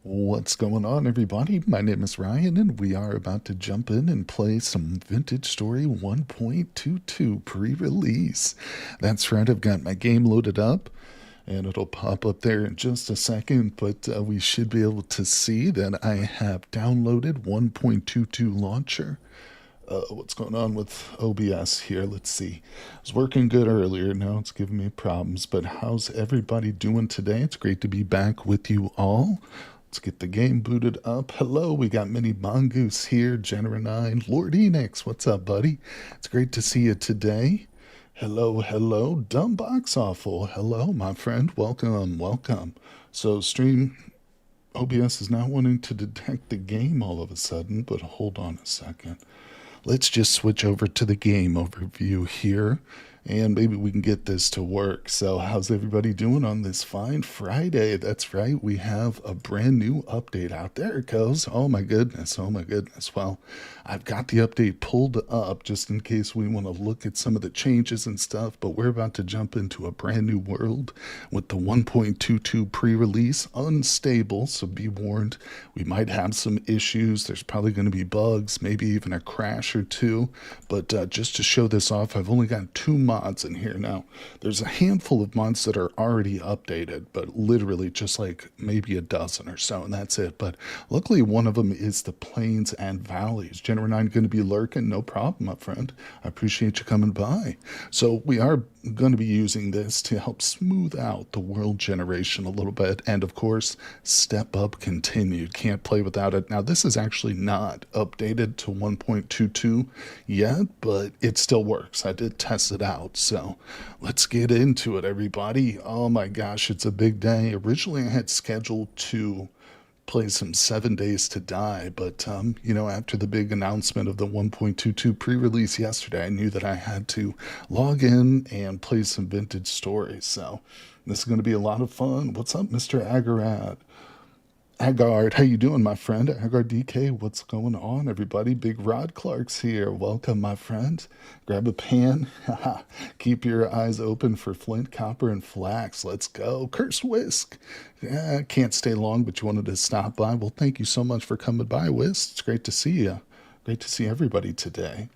What's going on, everybody? My name is Ryan, and we are about to jump in and play some Vintage Story 1.22 pre-release. That's right, I've got my game loaded up, and it'll pop up there in just a second, but we should be able to see that I have downloaded 1.22 launcher. What's going on with OBS here? Let's see. It was working good earlier. Now it's giving me problems. But how's everybody doing today? It's great to be back with you all. Let's get the game booted up. Hello, we got Mini Mongoose here, General9, Lord Enix. What's up, buddy? It's great to see you today. Hello, hello, Dumb Box Awful. Hello, my friend. Welcome, welcome. So, stream OBS is not wanting to detect the game all of a sudden, but hold on a second. Let's just switch over to the game overview here, and maybe we can get this to work. So how's everybody doing on this fine Friday? That's right, we have a brand new update out. There it goes. Oh my goodness, oh my goodness. Well, I've got the update pulled up just in case we want to look at some of the changes and stuff, but we're about to jump into a brand new world with the 1.22 pre-release, unstable, so be warned. We might have some issues. There's probably going to be bugs, maybe even a crash or two, but just to show this off, I've only got 2 mods in here now. There's a handful of mods that are already updated, but literally just like maybe a dozen or so, and that's it. But luckily one of them is the plains and valleys. General 9 going to be lurking, no problem, my friend. I appreciate you coming by. So we are going to be using this to help smooth out the world generation a little bit, and of course step up continued. Can't play without it. Now this is actually not updated to 1.22 yet, but it still works. I did test it out, so let's get into it, everybody. Oh my gosh, it's a big day. Originally I had scheduled to play some 7 Days to Die, but you know, after the big announcement of the 1.22 pre-release yesterday, I knew that I had to log in and play some Vintage Stories. So this is going to be a lot of fun. What's up, Mr. Agarad? Agard, how you doing, my friend? Agard DK, what's going on, everybody? Big Rod Clark's here. Welcome, my friend. Grab a pan. Keep your eyes open for flint, copper, and flax. Let's go. Curse Whisk. Yeah, can't stay long, but you wanted to stop by. Well, thank you so much for coming by, Whisk. It's great to see you. Great to see everybody today.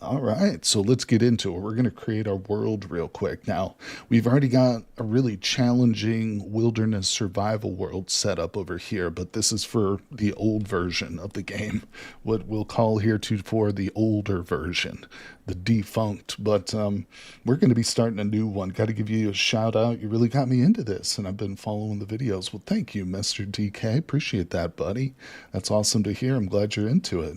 All right, so let's get into it. We're going to create our world real quick. Now, we've already got a really challenging wilderness survival world set up over here, but this is for the old version of the game, what we'll call heretofore the older version, the defunct. But we're going to be starting a new one. Got to give you a shout out. You really got me into this, and I've been following the videos. Well, thank you, Mr. DK. Appreciate that, buddy. That's awesome to hear. I'm glad you're into it.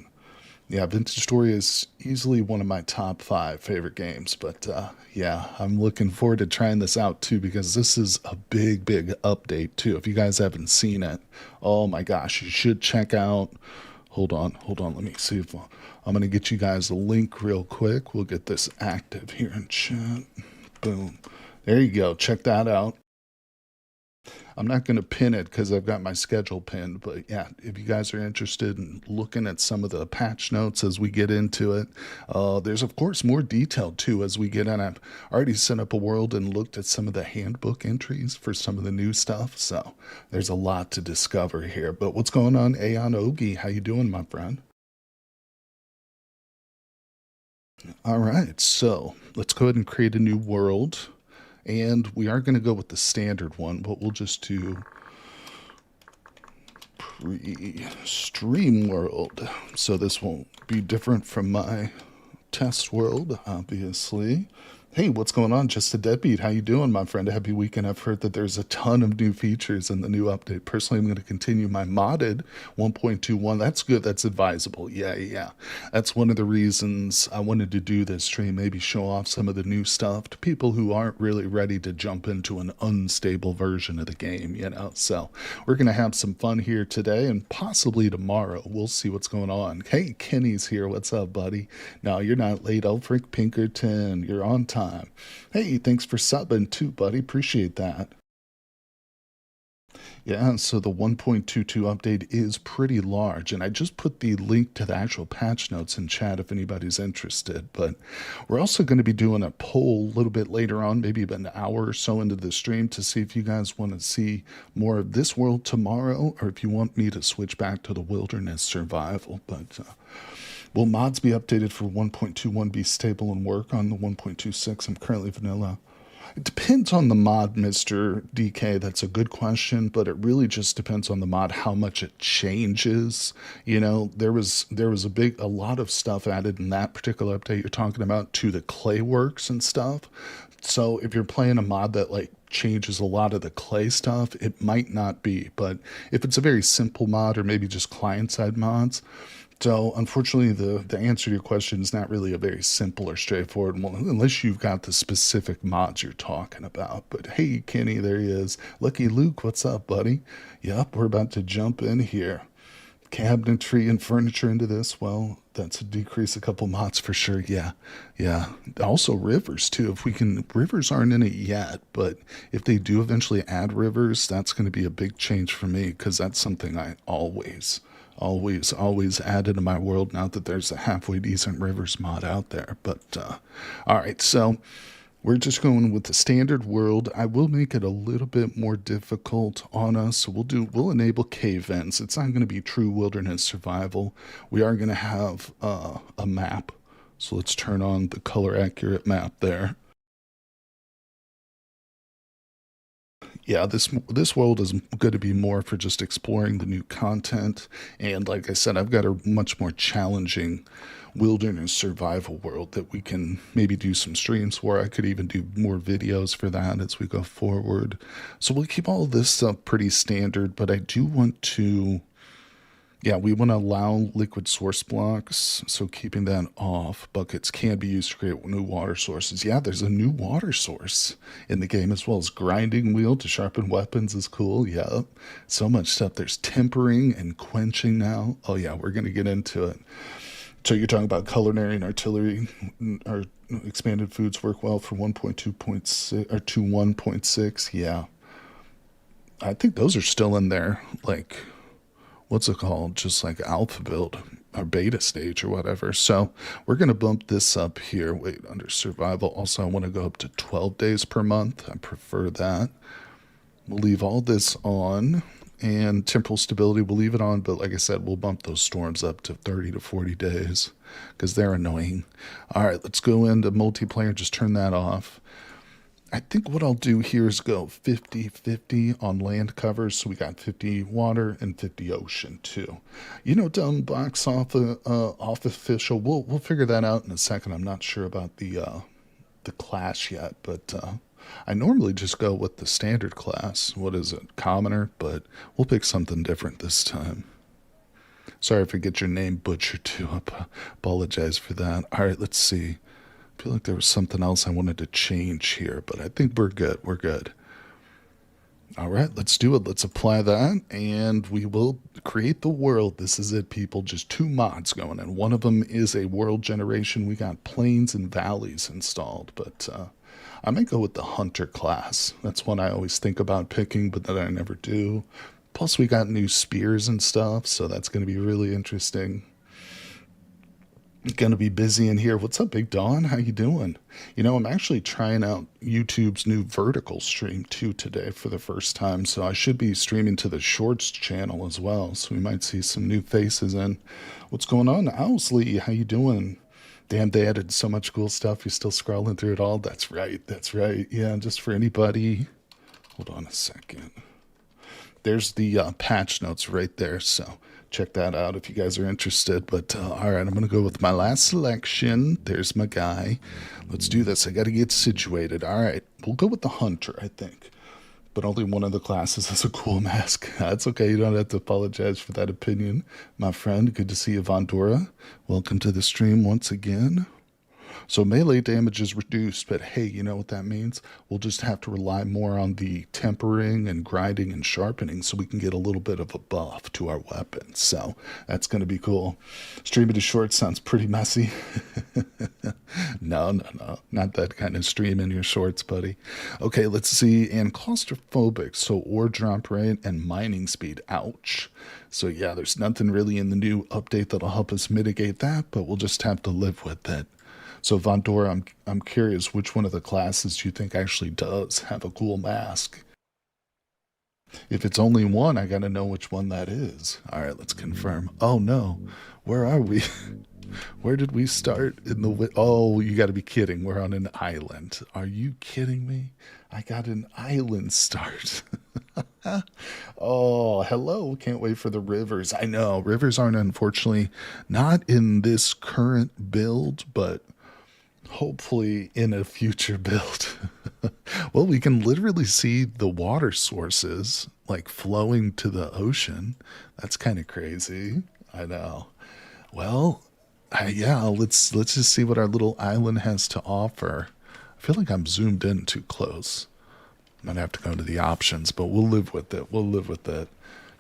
Yeah, Vintage Story is easily one of my top 5 favorite games, but yeah, I'm looking forward to trying this out too, because this is a big, big update too. If you guys haven't seen it, oh my gosh, you should check out. Hold on, let me see if I'm going to get you guys a link real quick. We'll get this active here in chat. Boom. There you go. Check that out. I'm not going to pin it because I've got my schedule pinned, but yeah, if you guys are interested in looking at some of the patch notes as we get into it, there's of course more detail too as we get in. I've already set up a world and looked at some of the handbook entries for some of the new stuff, so there's a lot to discover here. But what's going on, Aeon Ogi? How you doing, my friend? All right, so let's go ahead and create a new world. And we are going to go with the standard one, but we'll just do pre-stream world. So this won't be different from my test world, obviously. Hey, what's going on? Just a Deadbeat. How you doing, my friend? A happy weekend. I've heard that there's a ton of new features in the new update. Personally, I'm going to continue my modded 1.21. That's good. That's advisable. Yeah. That's one of the reasons I wanted to do this stream. Maybe show off some of the new stuff to people who aren't really ready to jump into an unstable version of the game, you know? So we're going to have some fun here today and possibly tomorrow. We'll see what's going on. Hey, Kenny's here. What's up, buddy? No, you're not late. Elfric Pinkerton. You're on time. Hey, thanks for subbing too, buddy. Appreciate that. Yeah, so the 1.22 update is pretty large, and I just put the link to the actual patch notes in chat if anybody's interested. But we're also going to be doing a poll a little bit later on, maybe about an hour or so into the stream, to see if you guys want to see more of this world tomorrow, or if you want me to switch back to the wilderness survival. But will mods be updated for 1.21 be stable and work on the 1.26? I'm currently vanilla. It depends on the mod, Mr. DK. That's a good question, but it really just depends on the mod how much it changes. You know, there was a lot of stuff added in that particular update you're talking about to the clay works and stuff. So if you're playing a mod that like changes a lot of the clay stuff, it might not be. But if it's a very simple mod or maybe just client side mods, so, unfortunately, the answer to your question is not really a very simple or straightforward one, unless you've got the specific mods you're talking about. But hey, Kenny, there he is. Lucky Luke, what's up, buddy? Yep, we're about to jump in here. Cabinetry and furniture into this. Well, that's a decrease a couple mods for sure. Yeah, yeah. Also rivers too. If we can, rivers aren't in it yet, but if they do eventually add rivers, that's going to be a big change for me because that's something I always add into my world now that there's a halfway decent rivers mod out there. But all right, so we're just going with the standard world. I will make it a little bit more difficult on us. So we'll enable cave ins. It's not going to be true wilderness survival. We are going to have a map. So let's turn on the color accurate map there. Yeah, this world is going to be more for just exploring the new content. And like I said, I've got a much more challenging wilderness survival world that we can maybe do some streams for. I could even do more videos for that as we go forward. So we'll keep all of this stuff pretty standard, but I do want to, yeah, we want to allow liquid source blocks, so keeping that off. Buckets can be used to create new water sources. Yeah, there's a new water source in the game, as well as grinding wheel to sharpen weapons is cool. Yeah, so much stuff. There's tempering and quenching now. Oh yeah, we're going to get into it. So you're talking about culinary and artillery, or expanded foods work well for 1.2.6 or to 1.6. Yeah, I think those are still in there. Like, what's it called? Just like alpha build or beta stage or whatever. So we're going to bump this up here. Wait, under survival. Also, I want to go up to 12 days per month. I prefer that. We'll leave all this on. And temporal stability, we'll leave it on. But like I said, we'll bump those storms up to 30 to 40 days because they're annoying. All right, let's go into multiplayer. Just turn that off. I think what I'll do here is go 50-50 on land covers. So we got 50 water and 50 ocean too. You know, dumb box off official. We'll figure that out in a second. I'm not sure about the class yet, but I normally just go with the standard class. What is it? Commoner, but we'll pick something different this time. Sorry if I get your name butchered too. I apologize for that. All right, let's see. I feel like there was something else I wanted to change here, but I think we're good. We're good. All right, let's do it. Let's apply that, and we will create the world. This is it, people. Just two mods going, and one of them is a world generation. We got plains and valleys installed, but I might go with the hunter class. That's one I always think about picking, but then I never do. Plus, we got new spears and stuff, so that's going to be really interesting. Gonna be busy in here. What's up, Big Don? How you doing? You know, I'm actually trying out YouTube's new vertical stream too today for the first time, so I should be streaming to the Shorts channel as well. So we might see some new faces in. What's going on, Owsley? How you doing? Damn, they added so much cool stuff. You're still scrolling through it all. That's right. That's right. Yeah, just for anybody. Hold on a second. There's the patch notes right there. So check that out if you guys are interested. But all right, I'm going to go with my last selection. There's my guy. Let's do this. I got to get situated. All right, we'll go with the hunter, I think. But only one of the classes has a cool mask. That's okay. You don't have to apologize for that opinion, my friend. Good to see you, Vondora. Welcome to the stream once again. So melee damage is reduced, but hey, you know what that means? We'll just have to rely more on the tempering and grinding and sharpening so we can get a little bit of a buff to our weapons. So that's going to be cool. Streaming to short sounds pretty messy. No. Not that kind of stream in your shorts, buddy. Okay, let's see. And claustrophobic. So ore drop rate and mining speed. Ouch. So yeah, there's nothing really in the new update that'll help us mitigate that, but we'll just have to live with it. So Vondora, I'm curious which one of the classes you think actually does have a cool mask. If it's only one, I gotta know which one that is. All right, let's confirm. Oh no, where are we? Where did we start in the? Oh, you got to be kidding! We're on an island. Are you kidding me? I got an island start. Oh, hello! Can't wait for the rivers. I know rivers aren't unfortunately not in this current build, but hopefully in a future build. Well, we can literally see the water sources like flowing to the ocean. That's kind of crazy. I know. Well, yeah, let's just see what our little island has to offer. I feel like I'm zoomed in too close. Might have to go to the options, but we'll live with it. We'll live with it.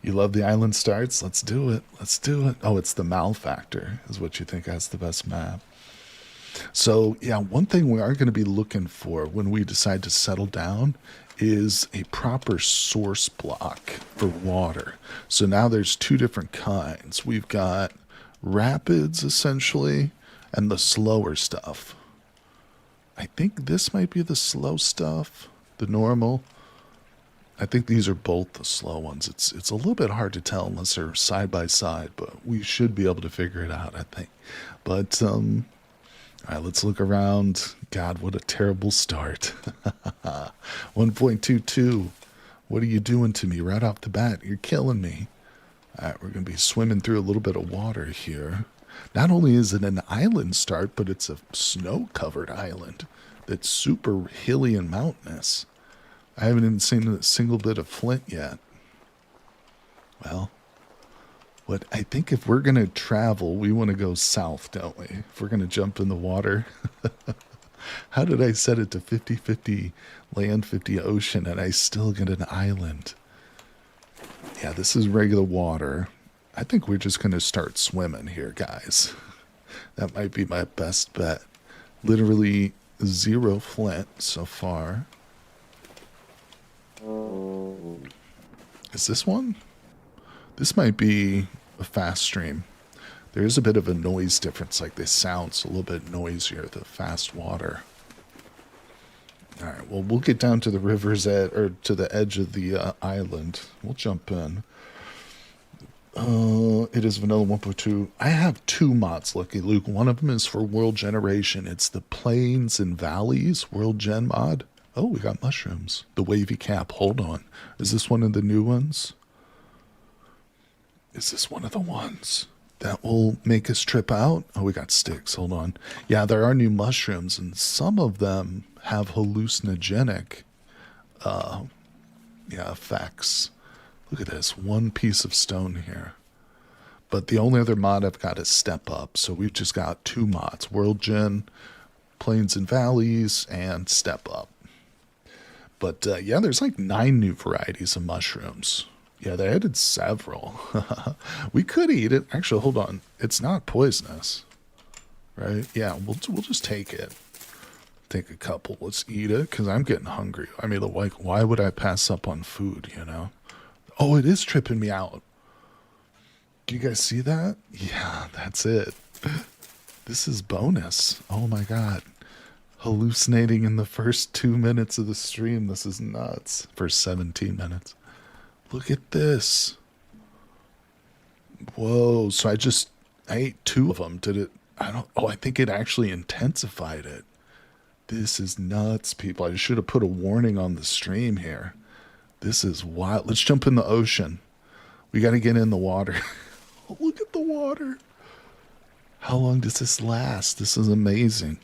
You love the island starts? Let's do it. Let's do it. Oh, it's the Malfactor is what you think has the best map. So, yeah, one thing we are going to be looking for when we decide to settle down is a proper source block for water. So now there's two different kinds. We've got rapids, essentially, and the slower stuff. I think this might be the slow stuff, the normal. I think these are both the slow ones. It's a little bit hard to tell unless they're side by side, but we should be able to figure it out, I think. But, all right, let's look around. God, what a terrible start. 1.22. What are you doing to me right off the bat? You're killing me. All right, we're going to be swimming through a little bit of water here. Not only is it an island start, but it's a snow-covered island that's super hilly and mountainous. I haven't even seen a single bit of flint yet. Well, what I think if we're going to travel, we want to go south, don't we? If we're going to jump in the water. How did I set it to 50-50 land, 50 ocean, and I still get an island? Yeah, this is regular water. I think we're just going to start swimming here, guys. That might be my best bet. Literally 0 flint so far. Is this one? This might be a fast stream. There is a bit of a noise difference, like this sounds a little bit noisier, the fast water. Alright, well, we'll get down to the river's edge, or to the edge of the island. We'll jump in. It is vanilla 1.2. I have 2 mods, Lucky Luke. One of them is for World Generation. It's the Plains and Valleys World Gen mod. Oh, we got mushrooms. The wavy cap. Hold on. Is this one of the new ones? Is this one of the ones that will make us trip out? Oh, we got sticks. Hold on. Yeah, there are new mushrooms, and some of them have hallucinogenic effects. Look at this. One piece of stone here. But the only other mod I've got is Step Up. So we've just got 2 mods. World Gen, Plains and Valleys, and Step Up. But yeah, there's like 9 new varieties of mushrooms. Yeah, they added several. We could eat it. Actually, hold on. It's not poisonous, right? Yeah, we'll just take it. Take a couple. Let's eat it because I'm getting hungry. I mean, like, why would I pass up on food, you know? Oh, it is tripping me out. Do you guys see that? Yeah, that's it. This is bonus. Oh my God. Hallucinating in the first 2 minutes of the stream. This is nuts. First 17 minutes. Look at this. Whoa. So I ate 2 of them. Did it? I think it actually intensified it. This is nuts, people. I should have put a warning on the stream here. This is wild. Let's jump in the ocean. We got to get in the water. Look at the water. How long does this last? This is amazing.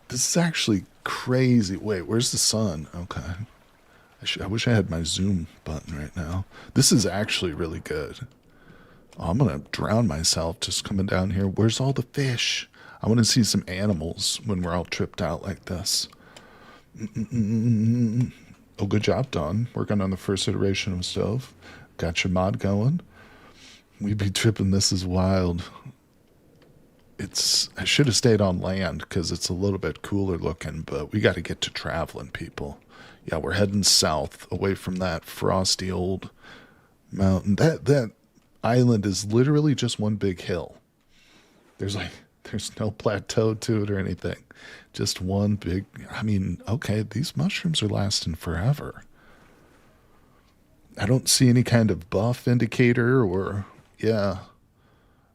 This is actually crazy. Wait, where's the sun? Okay. I wish I had my zoom button right now. This is actually really good. Oh, I'm going to drown myself just coming down here. Where's all the fish? I want to see some animals when we're all tripped out like this. Mm-mm-mm-mm. Oh, good job, Don. Working on the first iteration of stove. Got your mod going. We be tripping. This is wild. I should have stayed on land because it's a little bit cooler looking, but we got to get to traveling, people. Yeah, we're heading south away from that frosty old mountain. That island is literally just one big hill. There's no plateau to it or anything. Just one big, I mean, okay, these mushrooms are lasting forever. I don't see any kind of buff indicator or, yeah,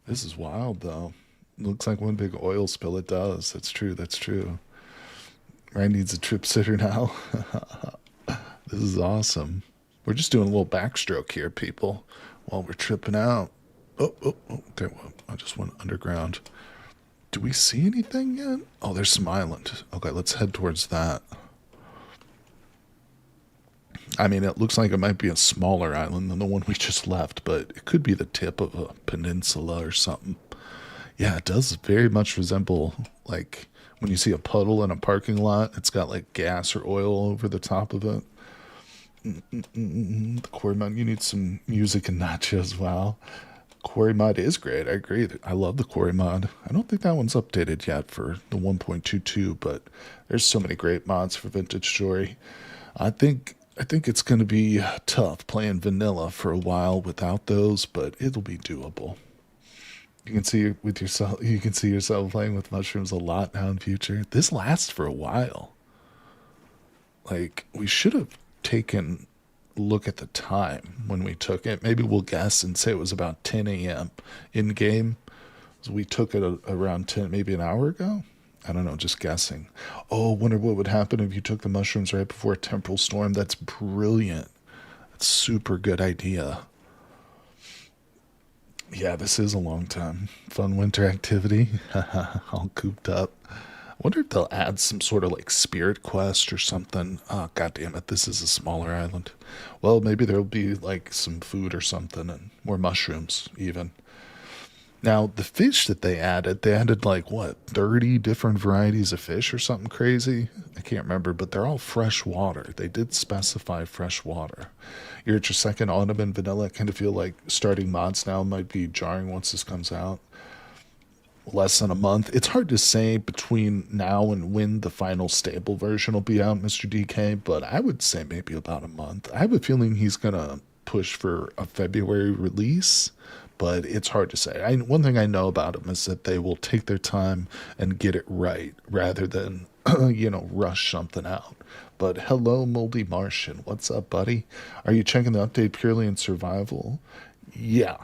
this is wild though. Looks like one big oil spill. It does. That's true. That's true. Ryan needs a trip sitter now. This is awesome. We're just doing a little backstroke here, people, while we're tripping out. Oh, okay, well, I just went underground. Do we see anything yet? Oh, there's some island. Okay, let's head towards that. I mean, it looks like it might be a smaller island than the one we just left, but it could be the tip of a peninsula or something. Yeah, it does very much resemble, like, when you see a puddle in a parking lot, it's got, like, gas or oil over the top of it. The quarry mod, you need some music and nachos. Wow. Quarry mod is great. I agree. I love the quarry mod. I don't think that one's updated yet for the 1.22, but there's so many great mods for vintage jewelry. I think it's going to be tough playing vanilla for a while without those, but it'll be doable. You can see with yourself. You can see yourself playing with mushrooms a lot now in future. This lasts for a while. Like, we should have taken a look at the time when we took it. Maybe we'll guess and say it was about 10 a.m. in game. So we took it around 10, maybe an hour ago. I don't know, just guessing. Oh, wonder what would happen if you took the mushrooms right before a temporal storm. That's brilliant. That's super good idea. Yeah, this is a long time. Fun winter activity. All cooped up. I wonder if they'll add some sort of like spirit quest or something. Oh, God damn it. This is a smaller island. Well, maybe there'll be like some food or something and more mushrooms even. Now, the fish that they added like what, 30 different varieties of fish or something crazy? I can't remember, but they're all fresh water. They did specify fresh water. You're at your second autumn in vanilla. I kind of feel like starting mods now might be jarring once this comes out. Less than a month. It's hard to say between now and when the final stable version will be out, Mr. DK, but I would say maybe about a month. I have a feeling he's going to push for a February release, but it's hard to say. One thing I know about them is that they will take their time and get it right rather than, rush something out. But hello, Moldy Martian. What's up, buddy? Are you checking the update purely in survival? Yeah.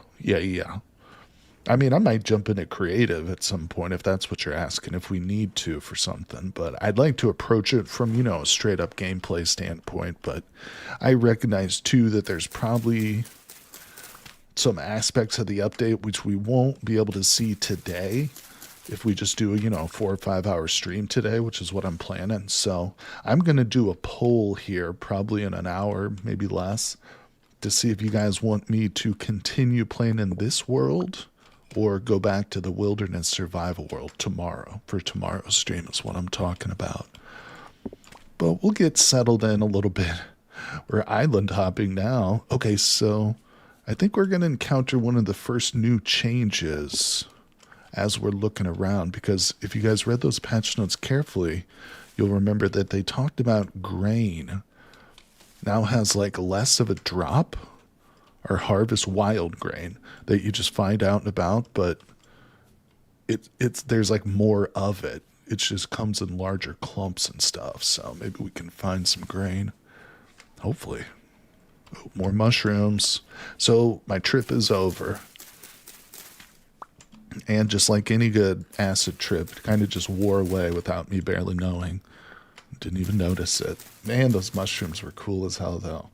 I mean, I might jump into creative at some point if that's what you're asking, if we need to for something. But I'd like to approach it from, a straight up gameplay standpoint. But I recognize, too, that there's probably some aspects of the update which we won't be able to see today if we just do a 4 or 5 hour stream today, which is what I'm planning. So I'm going to do a poll here probably in an hour, maybe less, to see if you guys want me to continue playing in this world or go back to the wilderness survival world tomorrow. For tomorrow's stream is what I'm talking about. But we'll get settled in a little bit. We're island hopping now. Okay, so I think we're going to encounter one of the first new changes as we're looking around, because if you guys read those patch notes carefully, you'll remember that they talked about grain now has like less of a drop, or harvest wild grain that you just find out and about, but it's there's like more of it. It just comes in larger clumps and stuff. So maybe we can find some grain. Hopefully. Oh, more mushrooms. So my trip is over. And just like any good acid trip, it kind of just wore away without me barely knowing. Didn't even notice it. Man, those mushrooms were cool as hell, though.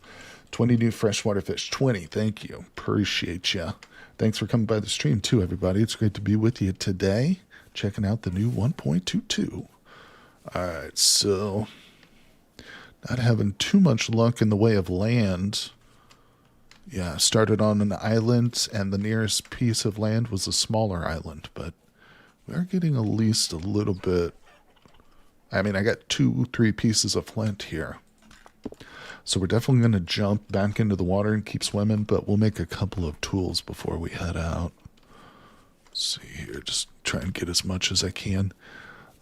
20 new freshwater fish. 20, thank you. Appreciate ya. Thanks for coming by the stream, too, everybody. It's great to be with you today. Checking out the new 1.22. All right, so not having too much luck in the way of land. Yeah, started on an island, and the nearest piece of land was a smaller island, but We are getting at least a little bit. I mean, I got 3 pieces of flint here. So we're definitely going to jump back into the water and keep swimming, but we'll make a couple of tools before we head out. Let's see here, just try and get as much as I can.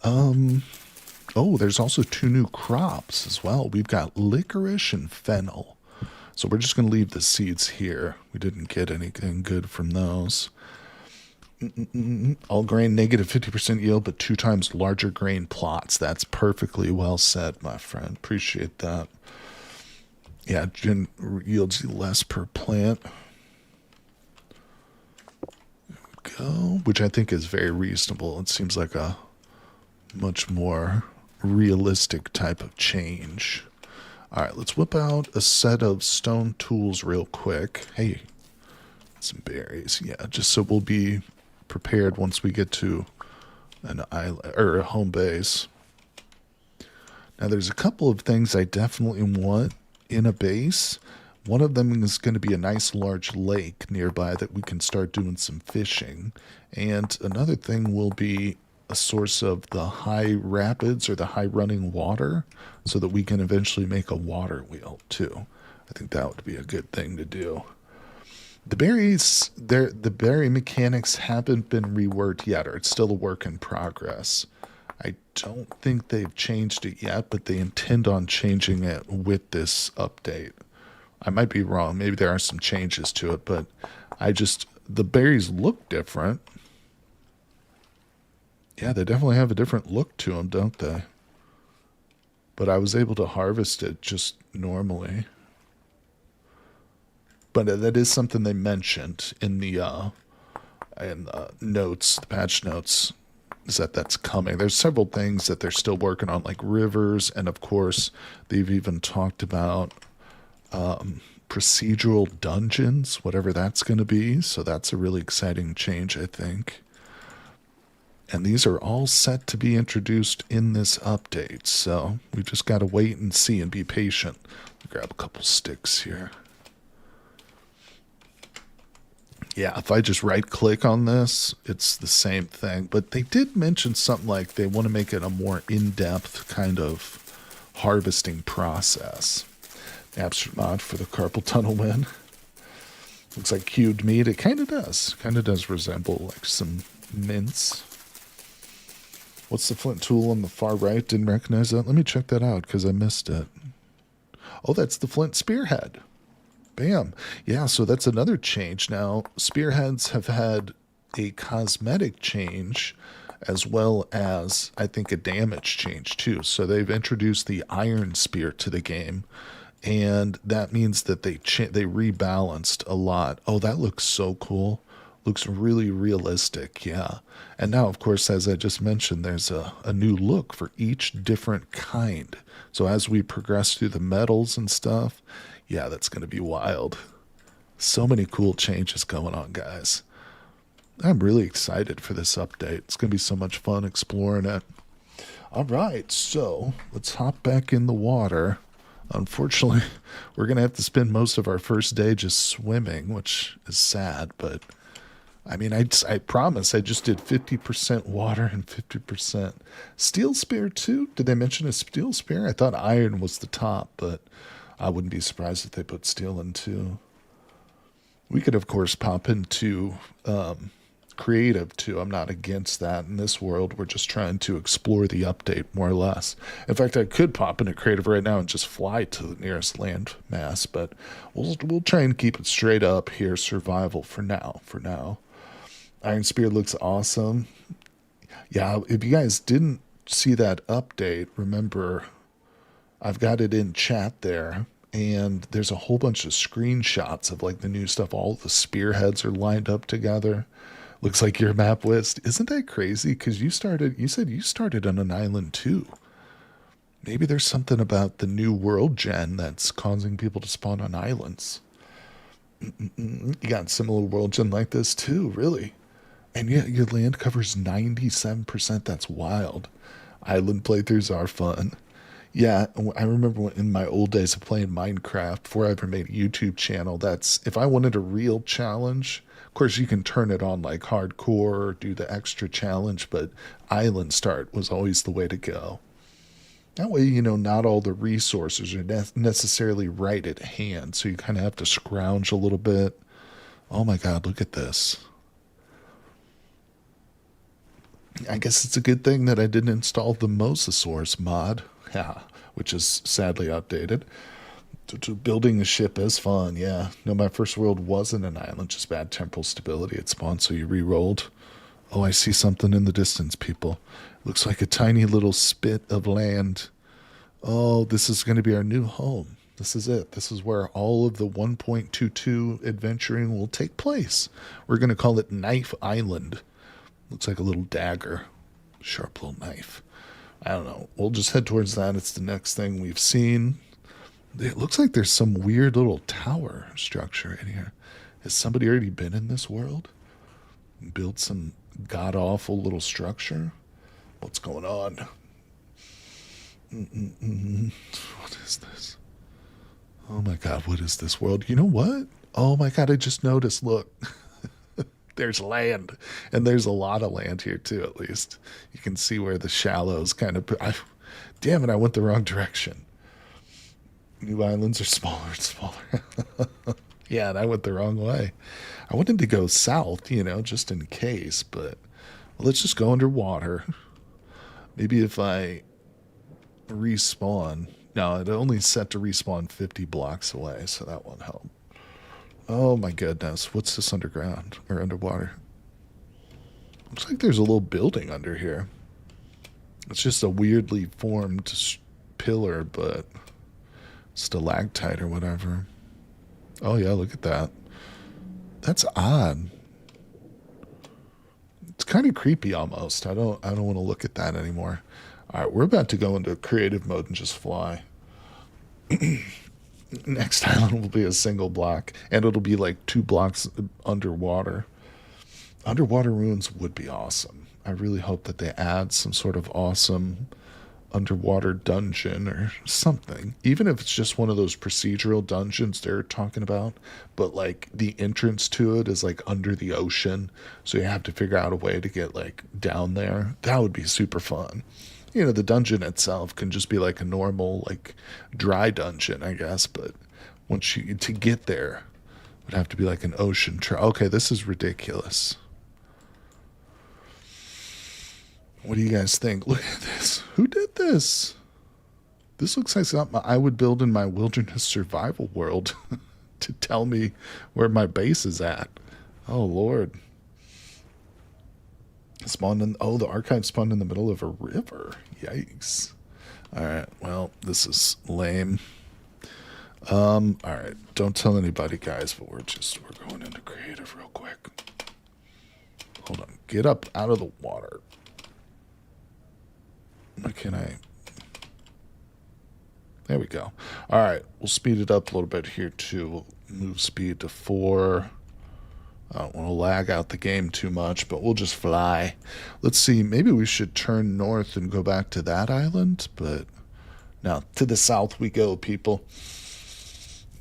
Oh, there's also 2 new crops as well. We've got licorice and fennel. So we're just going to leave the seeds here. We didn't get anything good from those. All grain negative 50% yield, but 2 times larger grain plots. That's perfectly well said, my friend. Appreciate that. Yeah, yields less per plant. There we go. Which I think is very reasonable. It seems like a much more realistic type of change. All right, let's whip out a set of stone tools real quick. Hey, some berries. Yeah, just so we'll be prepared once we get to an island or a home base. Now, there's a couple of things I definitely want in a base. One of them is going to be a nice large lake nearby that we can start doing some fishing. And another thing will be a source of the high rapids or the high running water so that we can eventually make a water wheel too. I think that would be a good thing to do. The berries, the berry mechanics haven't been reworked yet, or it's still a work in progress. I don't think they've changed it yet, but they intend on changing it with this update. I might be wrong. Maybe there are some changes to it, but the berries look different. Yeah, they definitely have a different look to them, don't they? But I was able to harvest it just normally. But that is something they mentioned in the notes, the patch notes, is that that's coming. There's several things that they're still working on, like rivers, and of course, they've even talked about procedural dungeons, whatever that's going to be. So that's a really exciting change, I think. And these are all set to be introduced in this update. So we just got to wait and see and be patient. Grab a couple sticks here. Yeah, if I just right click on this, it's the same thing. But they did mention something like they want to make it a more in-depth kind of harvesting process. Astronaut for the carpal tunnel win. Looks like cubed meat. It kind of does. Kind of does resemble like some mince. What's the flint tool on the far right? Didn't recognize that. Let me check that out because I missed it. Oh, that's the flint spearhead. Bam. Yeah, so that's another change. Now, spearheads have had a cosmetic change as well as, I think, a damage change too. So they've introduced the iron spear to the game, and that means that they rebalanced a lot. Oh, that looks so cool. Looks really realistic, yeah. And now, of course, as I just mentioned, there's a new look for each different kind. So as we progress through the metals and stuff, yeah, that's going to be wild. So many cool changes going on, guys. I'm really excited for this update. It's going to be so much fun exploring it. All right, so let's hop back in the water. Unfortunately, we're going to have to spend most of our first day just swimming, which is sad, but I mean, I promise I just did 50% water and 50% steel spear too. Did they mention a steel spear? I thought iron was the top, but I wouldn't be surprised if they put steel in too. We could, of course, pop into creative too. I'm not against that. In this world, we're just trying to explore the update more or less. In fact, I could pop into creative right now and just fly to the nearest land mass, but we'll try and keep it straight up here. Survival for now. Iron Spear looks awesome. Yeah, if you guys didn't see that update, remember, I've got it in chat there, and there's a whole bunch of screenshots of like the new stuff. All the spearheads are lined up together. Looks like your map list. Isn't that crazy? Because you said you started on an island too. Maybe there's something about the new world gen that's causing people to spawn on islands. You got similar world gen like this too, really. And yet your land covers 97%. That's wild. Island playthroughs are fun. Yeah, I remember in my old days of playing Minecraft, before I ever made a YouTube channel, that's if I wanted a real challenge, of course you can turn it on like hardcore or do the extra challenge, but island start was always the way to go. That way, not all the resources are necessarily right at hand, so you kind of have to scrounge a little bit. Oh my God, look at this. I guess it's a good thing that I didn't install the Mosasaurus mod, yeah, which is sadly outdated. Building a ship is fun, yeah. No, my first world wasn't an island, just bad temporal stability. It spawned, so you re-rolled. Oh, I see something in the distance, people. Looks like a tiny little spit of land. Oh, this is going to be our new home. This is it. This is where all of the 1.22 adventuring will take place. We're going to call it Knife Island. Looks like a little dagger. Sharp little knife. I don't know. We'll just head towards that. It's the next thing we've seen. It looks like there's some weird little tower structure in here. Has somebody already been in this world? Built some god-awful little structure? What's going on? What is this? Oh my God, what is this world? You know what? Oh my God, I just noticed. Look, there's land. And there's a lot of land here too, at least. You can see where the shallows kind of... damn it, I went the wrong direction. New islands are smaller and smaller. Yeah, and I went the wrong way. I wanted to go south, just in case, but let's just go underwater. Maybe if I respawn. No, it only set to respawn 50 blocks away, so that won't help. Oh my goodness, what's this underground or underwater? Looks like there's a little building under here. It's just a weirdly formed pillar, but stalactite or whatever. Oh yeah, look at that. That's odd. It's kind of creepy almost. I don't want to look at that anymore. All right, we're about to go into creative mode and just fly. Next island will be a single block, and it'll be like 2 blocks underwater. Underwater ruins would be awesome. I really hope that they add some sort of awesome underwater dungeon or something, even if it's just one of those procedural dungeons they're talking about, but like the entrance to it is like under the ocean, so you have to figure out a way to get like down there. That would be super fun. The dungeon itself can just be like a normal like dry dungeon, I guess, but once you to get there would have to be like an ocean okay, this is ridiculous. What do you guys think? Look at this. Who did this? This looks like something I would build in my wilderness survival world to tell me where my base is at. Oh, Lord. Spawned in... Oh, the archive spawned in the middle of a river. Yikes. All right. Well, this is lame. All right. Don't tell anybody, guys, but we're going into creative real quick. Hold on. Get up out of the water. Why can't I? There we go. All right, we'll speed it up a little bit here too. Move speed to 4. I don't want to lag out the game too much, but we'll just fly. Let's see, maybe we should turn north and go back to that island, but now to the south we go, people.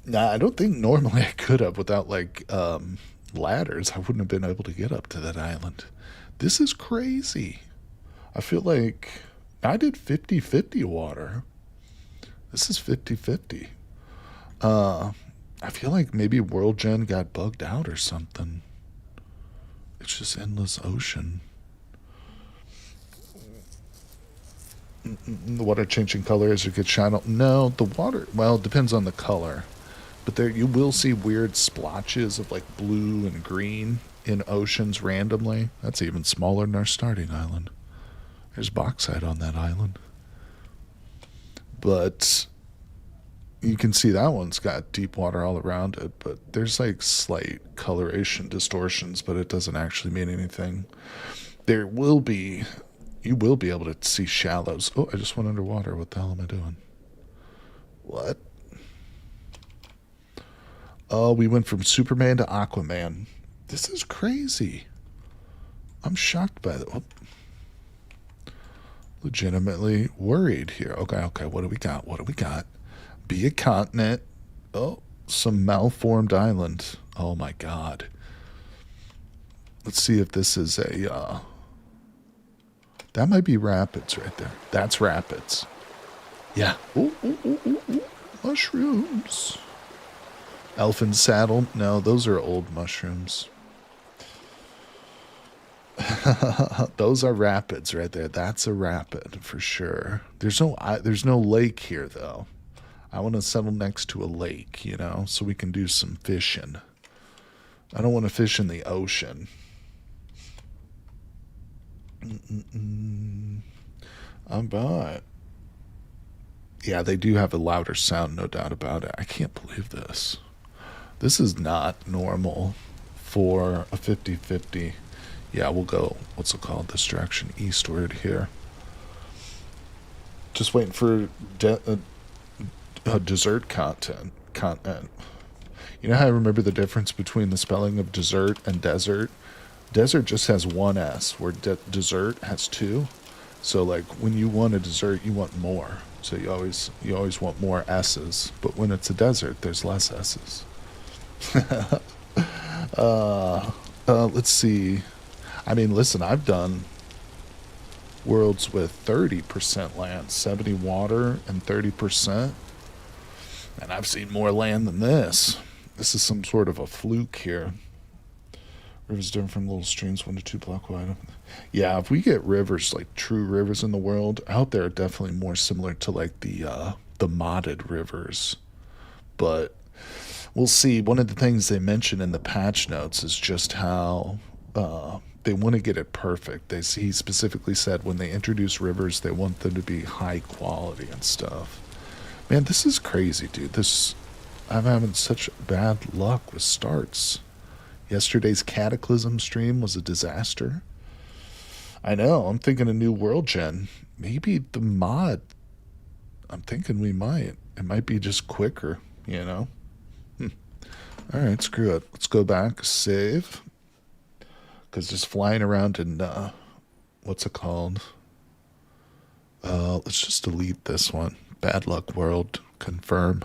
Now, I don't think normally I could have without like ladders. I wouldn't have been able to get up to that island. This is crazy. I feel like I did 50-50 water. This is 50-50. I feel like maybe World Gen got bugged out or something. It's just endless ocean. The water changing color as it gets shallow. No, the water, well, it depends on the color. But there you will see weird splotches of like blue and green in oceans randomly. That's even smaller than our starting island. There's bauxite on that island. But you can see that one's got deep water all around it, but there's like slight coloration distortions, but it doesn't actually mean anything. You will be able to see shallows. Oh, I just went underwater. What the hell am I doing? What? Oh, we went from Superman to Aquaman. This is crazy. I'm shocked by that. legitimately worried here. Okay, okay, what do we got? What do we got? Be a continent. Oh, some malformed island. Oh my god. Let's see if this is a, that might be rapids right there. That's rapids. Yeah. Ooh, ooh, ooh, ooh, ooh. Mushrooms. Elfin saddle. No, those are old mushrooms. Those are rapids right there. That's a rapid for sure. There's no lake here though. I want to settle next to a lake, you know, so we can do some fishing. I don't want to fish in the ocean. But yeah, they do have a louder sound, no doubt about it. I can't believe this. This is not normal for a 50-50. Yeah, we'll go, what's it called, this direction, eastward here. Just waiting for dessert continent. You know how I remember the difference between the spelling of dessert and desert? Desert just has one S, where dessert has two. So like when you want a dessert, you want more. So you always want more S's. But when it's a desert, there's less S's. Let's see. I mean, listen, I've done worlds with 30% land, 70 water, and 30%. And I've seen more land than this. This is some sort of a fluke here. Rivers different from little streams, 1 to 2 block wide. Yeah, if we get rivers, like true rivers in the world, out there are definitely more similar to like the modded rivers. But we'll see. One of the things they mention in the patch notes is just how they want to get it perfect. He specifically said when they introduce rivers, they want them to be high quality and stuff. Man, this is crazy, dude. I'm having such bad luck with starts. Yesterday's Cataclysm stream was a disaster. I know. I'm thinking a new world gen. Maybe the mod. I'm thinking we might. It might be just quicker, you know? Alright, screw it. Let's go back, save. Because just flying around in, what's it called? Let's just delete this one. Bad luck world, confirm.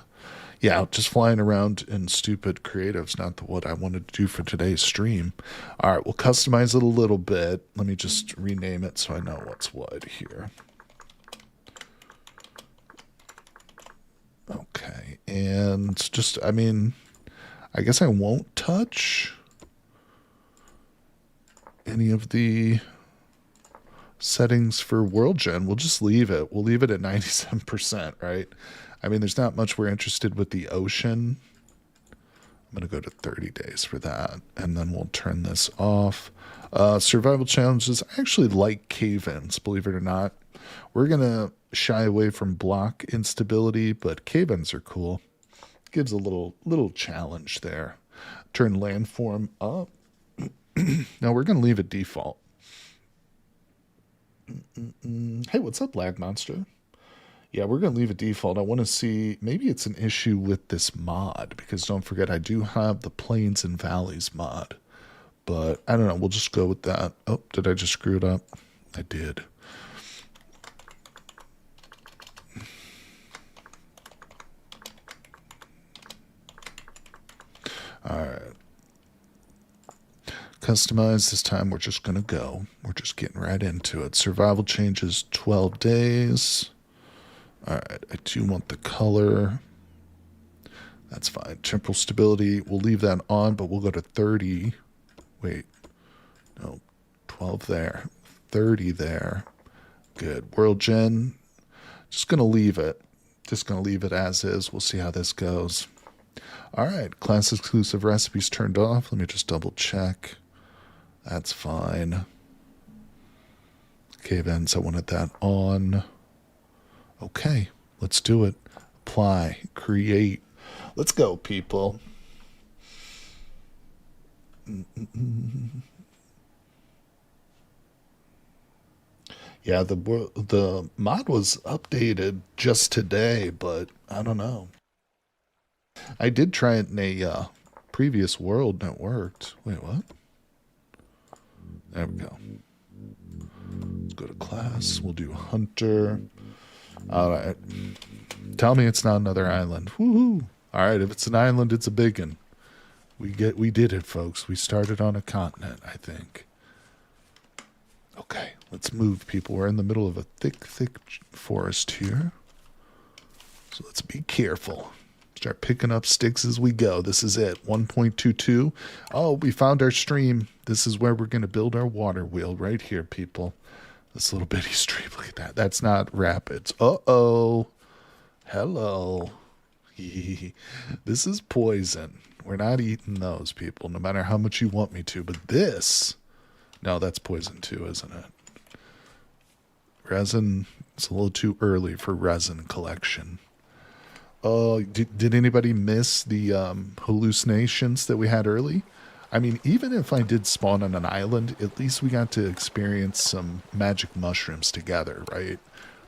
Yeah, just flying around in stupid creative's not what I wanted to do for today's stream. Alright, we'll customize it a little bit. Let me just rename it so I know what's what here. Okay, and just, I mean, I guess I won't touch any of the settings for world gen. We'll just leave it. We'll leave it at 97%, right? I mean, there's not much we're interested with the ocean. I'm going to go to 30 days for that. And then we'll turn this off. Survival challenges. I actually like cave-ins, believe it or not. We're going to shy away from block instability, but cave-ins are cool. Gives a little challenge there. Turn landform up. Now we're going to leave it default. Hey, what's up, Lag Monster? Yeah, we're going to leave it default. I want to see, maybe it's an issue with this mod, because don't forget, I do have the Plains and Valleys mod. But, I don't know, we'll just go with that. Oh, did I just screw it up? I did. Alright. Customize, this time we're just going to go. We're just getting right into it. Survival changes 12 days. Alright, I do want the color. That's fine. Temporal stability, we'll leave that on, but we'll go to 30. Wait. No. 12 there. 30 there. Good. World gen. Just going to leave it. Just going to leave it as is. We'll see how this goes. Alright, class exclusive recipes turned off. Let me just double check. That's fine. Cave-ins, I wanted that on. Okay, let's do it. Apply, create. Let's go, people. Yeah, the mod was updated just today, but I don't know. I did try it in a previous world and it worked. Wait, what? There we go. go to class. We'll do hunter. All right. Tell me it's not another island. Woohoo! All right, if it's an island, it's a big one. We did it, folks. We started on a continent, I think. Okay, let's move, people. We're in the middle of a thick forest here. So let's be careful. Start picking up sticks as we go. This is it, 1.22. Oh, we found our stream. This is where we're going to build our water wheel right here, people. This little bitty stream, look at that. That's not rapids. Uh-oh. Hello. This is poison. We're not eating those, people, no matter how much you want me to. But this, no, that's poison too, isn't it? Resin, it's a little too early for resin collection. Oh, did anybody miss the hallucinations that we had early? I mean, even if I did spawn on an island, at least we got to experience some magic mushrooms together, right?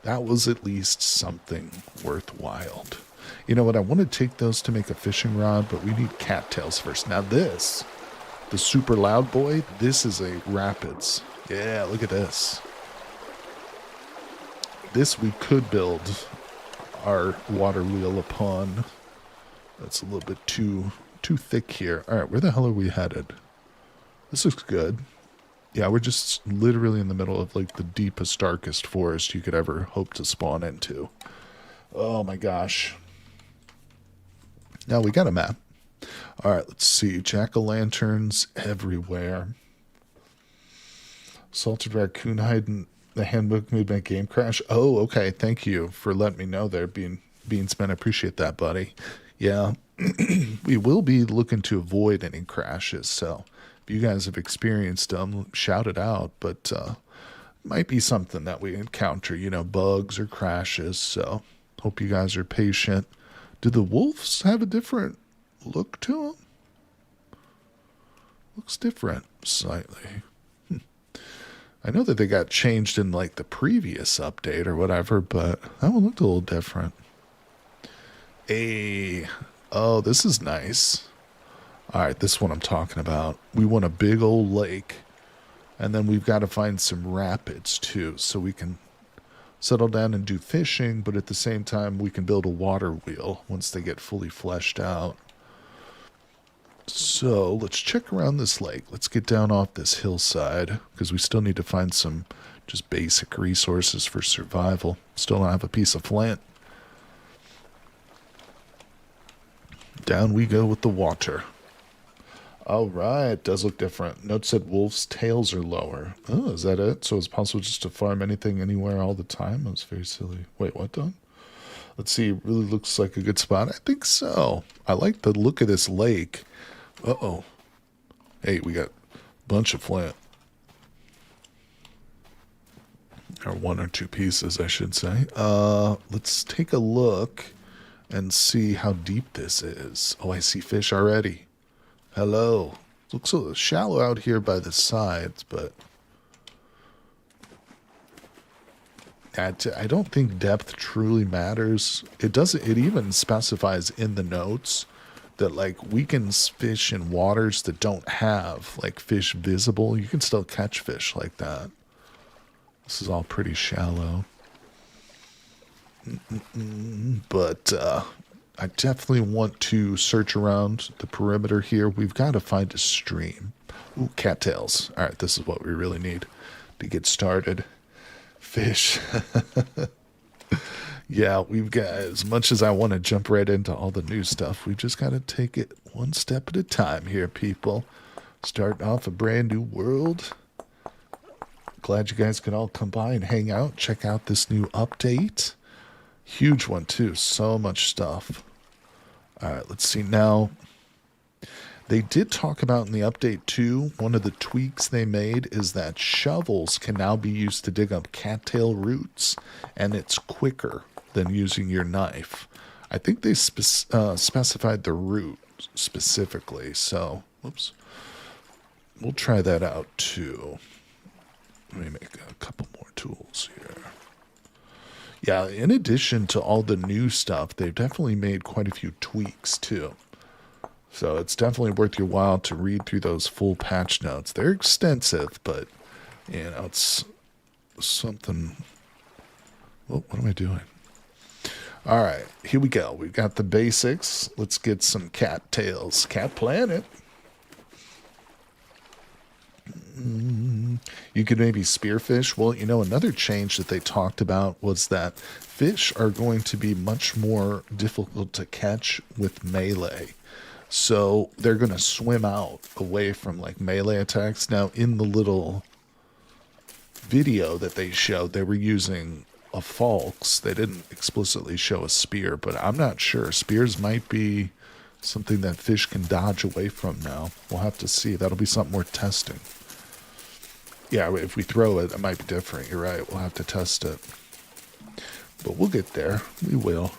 That was at least something worthwhile. You know what? I want to take those to make a fishing rod, but we need cattails first. Now this, the super loud boy, this is a rapids. Yeah, look at this. This we could build our water wheel upon. That's a little bit too thick here. All right, where the hell are we headed? This looks good. Yeah, we're just literally in the middle of like the deepest, darkest forest you could ever hope to spawn into. Oh my gosh. Now we got a map. All right, let's see. Jack-o'-lanterns everywhere. Salted raccoon hide in the handbook made my game crash. Oh, okay. Thank you for letting me know there, Beansman. I appreciate that, buddy. Yeah, we will be looking to avoid any crashes. So if you guys have experienced them, shout it out. But might be something that we encounter, you know, bugs or crashes. So hope you guys are patient. Do the wolves have a different look to them? Looks different slightly. I know that they got changed in like the previous update or whatever, but that one looked a little different. Oh, this is nice. All right, this one I'm talking about. We want a big old lake, and then we've got to find some rapids too, so we can settle down and do fishing, but at the same time we can build a water wheel once they get fully fleshed out. So let's check around this lake. Let's get down off this hillside because we still need to find some just basic resources for survival. Still don't have a piece of flint. Down we go with the water. All right, does look different. Note said wolves' tails are lower. Oh, is that it? So it's possible just to farm anything, anywhere, all the time? That was very silly. Wait, what, Don? Let's see. It really looks like a good spot. I think so. I like the look of this lake. Uh-oh. Hey, we got a bunch of flint. Or one or two pieces, I should say. Let's take a look and see how deep this is. Oh, I see fish already. Hello. Looks a little shallow out here by the sides, but I don't think depth truly matters. It doesn't. It even specifies in the notes that like we can fish in waters that don't have like fish visible. You can still catch fish like that. This is all pretty shallow. But I definitely want to search around the perimeter here. We've got to find a stream. Ooh, cattails. All right, this is what we really need to get started. Fish. Yeah, we've got, as much as I want to jump right into all the new stuff, we've just got to take it one step at a time here, people. Starting off a brand new world. Glad you guys could all come by and hang out, check out this new update. Huge one, too. So much stuff. All right, let's see now. They did talk about in the update, too, one of the tweaks they made is that shovels can now be used to dig up cattail roots, and it's quicker than using your knife. I think they specified the root specifically, so, whoops. We'll try that out, too. Let me make a couple more tools here. Yeah, in addition to all the new stuff, they've definitely made quite a few tweaks, too. So it's definitely worth your while to read through those full patch notes. They're extensive, but, you know, it's something. Oh, what am I doing? All right, here we go. We've got the basics. Let's get some cattails. Cat Planet. You could maybe spearfish. Well, you know, another change that they talked about was that fish are going to be much more difficult to catch with melee. So they're going to swim out away from like melee attacks. Now, in the little video that they showed, they were using a falx. They didn't explicitly show a spear, but I'm not sure. Spears might be something that fish can dodge away from now. We'll have to see. That'll be something worth testing. Yeah, if we throw it, it might be different. You're right. We'll have to test it. But we'll get there. We will.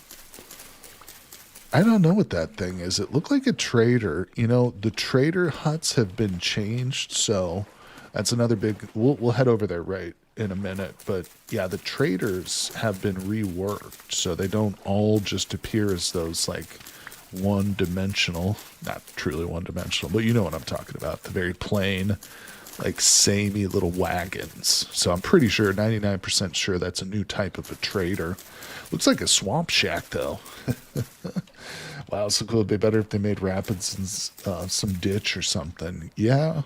I don't know what that thing is. It looked like a trader. You know, the trader huts have been changed, so that's another big... We'll head over there right in a minute. But yeah, the traders have been reworked, so they don't all just appear as those, like, one-dimensional... Not truly one-dimensional, but you know what I'm talking about. The very plain... like samey little wagons. So I'm pretty sure, 99% sure that's a new type of a trader. Looks like a swamp shack though. Wow, so cool. It'd be better if they made rapids and some ditch or something. Yeah,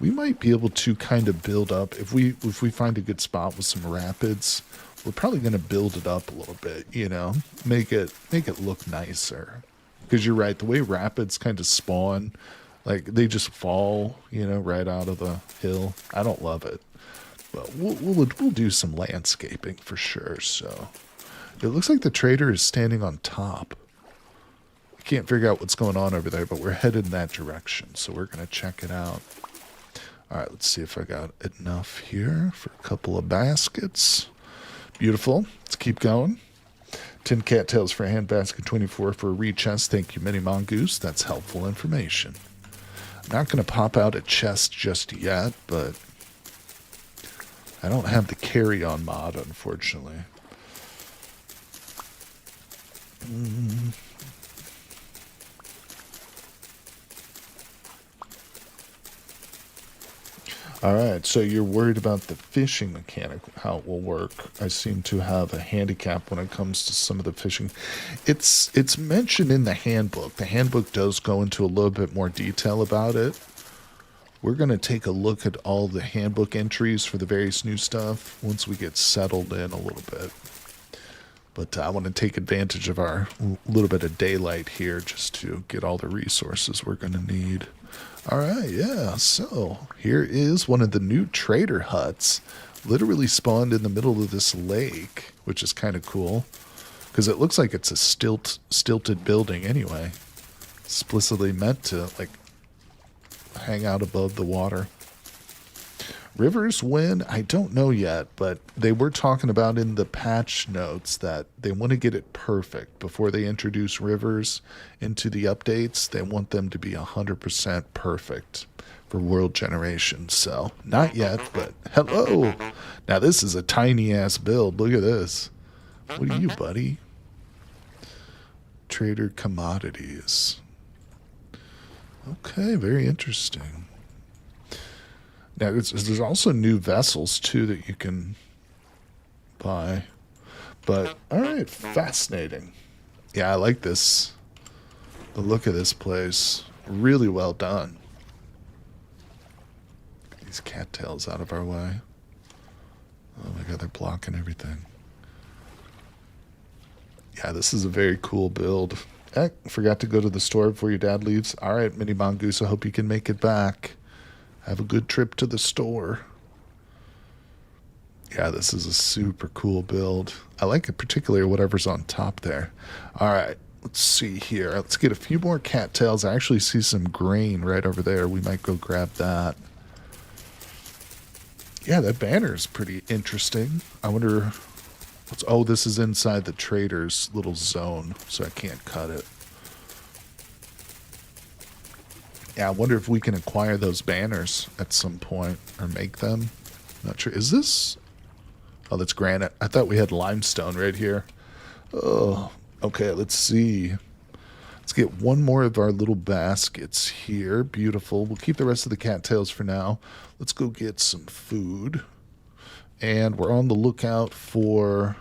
we might be able to kind of build up if we find a good spot with some rapids. We're probably going to build it up a little bit, you know, make it look nicer. Because you're right, the way rapids kind of spawn, like, they just fall, you know, right out of the hill. I don't love it. But we'll do some landscaping for sure, so. It looks like the trader is standing on top. I can't figure out what's going on over there, but we're headed in that direction, so we're going to check it out. All right, let's see if I got enough here for a couple of baskets. Beautiful. Let's keep going. 10 cattails for a hand basket, 24 for a reed chest. Thank you, Mini Mongoose. That's helpful information. Not going to pop out a chest just yet, but I don't have the carry-on mod, unfortunately. All right, so you're worried about the fishing mechanic, how it will work. I seem to have a handicap when it comes to some of the fishing. It's mentioned in the handbook. The handbook does go into a little bit more detail about it. We're going to take a look at all the handbook entries for the various new stuff once we get settled in a little bit. But I want to take advantage of our little bit of daylight here just to get all the resources we're going to need. All right, yeah, so here is one of the new trader huts. Literally spawned in the middle of this lake, which is kind of cool. Because it looks like it's a stilted building anyway. Explicitly meant to, like, hang out above the water. Rivers win? I don't know yet, but they were talking about in the patch notes that they want to get it perfect before they introduce rivers into the updates. They want them to be 100% perfect for world generation. So, not yet, but hello. Now, this is a tiny-ass build. Look at this. What are you, buddy? Trader commodities. Okay, very interesting. Now, there's also new vessels, too, that you can buy. But, alright, fascinating. Yeah, I like this. The look of this place. Really well done. Get these cattails out of our way. Oh my god, they're blocking everything. Yeah, this is a very cool build. Forgot to go to the store before your dad leaves. Alright, Mini Mongoose, I hope you can make it back. Have a good trip to the store. Yeah, this is a super cool build. I like it particularly whatever's on top there. All right, let's see here. Let's get a few more cattails. I actually see some grain right over there. We might go grab that. Yeah, that banner is pretty interesting. I wonder... Oh, this is inside the trader's little zone, so I can't cut it. Yeah, I wonder if we can acquire those banners at some point, or make them. Not sure. Is this... Oh, that's granite. I thought we had limestone right here. Oh, okay, let's see. Let's get one more of our little baskets here. Beautiful. We'll keep the rest of the cattails for now. Let's go get some food. And we're on the lookout for...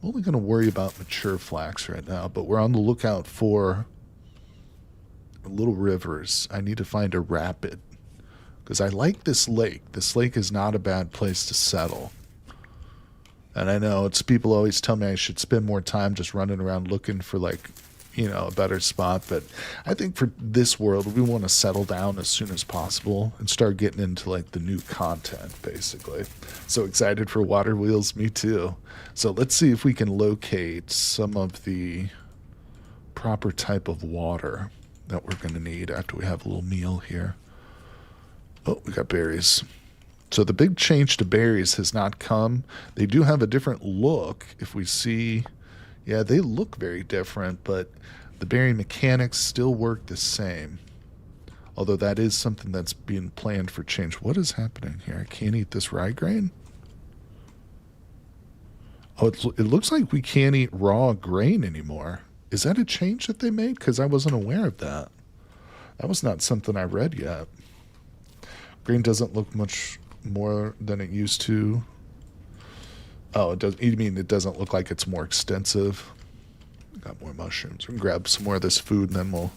I'm only going to worry about mature flax right now, but we're on the lookout for little rivers. I need to find a rapid because I like this lake. This lake is not a bad place to settle. And I know it's people always tell me I should spend more time just running around looking for like, you know, a better spot. But I think for this world, we want to settle down as soon as possible and start getting into like the new content, basically. So excited for water wheels, me too. So let's see if we can locate some of the proper type of water that we're going to need after we have a little meal here. Oh, we got berries. So the big change to berries has not come. They do have a different look. If we see, yeah, they look very different, but the berry mechanics still work the same. Although that is something that's being planned for change. What is happening here? I can't eat this rye grain? Oh, it looks like we can't eat raw grain anymore. Is that a change that they made? Because I wasn't aware of that. That was not something I read yet. Grain doesn't look much more than it used to. Oh, it does. You mean it doesn't look like it's more extensive? Got more mushrooms. We can grab some more of this food, and then we'll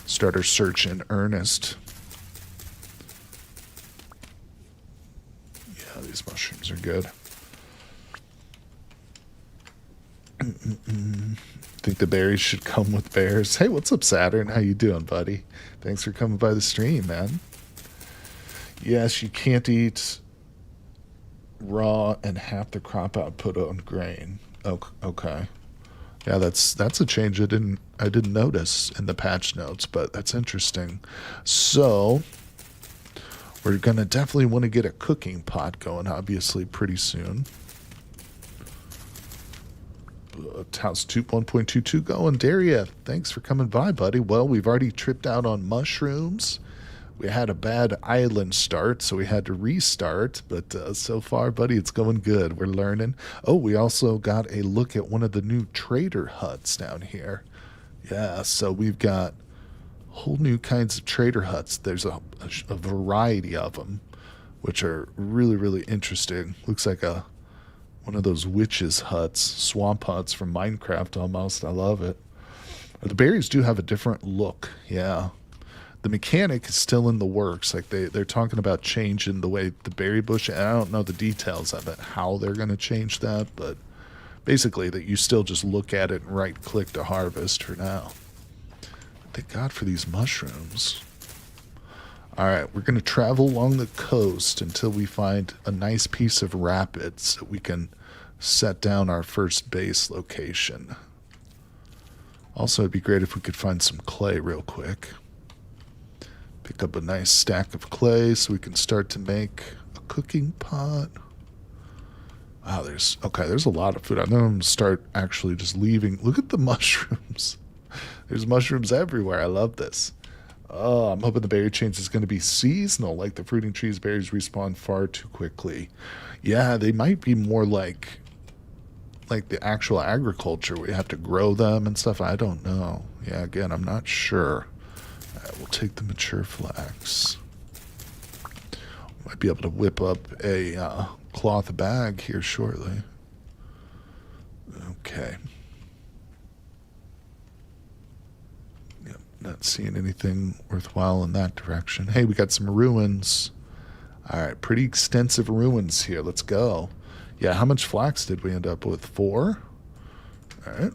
start our search in earnest. Yeah, these mushrooms are good. Think the berries should come with bears. Hey, what's up, Saturn? How you doing, buddy? Thanks for coming by the stream, man. Yes, you can't eat raw and half the crop output on grain. Okay. Yeah, that's a change I didn't notice in the patch notes, but that's interesting. So we're gonna definitely want to get a cooking pot going, obviously, pretty soon. How's 1.22 going? Daria, thanks for coming by, buddy. Well, we've already tripped out on mushrooms. We had a bad island start, so we had to restart. But so far, buddy, it's going good. We're learning. Oh, we also got a look at one of the new trader huts down here. Yeah, so we've got whole new kinds of trader huts. There's a variety of them, which are really, really interesting. Looks like one of those witches' huts, swamp huts from Minecraft almost. I love it. The berries do have a different look, yeah. The mechanic is still in the works. Like they're talking about changing the way the berry bush, and I don't know the details of it, how they're going to change that, but basically that you still just look at it and right-click to harvest for now. Thank God for these mushrooms. All right, we're going to travel along the coast until we find a nice piece of rapids that we can set down our first base location. Also, it'd be great if we could find some clay real quick. Pick up a nice stack of clay so we can start to make a cooking pot. Wow, there's a lot of food. I'm going to start actually just leaving. Look at the mushrooms. There's mushrooms everywhere. I love this. Oh, I'm hoping the berry change is going to be seasonal, like the fruiting trees berries respawn far too quickly. Yeah, they might be more like the actual agriculture where you have to grow them and stuff. I don't know. Yeah, again, I'm not sure. All right, we'll take the mature flax. Might be able to whip up a cloth bag here shortly. Okay. Not seeing anything worthwhile in that direction. Hey, we got some ruins. All right, pretty extensive ruins here. Let's go. Yeah, how much flax did we end up with? 4? All right.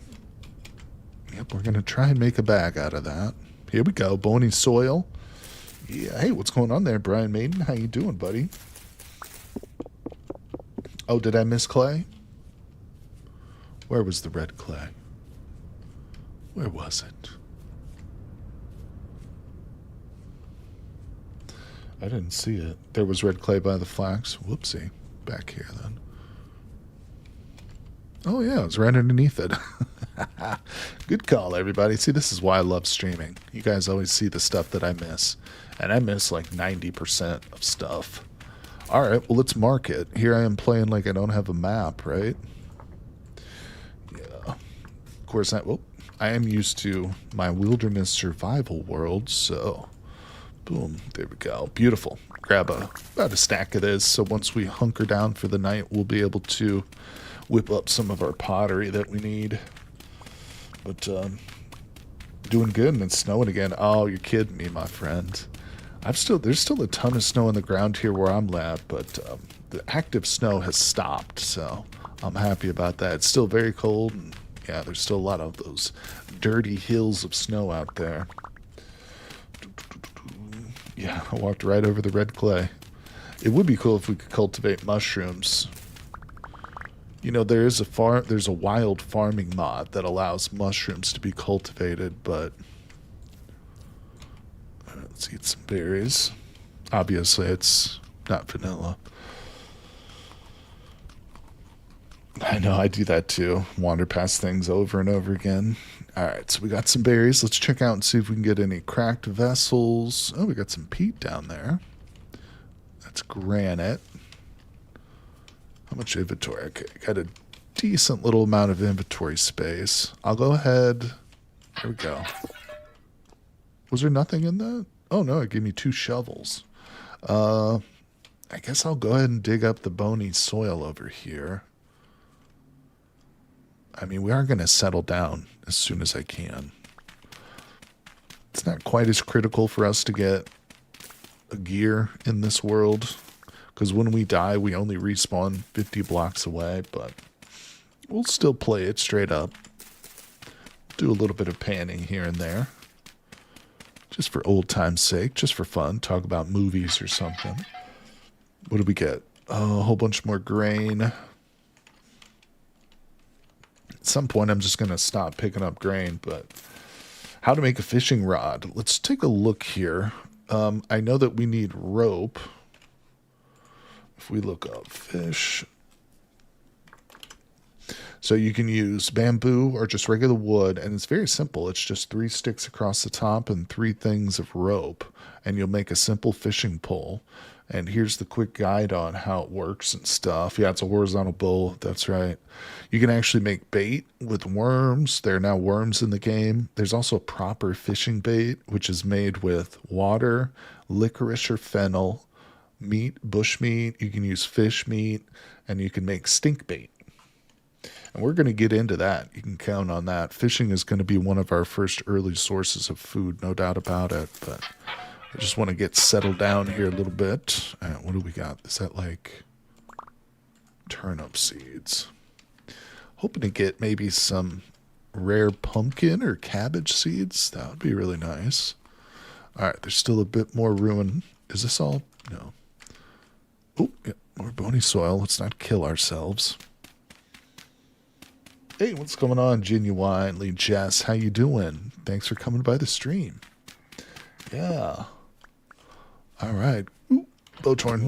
Yep, we're going to try and make a bag out of that. Here we go. Bony soil. Yeah, hey, what's going on there, Brian Maiden? How you doing, buddy? Oh, did I miss clay? Where was the red clay? Where was it? I didn't see it. There was red clay by the flax. Whoopsie. Back here, then. Oh, yeah, it was right underneath it. Good call, everybody. See, this is why I love streaming. You guys always see the stuff that I miss. And I miss like 90% of stuff. All right, well, let's mark it. Here I am playing like I don't have a map, right? Yeah. Of course, I am used to my wilderness survival world, so Boom. There we go. Beautiful. Grab about a stack of this, so once we hunker down for the night, we'll be able to whip up some of our pottery that we need. But, doing good, and it's snowing again. Oh, you're kidding me, my friend. There's still a ton of snow on the ground here where I'm at, but the active snow has stopped, so I'm happy about that. It's still very cold, and yeah, there's still a lot of those dirty hills of snow out there. Yeah, I walked right over the red clay. It would be cool if we could cultivate mushrooms. You know, there's a wild farming mod that allows mushrooms to be cultivated, but let's eat some berries. Obviously, it's not vanilla. I know, I do that too. Wander past things over and over again. Alright, so we got some berries. Let's check out and see if we can get any cracked vessels. Oh, we got some peat down there. That's granite. How much inventory? Okay, got a decent little amount of inventory space. I'll go ahead. There we go. Was there nothing in that? Oh no, it gave me 2 shovels. I guess I'll go ahead and dig up the bony soil over here. I mean, we are going to settle down as soon as I can. It's not quite as critical for us to get a gear in this world, because when we die, we only respawn 50 blocks away, but we'll still play it straight up. Do a little bit of panning here and there. Just for old time's sake, just for fun. Talk about movies or something. What did we get? Oh, a whole bunch more grain. At some point, I'm just going to stop picking up grain, but how to make a fishing rod. Let's take a look here. I know that we need rope. If we look up fish. So you can use bamboo or just regular wood, and it's very simple. It's just 3 sticks across the top and 3 things of rope, and you'll make a simple fishing pole. And here's the quick guide on how it works and stuff. Yeah, it's a horizontal bowl. That's right. You can actually make bait with worms. There are now worms in the game. There's also a proper fishing bait, which is made with water, licorice or fennel, meat, bush meat. You can use fish meat, and you can make stink bait. And we're going to get into that. You can count on that. Fishing is going to be one of our first early sources of food, no doubt about it. But I just want to get settled down here a little bit. What do we got? Is that like turnip seeds? Hoping to get maybe some rare pumpkin or cabbage seeds. That would be really nice. All right, there's still a bit more ruin. Is this all? No. Oh, yeah, more bony soil. Let's not kill ourselves. Hey, what's going on, Genuinely Jess? How you doing? Thanks for coming by the stream. Yeah. All right. Ooh, Bowtorn.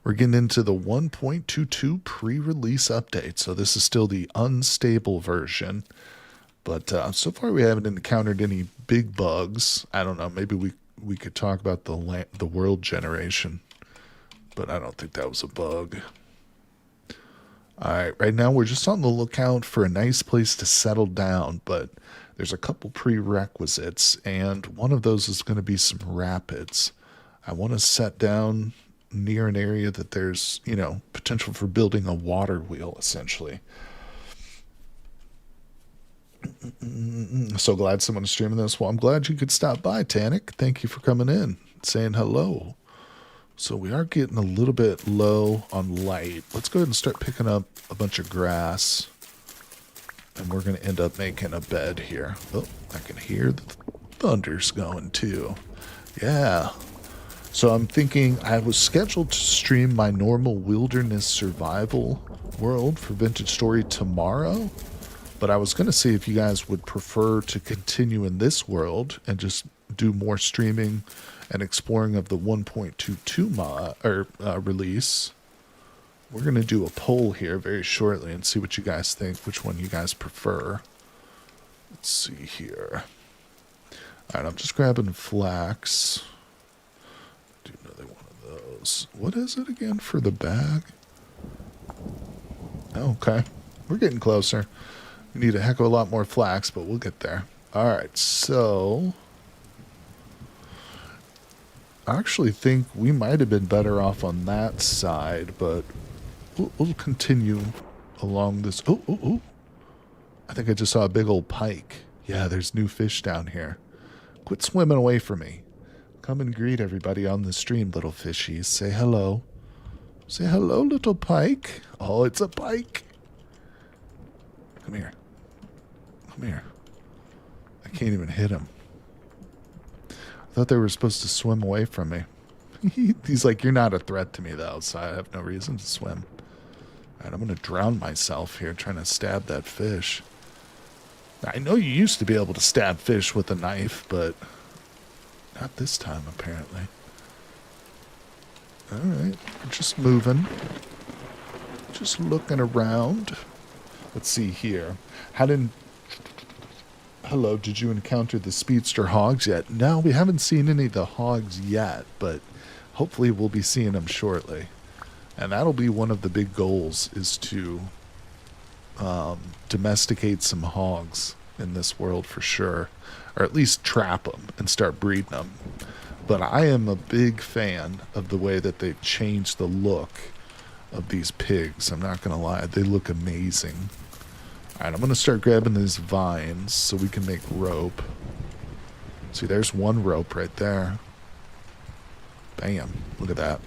We're getting into the 1.22 pre-release update, so this is still the unstable version. But so far we haven't encountered any big bugs. I don't know. Maybe we could talk about the world generation, but I don't think that was a bug. Alright, right now we're just on the lookout for a nice place to settle down, but there's a couple prerequisites, and one of those is going to be some rapids. I want to set down near an area that there's, you know, potential for building a water wheel, essentially. So glad someone's streaming this. Well, I'm glad you could stop by, Tanik. Thank you for coming in, saying hello. So we are getting a little bit low on light. Let's go ahead and start picking up a bunch of grass. And we're going to end up making a bed here. Oh, I can hear the thunder's going too. Yeah. So I'm thinking I was scheduled to stream my normal wilderness survival world for Vintage Story tomorrow. But I was going to see if you guys would prefer to continue in this world and just do more streaming and exploring of the 1.22 release. We're going to do a poll here very shortly and see what you guys think, which one you guys prefer. Let's see here. Alright, I'm just grabbing flax. Do another one of those. What is it again for the bag? Okay, we're getting closer. We need a heck of a lot more flax, but we'll get there. Alright, so I actually think we might have been better off on that side, but we'll continue along this. Oh, oh, oh. I think I just saw a big old pike. Yeah, there's new fish down here. Quit swimming away from me. Come and greet everybody on the stream, little fishies. Say hello. Say hello, little pike. Oh, it's a pike. Come here. Come here. I can't even hit him. I thought they were supposed to swim away from me. He's like, you're not a threat to me, though, so I have no reason to swim. All right, I'm going to drown myself here trying to stab that fish. I know you used to be able to stab fish with a knife, but not this time, apparently. All right, just moving. Just looking around. Let's see here. Hello, did you encounter the speedster hogs yet? No, we haven't seen any of the hogs yet, but hopefully we'll be seeing them shortly. And that'll be one of the big goals, is to domesticate some hogs in this world for sure. Or at least trap them and start breeding them. But I am a big fan of the way that they've changed the look of these pigs. I'm not going to lie. They look amazing. Alright, I'm going to start grabbing these vines so we can make rope. See, there's one rope right there. Bam. Look at that.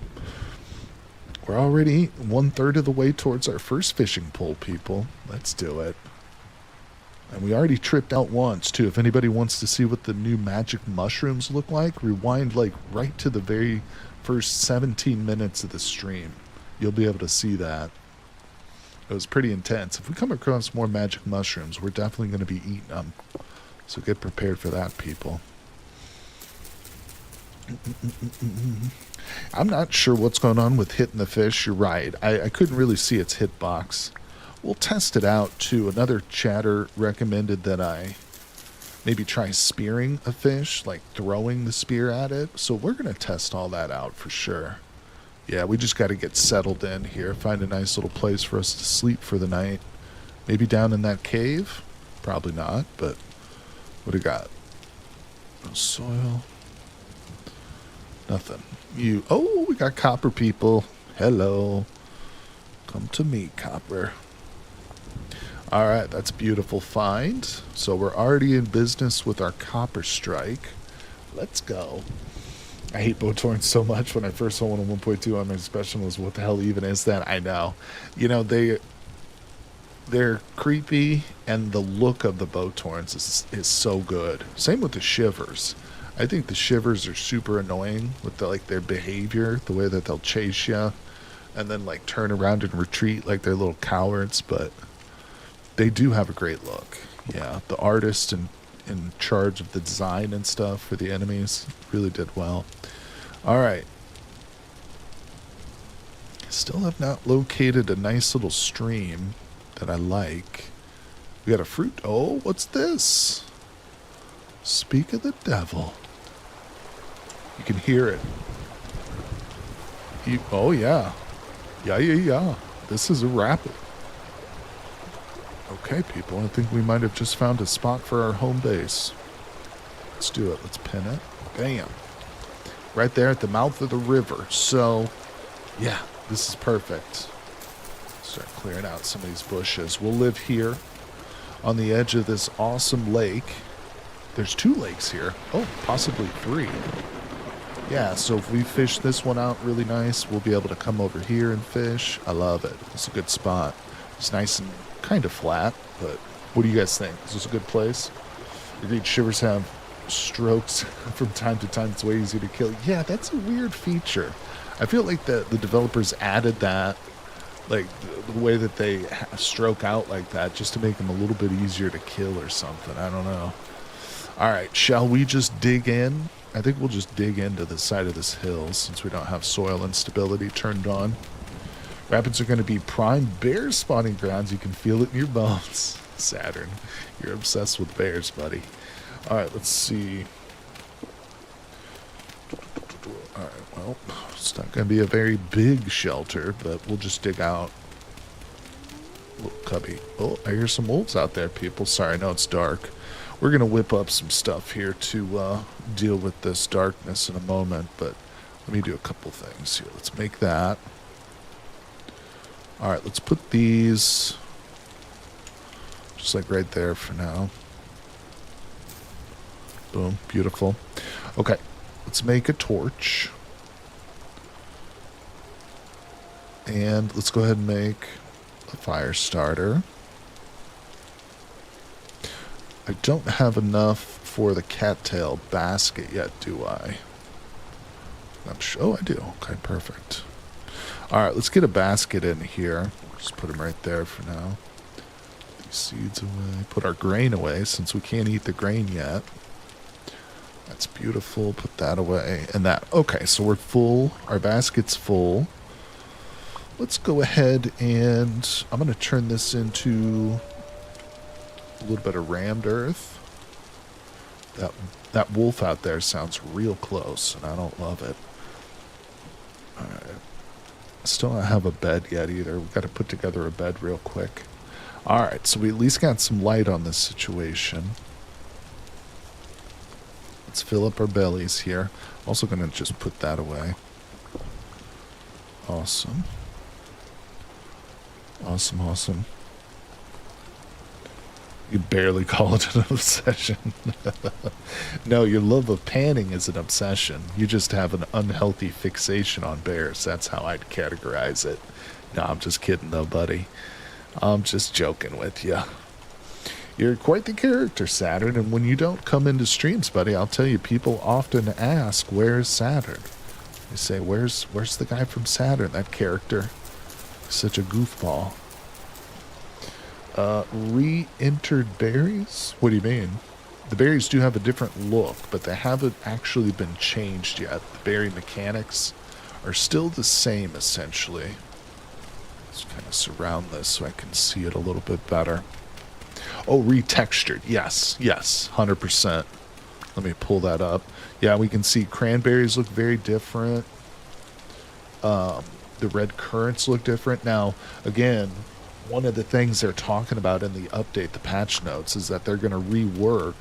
We're already 1/3 of the way towards our first fishing pole, people. Let's do it. And we already tripped out once, too. If anybody wants to see what the new magic mushrooms look like, rewind like right to the very first 17 minutes of the stream. You'll be able to see that. It was pretty intense. If we come across more magic mushrooms, we're definitely going to be eating them. So get prepared for that, people. I'm not sure what's going on with hitting the fish. You're right. I couldn't really see its hitbox. We'll test it out, too. Another chatter recommended that I maybe try spearing a fish, like throwing the spear at it. So we're going to test all that out for sure. Yeah, we just got to get settled in here. Find a nice little place for us to sleep for the night. Maybe down in that cave? Probably not, but what do you got? No soil. Nothing. Oh, we got copper people. Hello. Come to me, copper. All right, that's a beautiful find. So we're already in business with our copper strike. Let's go. I hate Botorns so much. When I first saw one on 1.2 on my special was, what the hell even is that? I know. You know, they're creepy, and the look of the Botorns is so good. Same with the shivers. I think the shivers are super annoying with their behavior, the way that they'll chase you and then like turn around and retreat like they're little cowards, but they do have a great look. Yeah, the artist in charge of the design and stuff for the enemies really did well. All right. Still have not located a nice little stream that I like. We got a fruit. Oh, what's this? Speak of the devil. You can hear it. Oh, yeah. Yeah. This is a rapid. Okay, people. I think we might have just found a spot for our home base. Let's do it. Let's pin it. Bam. Right there at the mouth of the river. So, yeah, this is perfect. Start clearing out some of these bushes. We'll live here on the edge of this awesome lake. There's 2 lakes here. Oh, possibly 3. Yeah, so if we fish this one out really nice, we'll be able to come over here and fish. I love it. It's a good spot. It's nice and kind of flat, but what do you guys think? Is this a good place? Agreed, shivers have strokes from time to time. It's way easier to kill. Yeah, that's a weird feature. I feel like the developers added that, like the way that they stroke out like that, just to make them a little bit easier to kill or something. I don't know. All right, shall we just dig in? I think we'll just dig into the side of this hill since we don't have soil instability turned on. Rapids are going to be prime bear spawning grounds. You can feel it in your bones. Saturn, you're obsessed with bears, buddy. All right, let's see. All right, well, it's not going to be a very big shelter, but we'll just dig out. Little cubby. Oh, I hear some wolves out there, people. Sorry, I know it's dark. We're going to whip up some stuff here to deal with this darkness in a moment, but let me do a couple things here. Let's make that. All right, let's put these just like right there for now. Boom, beautiful. Okay, let's make a torch. And let's go ahead and make a fire starter. I don't have enough for the cattail basket yet, do I? I'm sure. Oh, I do. Okay, perfect. All right, let's get a basket in here. Just put them right there for now. These seeds away. Put our grain away since we can't eat the grain yet. That's beautiful. Put that away. And that. Okay, so we're full. Our basket's full. Let's go ahead and I'm going to turn this into a little bit of rammed earth. That wolf out there sounds real close, and I don't love it. Alright. Still don't have a bed yet either. We've got to put together a bed real quick. Alright, so we at least got some light on this situation. Let's fill up our bellies here. Also going to just put that away. Awesome. Awesome, awesome. You barely call it an obsession. No, your love of panning is an obsession. You just have an unhealthy fixation on bears. That's how I'd categorize it. No, I'm just kidding though, buddy. I'm just joking with you. You're quite the character, Saturn, and when you don't come into streams, buddy, I'll tell you, people often ask, where's Saturn? They say, where's the guy from Saturn, that character? He's such a goofball. Re-entered berries? What do you mean? The berries do have a different look, but they haven't actually been changed yet. The berry mechanics are still the same, essentially. Let's kind of surround this so I can see it a little bit better. Oh, retextured. Yes, 100%. Let me pull that up. Yeah, we can see cranberries look very different. The red currants look different. Now, again, one of the things they're talking about in the update, the patch notes, is that they're going to rework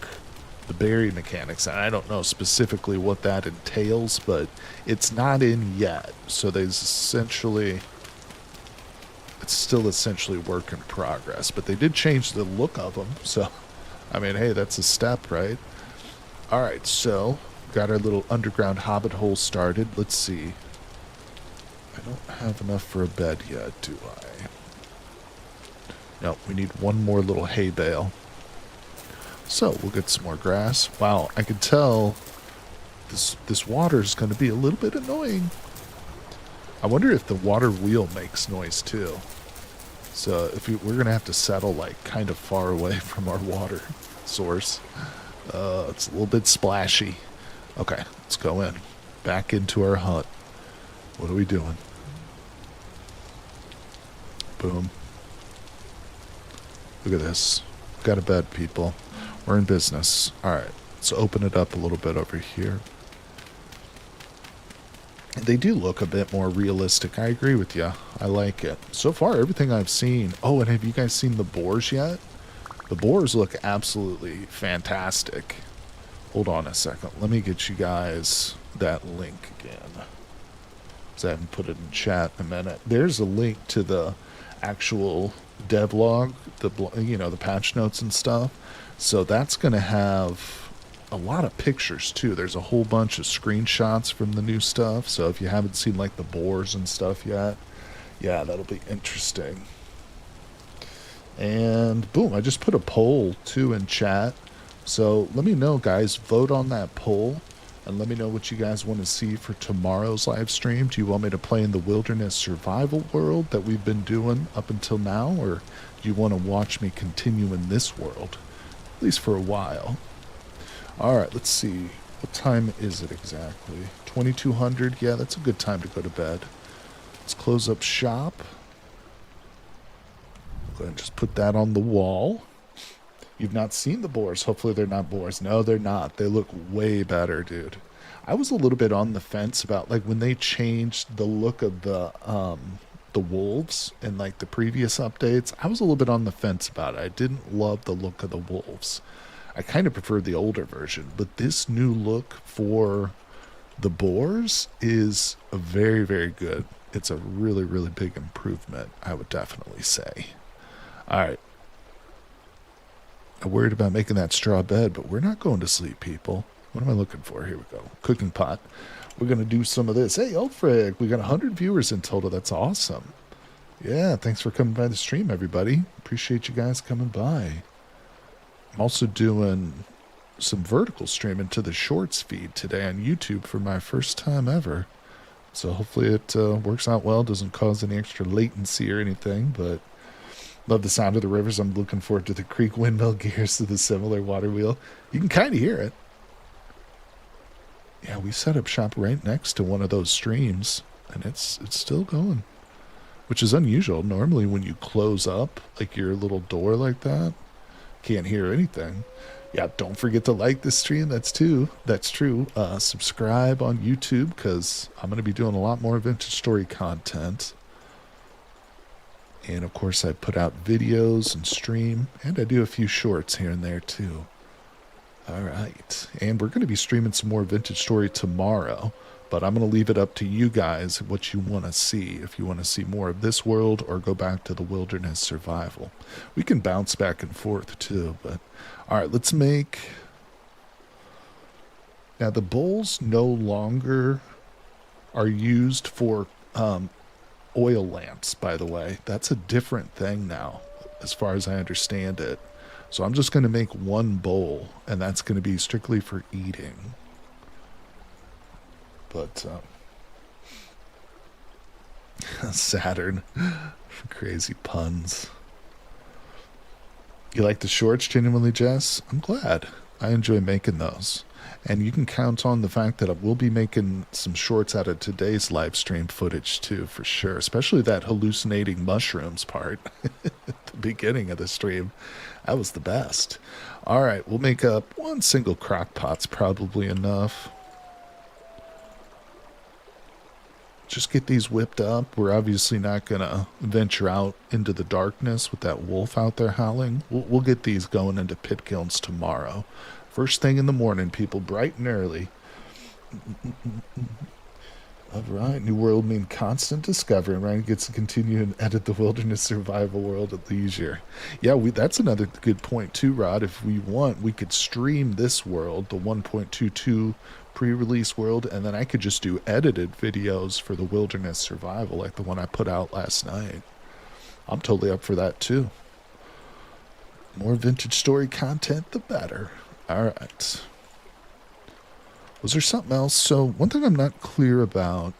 the berry mechanics. And I don't know specifically what that entails, but it's not in yet. So there's essentially, it's still essentially work in progress. But they did change the look of them. So, I mean, hey, that's a step, right? All right, so got our little underground hobbit hole started. Let's see. I don't have enough for a bed yet, do I? No, we need one more little hay bale. So, we'll get some more grass. Wow, I can tell this water is going to be a little bit annoying. I wonder if the water wheel makes noise too. So, we're going to have to settle like kind of far away from our water source. It's a little bit splashy. Okay, let's go in. Back into our hut. What are we doing? Boom. Look at this. Got a bed, people. We're in business. Alright, let's open it up a little bit over here. They do look a bit more realistic. I agree with you. I like it. So far, everything I've seen... Oh, and have you guys seen the boars yet? The boars look absolutely fantastic. Hold on a second. Let me get you guys that link again. Because I haven't put it in chat in a minute. There's a link to the actual devlog, the patch notes and stuff. So that's going to have a lot of pictures too. There's a whole bunch of screenshots from the new stuff. So if you haven't seen like the boars and stuff yet, yeah, that'll be interesting. And boom, I just put a poll too in chat. So let me know, guys. Vote on that poll and let me know what you guys want to see for tomorrow's live stream. Do you want me to play in the wilderness survival world that we've been doing up until now, or do you want to watch me continue in this world, at least for a while? All right, let's see. What time is it exactly? 2200. Yeah, that's a good time to go to bed. Let's close up shop. Go ahead and just put that on the wall. You've not seen the boars. Hopefully they're not boars. No, they're not. They look way better, dude. I was a little bit on the fence about like when they changed the look of the wolves in like the previous updates. I was a little bit on the fence about it. I didn't love the look of the wolves. I kind of prefer the older version, but this new look for the bores is a very, very good. It's a really, really big improvement, I would definitely say. All right. I'm worried about making that straw bed, but we're not going to sleep, people. What am I looking for? Here we go. Cooking pot. We're going to do some of this. Hey, Ulfric, we got 100 viewers in total. That's awesome. Yeah, thanks for coming by the stream, everybody. Appreciate you guys coming by. I'm also doing some vertical streaming to the shorts feed today on YouTube for my first time ever. So hopefully it works out well, doesn't cause any extra latency or anything, but love the sound of the rivers. I'm looking forward to the creek windmill gears to the similar water wheel. You can kind of hear it. Yeah, we set up shop right next to one of those streams, and it's still going, which is unusual. Normally when you close up like your little door like that, can't hear anything. Yeah, don't forget to like this stream. That's true. Subscribe on YouTube, because I'm going to be doing a lot more vintage story content. And of course I put out videos and stream, and I do a few shorts here and there too. All right, and we're going to be streaming some more vintage story tomorrow, but I'm going to leave it up to you guys what you want to see. If you want to see more of this world or go back to the wilderness survival, we can bounce back and forth too. But all right, let's make. Now the bowls no longer are used for oil lamps, by the way. That's a different thing now, as far as I understand it. So I'm just going to make one bowl, and that's going to be strictly for eating. But Saturn, crazy puns. You like the shorts, genuinely, Jess? I'm glad. I enjoy making those. And you can count on the fact that I will be making some shorts out of today's live stream footage too, for sure. Especially that hallucinating mushrooms part at the beginning of the stream. That was the best. All right, we'll make up one single crock pot's probably enough. Just get these whipped up. We're obviously not going to venture out into the darkness with that wolf out there howling. We'll get these going into pit kilns tomorrow. First thing in the morning, people, bright and early. All right, new world mean constant discovery. Ryan gets to continue and edit the wilderness survival world at leisure. Yeah, that's another good point too, Rod. If we want, we could stream this world, the 1.22 pre-release world, and then I could just do edited videos for the wilderness survival, like the one I put out last night. I'm totally up for that too. More vintage story content, the better. All right. Was there something else? So one thing I'm not clear about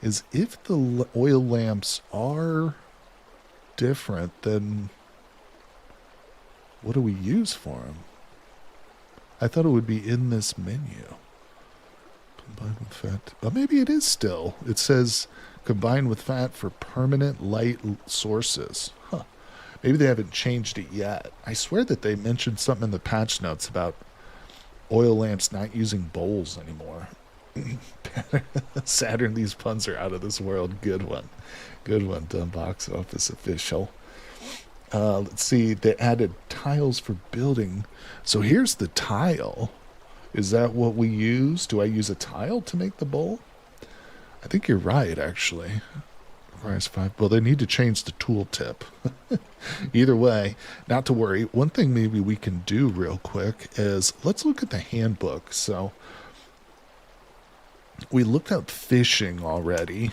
is if the oil lamps are different, then what do we use for them? I thought it would be in this menu. Combined with fat. Oh, maybe it is still. It says combined with fat for permanent light sources. Huh. Maybe they haven't changed it yet. I swear that they mentioned something in the patch notes about oil lamps not using bowls anymore. Saturn, these puns are out of this world. Good one. Good one, Dumb Box Office official. Let's see. They added tiles for building. So here's the tile. Is that what we use? Do I use a tile to make the bowl? I think you're right, actually. Rise 5. Well, they need to change the tooltip. Either way, not to worry. One thing maybe we can do real quick is let's look at the handbook. So we looked at fishing already,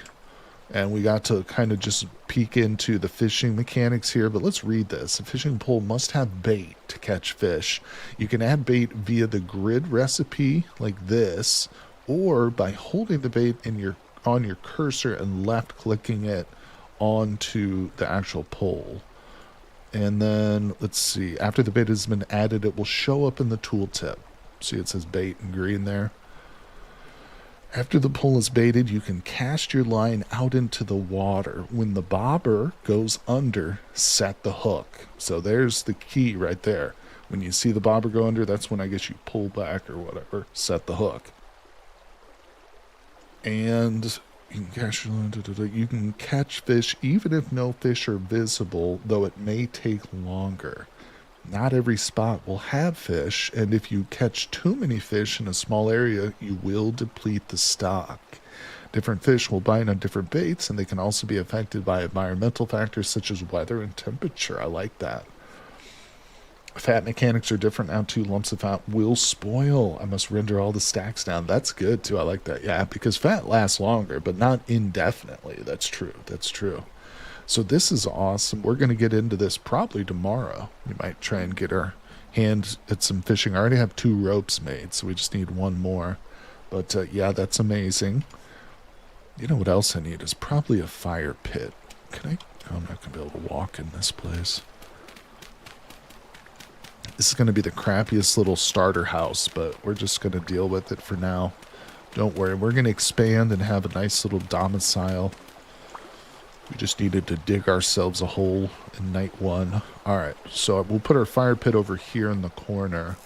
and we got to kind of just peek into the fishing mechanics here, but let's read this. A fishing pole must have bait to catch fish. You can add bait via the grid recipe like this, or by holding the bait on your cursor and left clicking it onto the actual pole. And then let's see, after the bait has been added, it will show up in the tooltip. See, it says bait in green there. After the pole is baited, you can cast your line out into the water. When the bobber goes under, set the hook. So there's the key right there. When you see the bobber go under, that's when I guess you pull back or whatever, set the hook. And you can catch fish even if no fish are visible, though it may take longer. Not every spot will have fish, and if you catch too many fish in a small area, you will deplete the stock. Different fish will bite on different baits, and they can also be affected by environmental factors such as weather and temperature. I like that. Fat mechanics are different now too. Lumps of fat will spoil. I must render all the stacks down. That's good too. I like that. Yeah, because fat lasts longer, but not indefinitely. That's true. That's true. So this is awesome. We're going to get into this probably tomorrow. We might try and get our hand at some fishing. I already have 2 ropes made, so we just need 1 more. But yeah, that's amazing. You know what else I need is probably a fire pit. Can I? Oh, I'm not going to be able to walk in this place. This is going to be the crappiest little starter house, but we're just going to deal with it for now. Don't worry. We're going to expand and have a nice little domicile. We just needed to dig ourselves a hole in night 1. Alright, so we'll put our fire pit over here in the corner.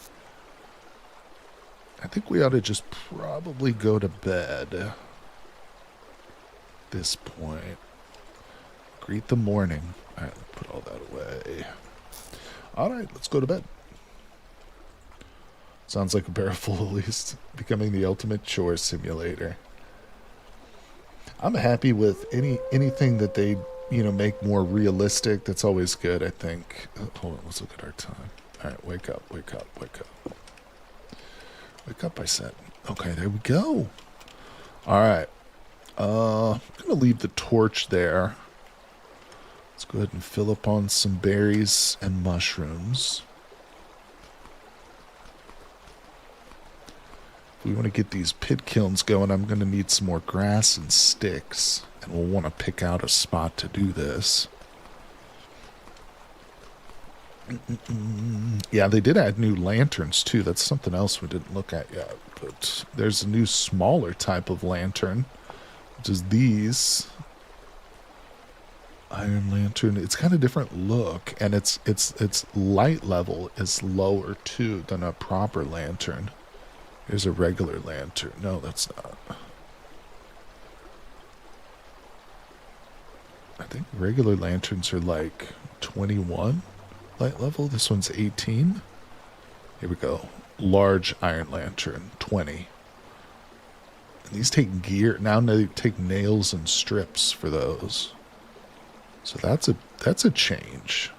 I think we ought to just probably go to bed at this point. Greet the morning. Alright, put all that away. Alright, let's go to bed. Sounds like a barrel full at least. Becoming the ultimate chore simulator. I'm happy with anything that they, make more realistic. That's always good, I think. Hold on, let's look at our time. All right, wake up, wake up, wake up. Wake up, I said. Okay, there we go. All right. I'm going to leave the torch there. Let's go ahead and fill up on some berries and mushrooms. If we want to get these pit kilns going, I'm going to need some more grass and sticks. And we'll want to pick out a spot to do this. Yeah, they did add new lanterns, too. That's something else we didn't look at yet. But there's a new smaller type of lantern, which is these. Iron lantern. It's got a different look, and its light level is lower, too, than a proper lantern. Here's a regular lantern. No, that's not. I think regular lanterns are like 21 light level. This one's 18. Here we go. Large iron lantern, 20. And these take gear. Now they take nails and strips for those. So that's a change.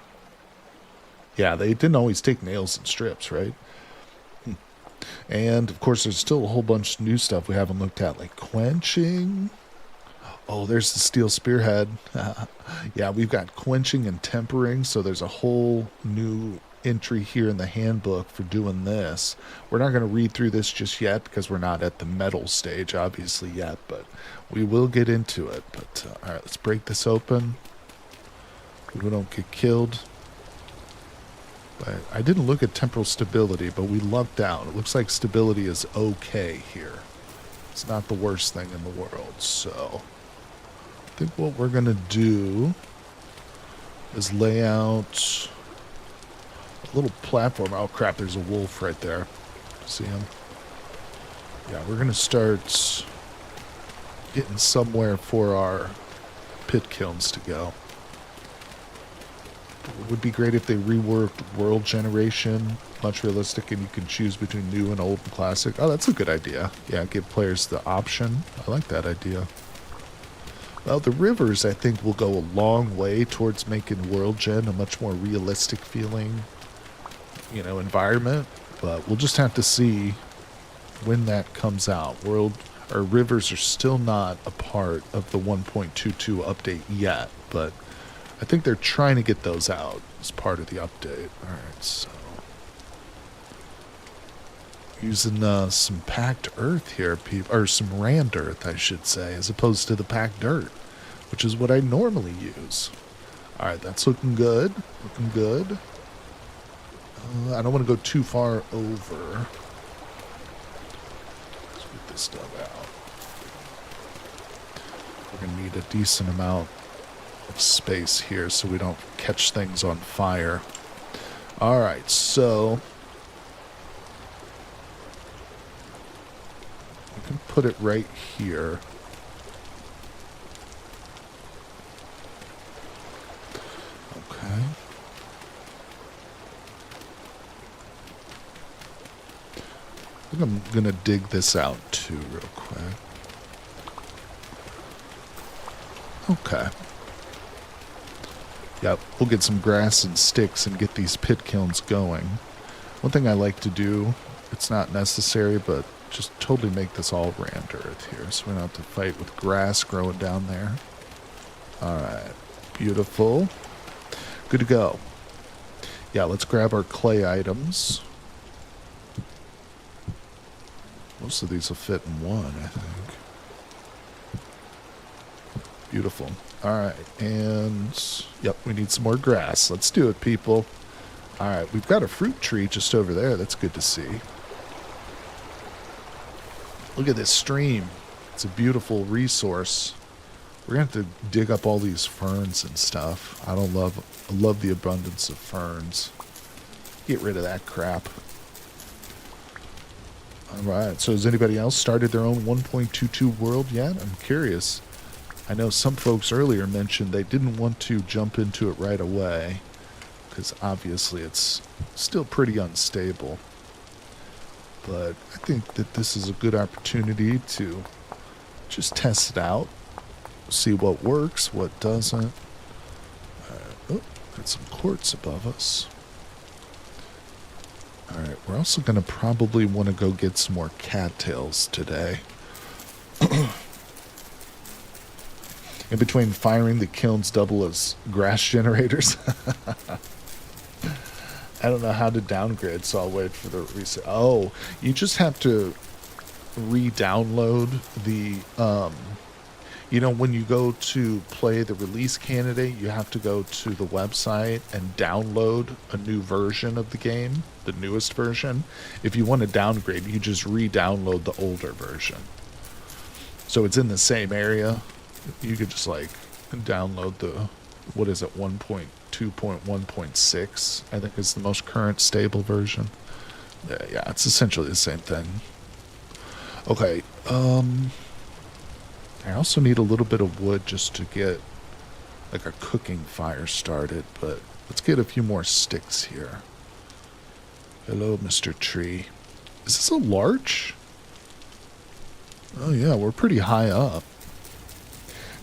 Yeah, they didn't always take nails and strips, right? And, of course, there's still a whole bunch of new stuff we haven't looked at, like quenching. Oh, there's the steel spearhead. Yeah, we've got quenching and tempering, so there's a whole new entry here in the handbook for doing this. We're not going to read through this just yet because we're not at the metal stage, obviously, yet, but we will get into it. But, all right, let's break this open. We don't get killed. I didn't look at temporal stability, but we lucked out. It looks like stability is okay here. It's not the worst thing in the world, so I think what we're going to do is lay out a little platform. Oh, crap, there's a wolf right there. See him? Yeah, we're going to start getting somewhere for our pit kilns to go. It would be great if they reworked world generation, much realistic, and you can choose between new and old and classic. Oh, that's a good idea. Yeah, give players the option. I like that idea. Well, the rivers, I think, will go a long way towards making world gen a much more realistic feeling, environment. But we'll just have to see when that comes out. Rivers are still not a part of the 1.22 update yet, but I think they're trying to get those out as part of the update. Alright, so using some packed earth here, or some rand earth, I should say, as opposed to the packed dirt, which is what I normally use. Alright, that's looking good. Looking good. I don't want to go too far over. Let's get this dug out. We're going to need a decent amount of space here so we don't catch things on fire. Alright, so we can put it right here. Okay. think I'm going to dig this out too real quick. Okay. Yep, we'll get some grass and sticks and get these pit kilns going. One thing I like to do, it's not necessary, but just totally make this all rand earth here, so we don't have to fight with grass growing down there. Alright, beautiful. Good to go. Yeah, let's grab our clay items. Most of these will fit in one, I think. Beautiful. Alright, and yep, we need some more grass. Let's do it, people. Alright, we've got a fruit tree just over there. That's good to see. Look at this stream. It's a beautiful resource. We're going to have to dig up all these ferns and stuff. I love the abundance of ferns. Get rid of that crap. Alright, so has anybody else started their own 1.22 world yet? I'm curious. I know some folks earlier mentioned they didn't want to jump into it right away, because obviously it's still pretty unstable. But I think that this is a good opportunity to just test it out, see what works, what doesn't. Oh, got some quartz above us. Alright, we're also going to probably want to go get some more cattails today. In between firing, the kilns double as grass generators. I don't know how to downgrade, so I'll wait for the reset. Oh, you just have to re-download the, when you go to play the release candidate, you have to go to the website and download a new version of the game, the newest version. If you want to downgrade, you just re-download the older version. So it's in the same area. You could just download the, 1.2.1.6, I think is the most current stable version. Yeah, it's essentially the same thing. Okay, I also need a little bit of wood just to get a cooking fire started, but let's get a few more sticks here. Hello, Mr. Tree. Is this a larch? Oh yeah, we're pretty high up.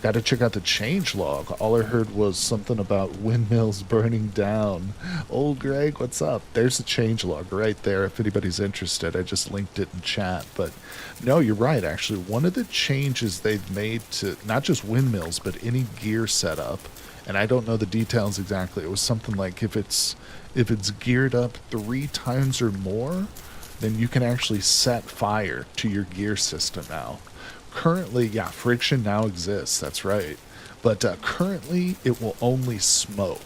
Got to check out the changelog. All I heard was something about windmills burning down. Old Greg, what's up? There's the changelog right there if anybody's interested. I just linked it in chat. But no, you're right, actually. One of the changes they've made to not just windmills, but any gear setup, and I don't know the details exactly. It was something like if it's geared up 3 times or more, then you can actually set fire to your gear system now. Currently, yeah, friction now exists, that's right. But currently, it will only smoke.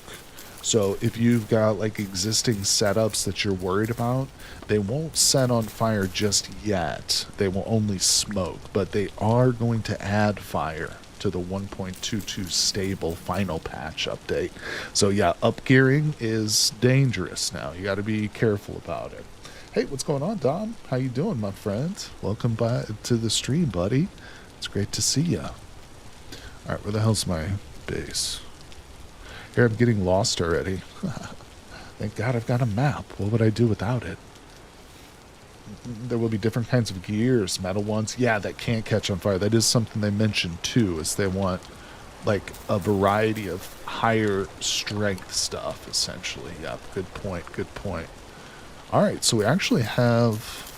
So if you've got existing setups that you're worried about, they won't set on fire just yet. They will only smoke, but they are going to add fire to the 1.22 stable final patch update. So yeah, upgearing is dangerous now. You got to be careful about it. Hey, what's going on, Dom? How you doing, my friend? Welcome back to the stream, buddy. It's great to see ya. All right, where the hell's my base? Here, I'm getting lost already. Thank God I've got a map. What would I do without it? There will be different kinds of gears, metal ones. Yeah, that can't catch on fire. That is something they mentioned, too, is they want, a variety of higher strength stuff, essentially. Yeah, good point, good point. Alright, so we actually have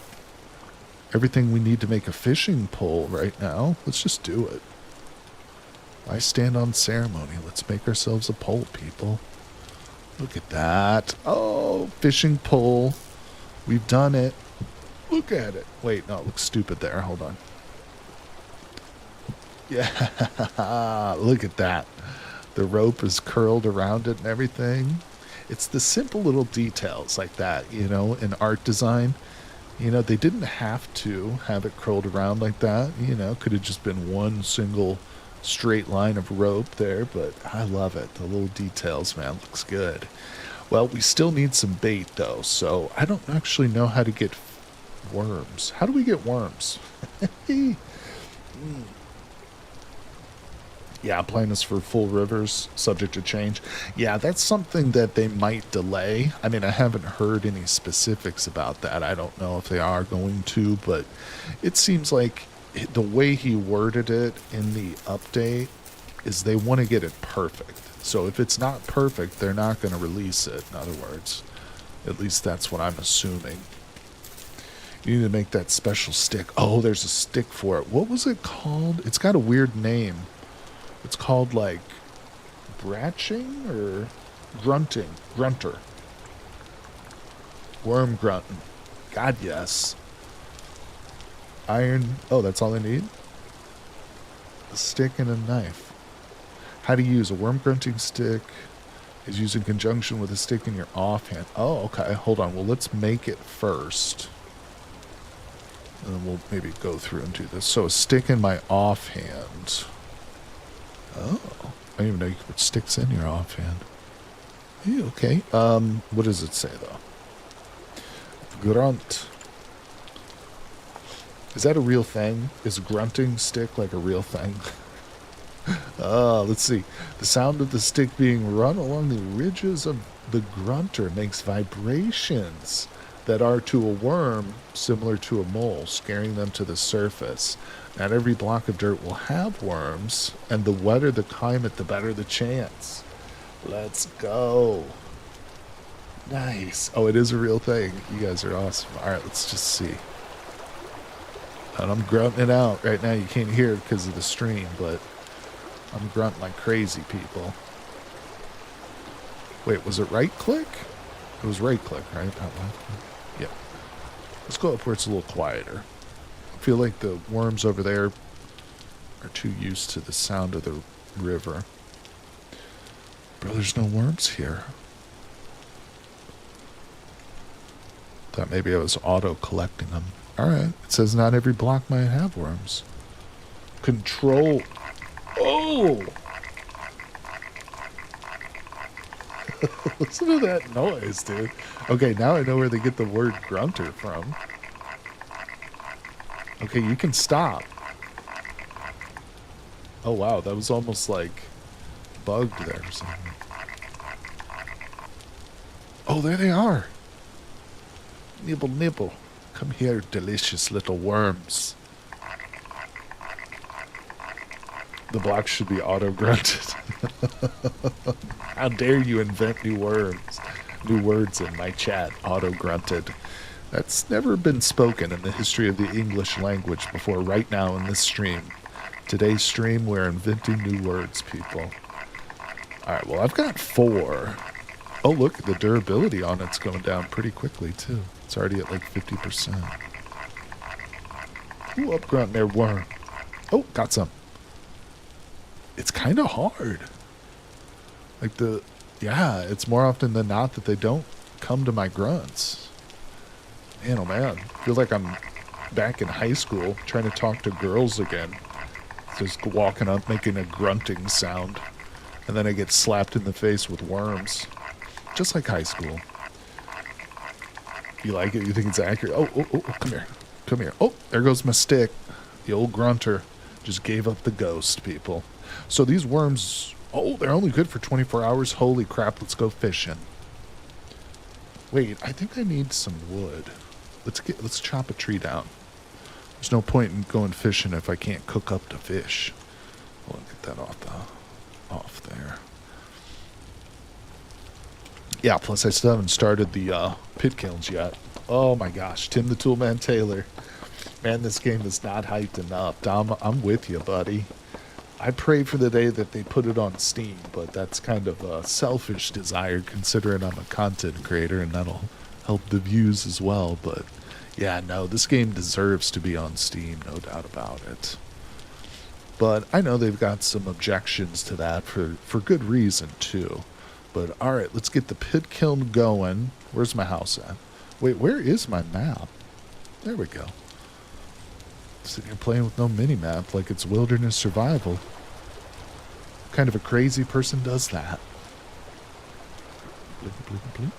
everything we need to make a fishing pole right now. Let's just do it. Why stand on ceremony? Let's make ourselves a pole, people. Look at that. Oh, fishing pole. We've done it. Look at it. Wait, no, it looks stupid there. Hold on. Yeah, look at that. The rope is curled around it and everything. It's the simple little details like that, in art design. They didn't have to have it curled around like that. Could have just been one single straight line of rope there, but I love it. The little details, man, looks good. Well, we still need some bait, though, so I don't actually know how to get worms. How do we get worms? Yeah, plan is for full rivers, subject to change. Yeah, that's something that they might delay. I mean, I haven't heard any specifics about that. I don't know if they are going to, but it seems like the way he worded it in the update is they want to get it perfect. So if it's not perfect, they're not going to release it, in other words. At least that's what I'm assuming. You need to make that special stick. Oh, there's a stick for it. What was it called? It's got a weird name. It's called like bratching or grunting. Grunter. Worm grunting. God, yes. Iron. Oh, that's all I need? A stick and a knife. How to use a worm grunting stick is used in conjunction with a stick in your offhand. Oh, okay. Hold on. Well, let's make it first. And then we'll maybe go through and do this. So a stick in my offhand. Oh, I didn't even know you could put sticks in your offhand. Yeah, okay. What does it say though? Grunt. Is that a real thing? Is grunting stick like a real thing? Let's see. The sound of the stick being run along the ridges of the grunter makes vibrations that are to a worm similar to a mole, scaring them to the surface. Not every block of dirt will have worms, and the wetter the climate, the better the chance. Let's go. Nice. Oh, it is a real thing. You guys are awesome. All right, let's just see. And I'm grunting it out right now. You can't hear it because of the stream, but I'm grunting like crazy, people. Wait, was it right click? It was right click, right? Not left click. Yeah. Let's go up where it's a little quieter. I feel like the worms over there are too used to the sound of the river. Bro, there's no worms here. Thought maybe I was auto-collecting them. Alright, it says not every block might have worms. Control. Oh! Listen to that noise, dude. Okay, now I know where they get the word grunter from. Okay, you can stop. Oh, wow, that was almost like bugged there or something. Oh, there they are. Nibble, nibble. Come here, delicious little worms. The block should be auto-grunted. How dare you invent new words in my chat, auto-grunted. That's never been spoken in the history of the English language before right now in this stream. Today's stream, we're inventing new words, people. Alright, well, I've got 4. Oh, look, the durability on it's going down pretty quickly, too. It's already at like 50%. Ooh, up grunt there, worm. Oh, got some. It's kind of hard. Like yeah, it's more often than not that they don't come to my grunts. Man, oh man. I feel like I'm back in high school trying to talk to girls again. Just walking up, making a grunting sound. And then I get slapped in the face with worms. Just like high school. You like it? You think it's accurate? Oh, come here. Come here. Oh, there goes my stick. The old grunter just gave up the ghost, people. So these worms, oh, they're only good for 24 hours. Holy crap, let's go fishing. Wait, I think I need some wood. Let's chop a tree down. There's no point in going fishing if I can't cook up the fish. Hold on, get that off there. Yeah, plus I still haven't started the pit kilns yet. Oh my gosh, Tim the Toolman Taylor. Man, this game is not hyped enough. I'm with you, buddy. I pray for the day that they put it on Steam, but that's kind of a selfish desire considering I'm a content creator and that'll help the views as well. But yeah, no, this game deserves to be on Steam, no doubt about it. But I know they've got some objections to that for good reason too. But alright, let's get the pit kiln going. Where's my house at? Wait, where is my map? There we go. Sitting here playing with no mini-map like it's wilderness survival. What kind of a crazy person does that? Blink, blink, blink.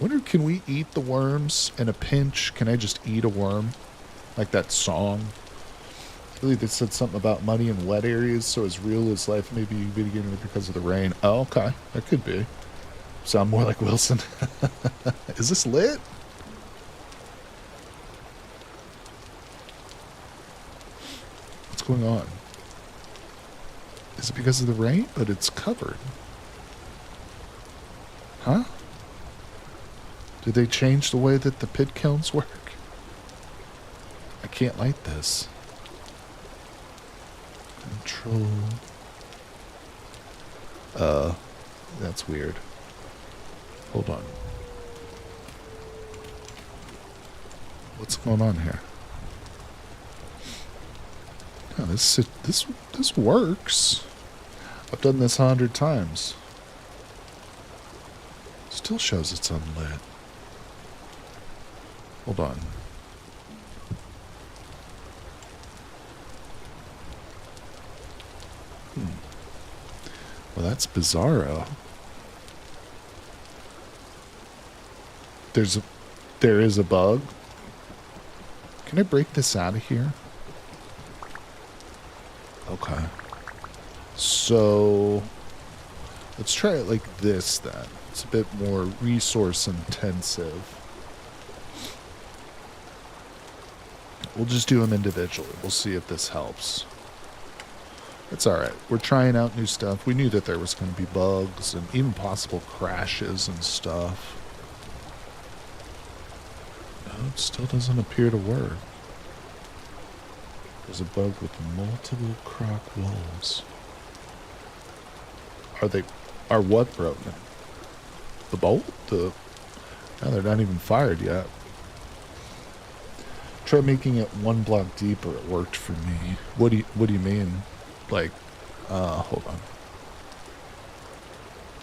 Wonder, can we eat the worms in a pinch? Can I just eat a worm? Like that song? Really, they said something about money in wet areas, so as real as life may be beginning because of the rain. Oh, okay. That could be. Sound more like Wilson. Is this lit? What's going on? Is it because of the rain? But it's covered. Huh? Did they change the way that the pit kilns work? I can't light this. Control. That's weird. Hold on. What's going on here? Oh, this works. I've done this 100 times. Still shows it's unlit. Hold on. Well, that's bizarro. There is a bug. Can I break this out of here? Okay. So let's try it like this then. It's a bit more resource intensive. We'll just do them individually. We'll see if this helps. It's alright. We're trying out new stuff. We knew that there was going to be bugs and even possible crashes and stuff. No, it still doesn't appear to work. There's a bug with multiple croc walls. Are what broken? The bolt? No, they're not even fired yet. Try making it one block deeper. It worked for me. What do you mean? Like, hold on.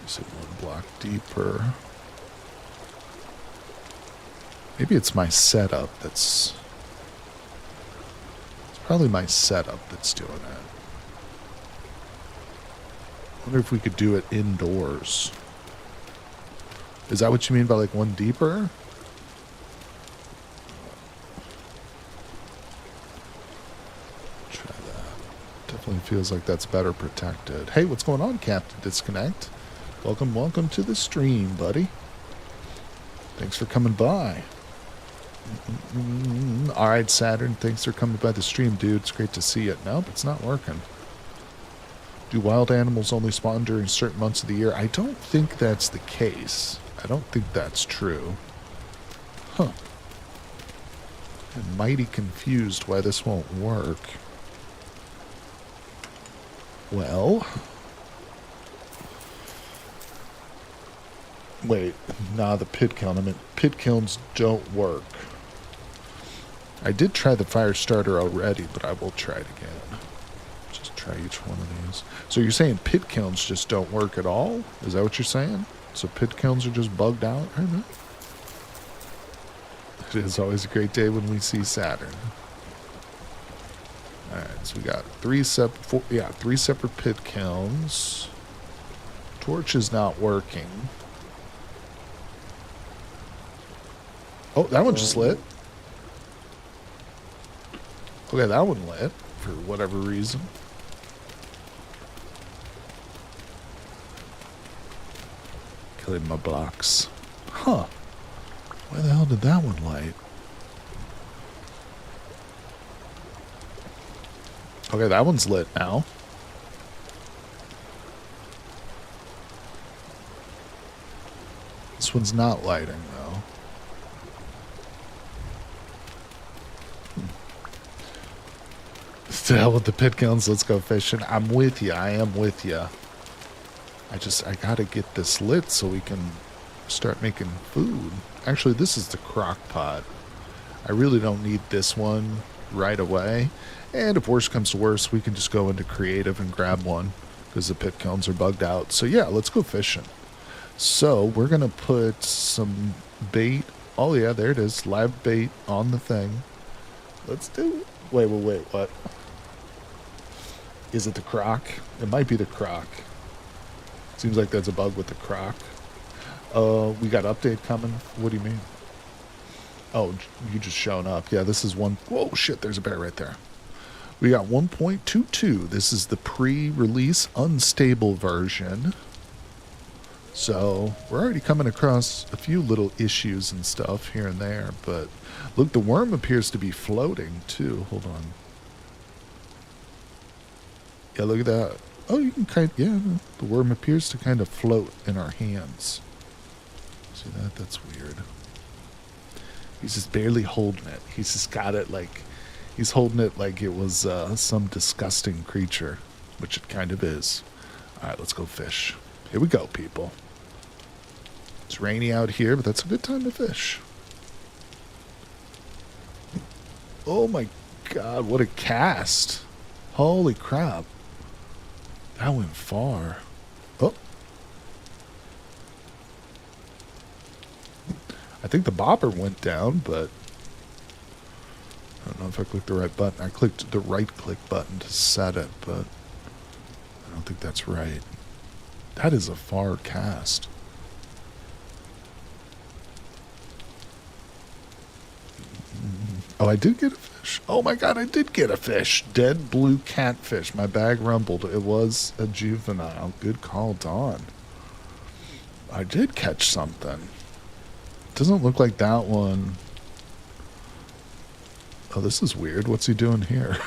You said one block deeper. Maybe it's my setup that's... It's probably my setup that's doing it. I wonder if we could do it indoors. Is that what you mean by like one deeper? Try that. Definitely feels like that's better protected. Hey, what's going on, Captain Disconnect? Welcome to the stream, buddy. Thanks for coming by. Alright, Saturn, thanks for coming by the stream, dude. It's great to see it. Nope, it's not working. Do wild animals only spawn during certain months of the year? I don't think that's the case. I don't think that's true. Huh. I'm mighty confused why this won't work. Well... Wait, nah, the pit kiln. I mean, pit kilns don't work. I did try the fire starter already, but I will try it again. Just try each one of these. So you're saying pit kilns just don't work at all? Is that what you're saying? So pit kilns are just bugged out right now? It is always a great day when we see Saturn. Alright, so we got three separate pit kilns. Torch is not working. Oh, that one just lit. Okay, that one lit for whatever reason. Killing my blocks. Huh. Why the hell did that one light? Okay, that one's lit now. This one's not lighting, though. To hell with the pit kilns, let's go fishing. I'm with you. I am with you. I gotta get this lit so we can start making food. Actually, this is the crock pot. I really don't need this one right away. And if worse comes to worse, we can just go into creative and grab one because the pit kilns are bugged out. So yeah, let's go fishing. So we're gonna put some bait. Oh yeah, there it is. Live bait on the thing. Let's do it. Wait, what? Is it the crock? It might be the crock. Seems like there's a bug with the crock. We got update coming. What do you mean? Oh, you just showing up. Yeah, this is one. Whoa, shit, there's a bear right there. We got 1.22. This is the pre-release unstable version. So we're already coming across a few little issues and stuff here and there, but look, the worm appears to be floating too. Hold on. Yeah, look at that. Oh, you can yeah, the worm appears to kind of float in our hands. See that? That's weird. He's just barely holding it. He's just got it like, he's holding it like it was some disgusting creature, which it kind of is. All right, let's go fish. Here we go, people. It's rainy out here, but that's a good time to fish. Oh my God, what a cast. Holy crap. That went far. Oh. I think the bobber went down, but I don't know if I clicked the right button. I clicked the right click button to set it, but I don't think that's right. That is a far cast. Oh, I did get a fish. Oh my God, I did get a fish. Dead blue catfish. My bag rumbled. It was a juvenile. Good call, Dawn. I did catch something. Doesn't look like that one. Oh, this is weird. What's he doing here?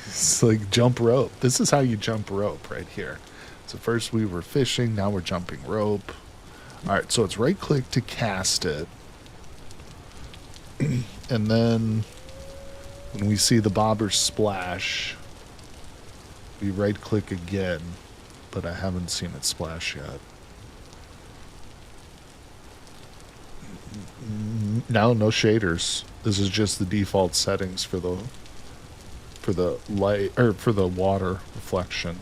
It's like jump rope. This is how you jump rope right here. So first we were fishing. Now we're jumping rope. All right, so it's right click to cast it. And then when we see the bobber splash, we right click again, but I haven't seen it splash yet. No shaders. This is just the default settings for the light, or for the water reflection.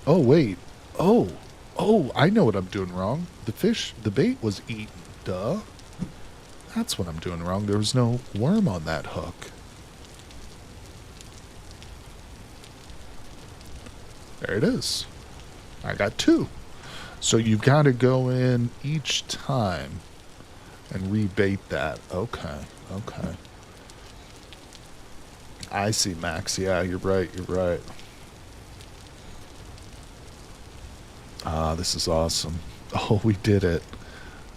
Oh wait. Oh, I know what I'm doing wrong. The bait was eaten. Duh. That's what I'm doing wrong. There was no worm on that hook. There it is. I got 2. So you've got to go in each time and rebait that. Okay. I see, Max. Yeah, you're right. Ah, this is awesome. Oh, we did it.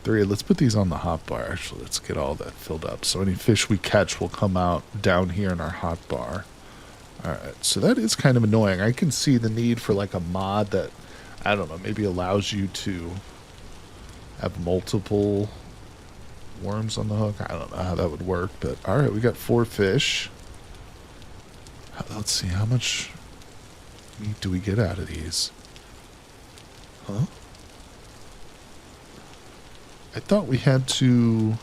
3. Let's put these on the hotbar. Actually, let's get all that filled up. So any fish we catch will come out down here in our hotbar. All right. So that is kind of annoying. I can see the need for like a mod that, I don't know, maybe allows you to have multiple worms on the hook. I don't know how that would work, but all right, we got 4 fish. Let's see, how much meat do we get out of these? Huh? I thought we had to...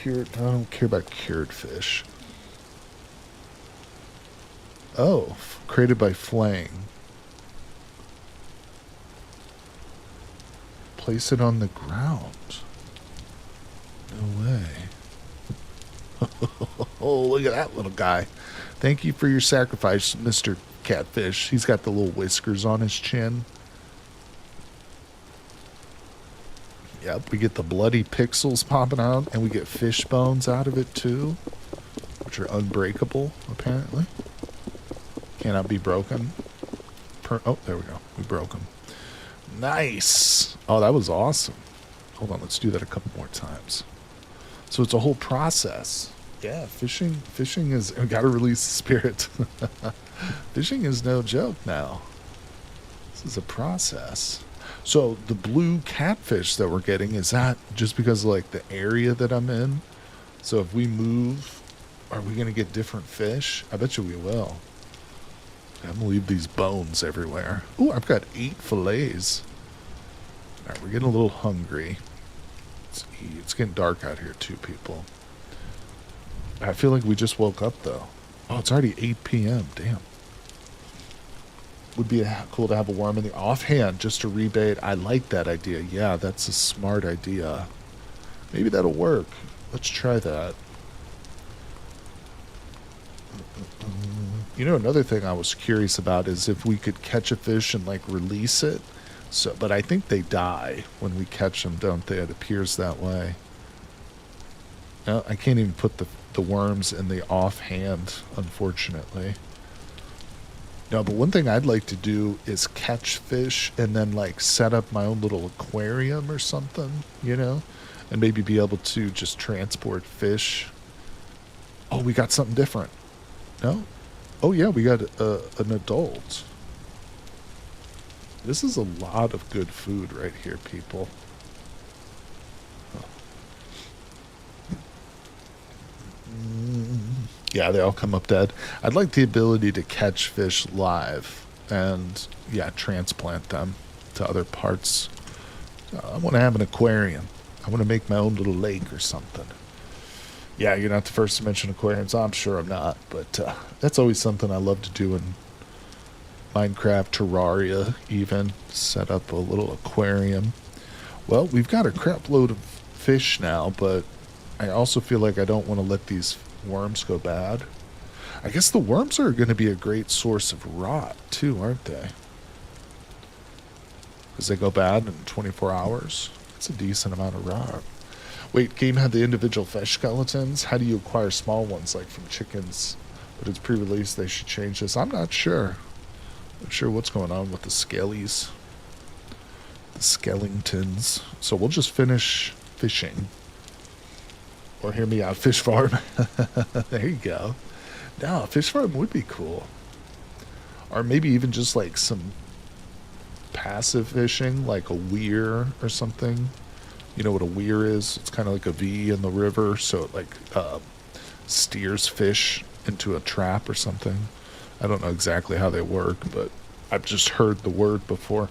I don't care about cured fish. Oh, created by flaying. Place it on the ground. No way. Oh, look at that little guy. Thank you for your sacrifice, Mr. Catfish. He's got the little whiskers on his chin. Yep, we get the bloody pixels popping out, and we get fish bones out of it too, which are unbreakable, apparently. Cannot be broken. Oh, there we go. We broke them. Nice. Oh, that was awesome. Hold on, let's do that a couple more times. So it's a whole process. Yeah, fishing is... We got to release the spirit. Fishing is no joke now. This is a process. So the blue catfish that we're getting, is that just because of like the area that I'm in? So if we move, are we going to get different fish? I bet you we will. I'm going to leave these bones everywhere. Ooh, I've got 8 fillets. All right, we're getting a little hungry. Let's eat. It's getting dark out here too, people. I feel like we just woke up though. Oh, it's already 8 p.m. Damn. Would be cool to have a worm in the offhand just to rebait. I like that idea. Yeah, that's a smart idea. Maybe that'll work. Let's try that. You know, another thing I was curious about is if we could catch a fish and like release it. So, but I think they die when we catch them, don't they? It appears that way. No, I can't even put the worms in the offhand, unfortunately. No, but one thing I'd like to do is catch fish and then like set up my own little aquarium or something, you know, and maybe be able to just transport fish. Oh, we got something different. No? Oh yeah, we got an adult. This is a lot of good food right here, people. Yeah, they all come up dead. I'd like the ability to catch fish live and, yeah, transplant them to other parts. I want to have an aquarium. I want to make my own little lake or something. Yeah, you're not the first to mention aquariums. I'm sure I'm not, but that's always something I love to do in Minecraft, Terraria, even. Set up a little aquarium. Well, we've got a crap load of fish now, but I also feel like I don't want to let these worms go bad. I guess the worms are going to be a great source of rot, too, aren't they? Because they go bad in 24 hours. It's a decent amount of rot. Wait, game had the individual fish skeletons? How do you acquire small ones, like from chickens? But it's pre-release, they should change this. I'm not sure. I'm not sure what's going on with the scalies. The skeletons. So we'll just finish fishing. Or hear me out, fish farm. There you go. No, fish farm would be cool. Or maybe even just like some passive fishing, like a weir or something. You know what a weir is? It's kind of like a V in the river, so it like steers fish into a trap or something. I don't know exactly how they work, but I've just heard the word before.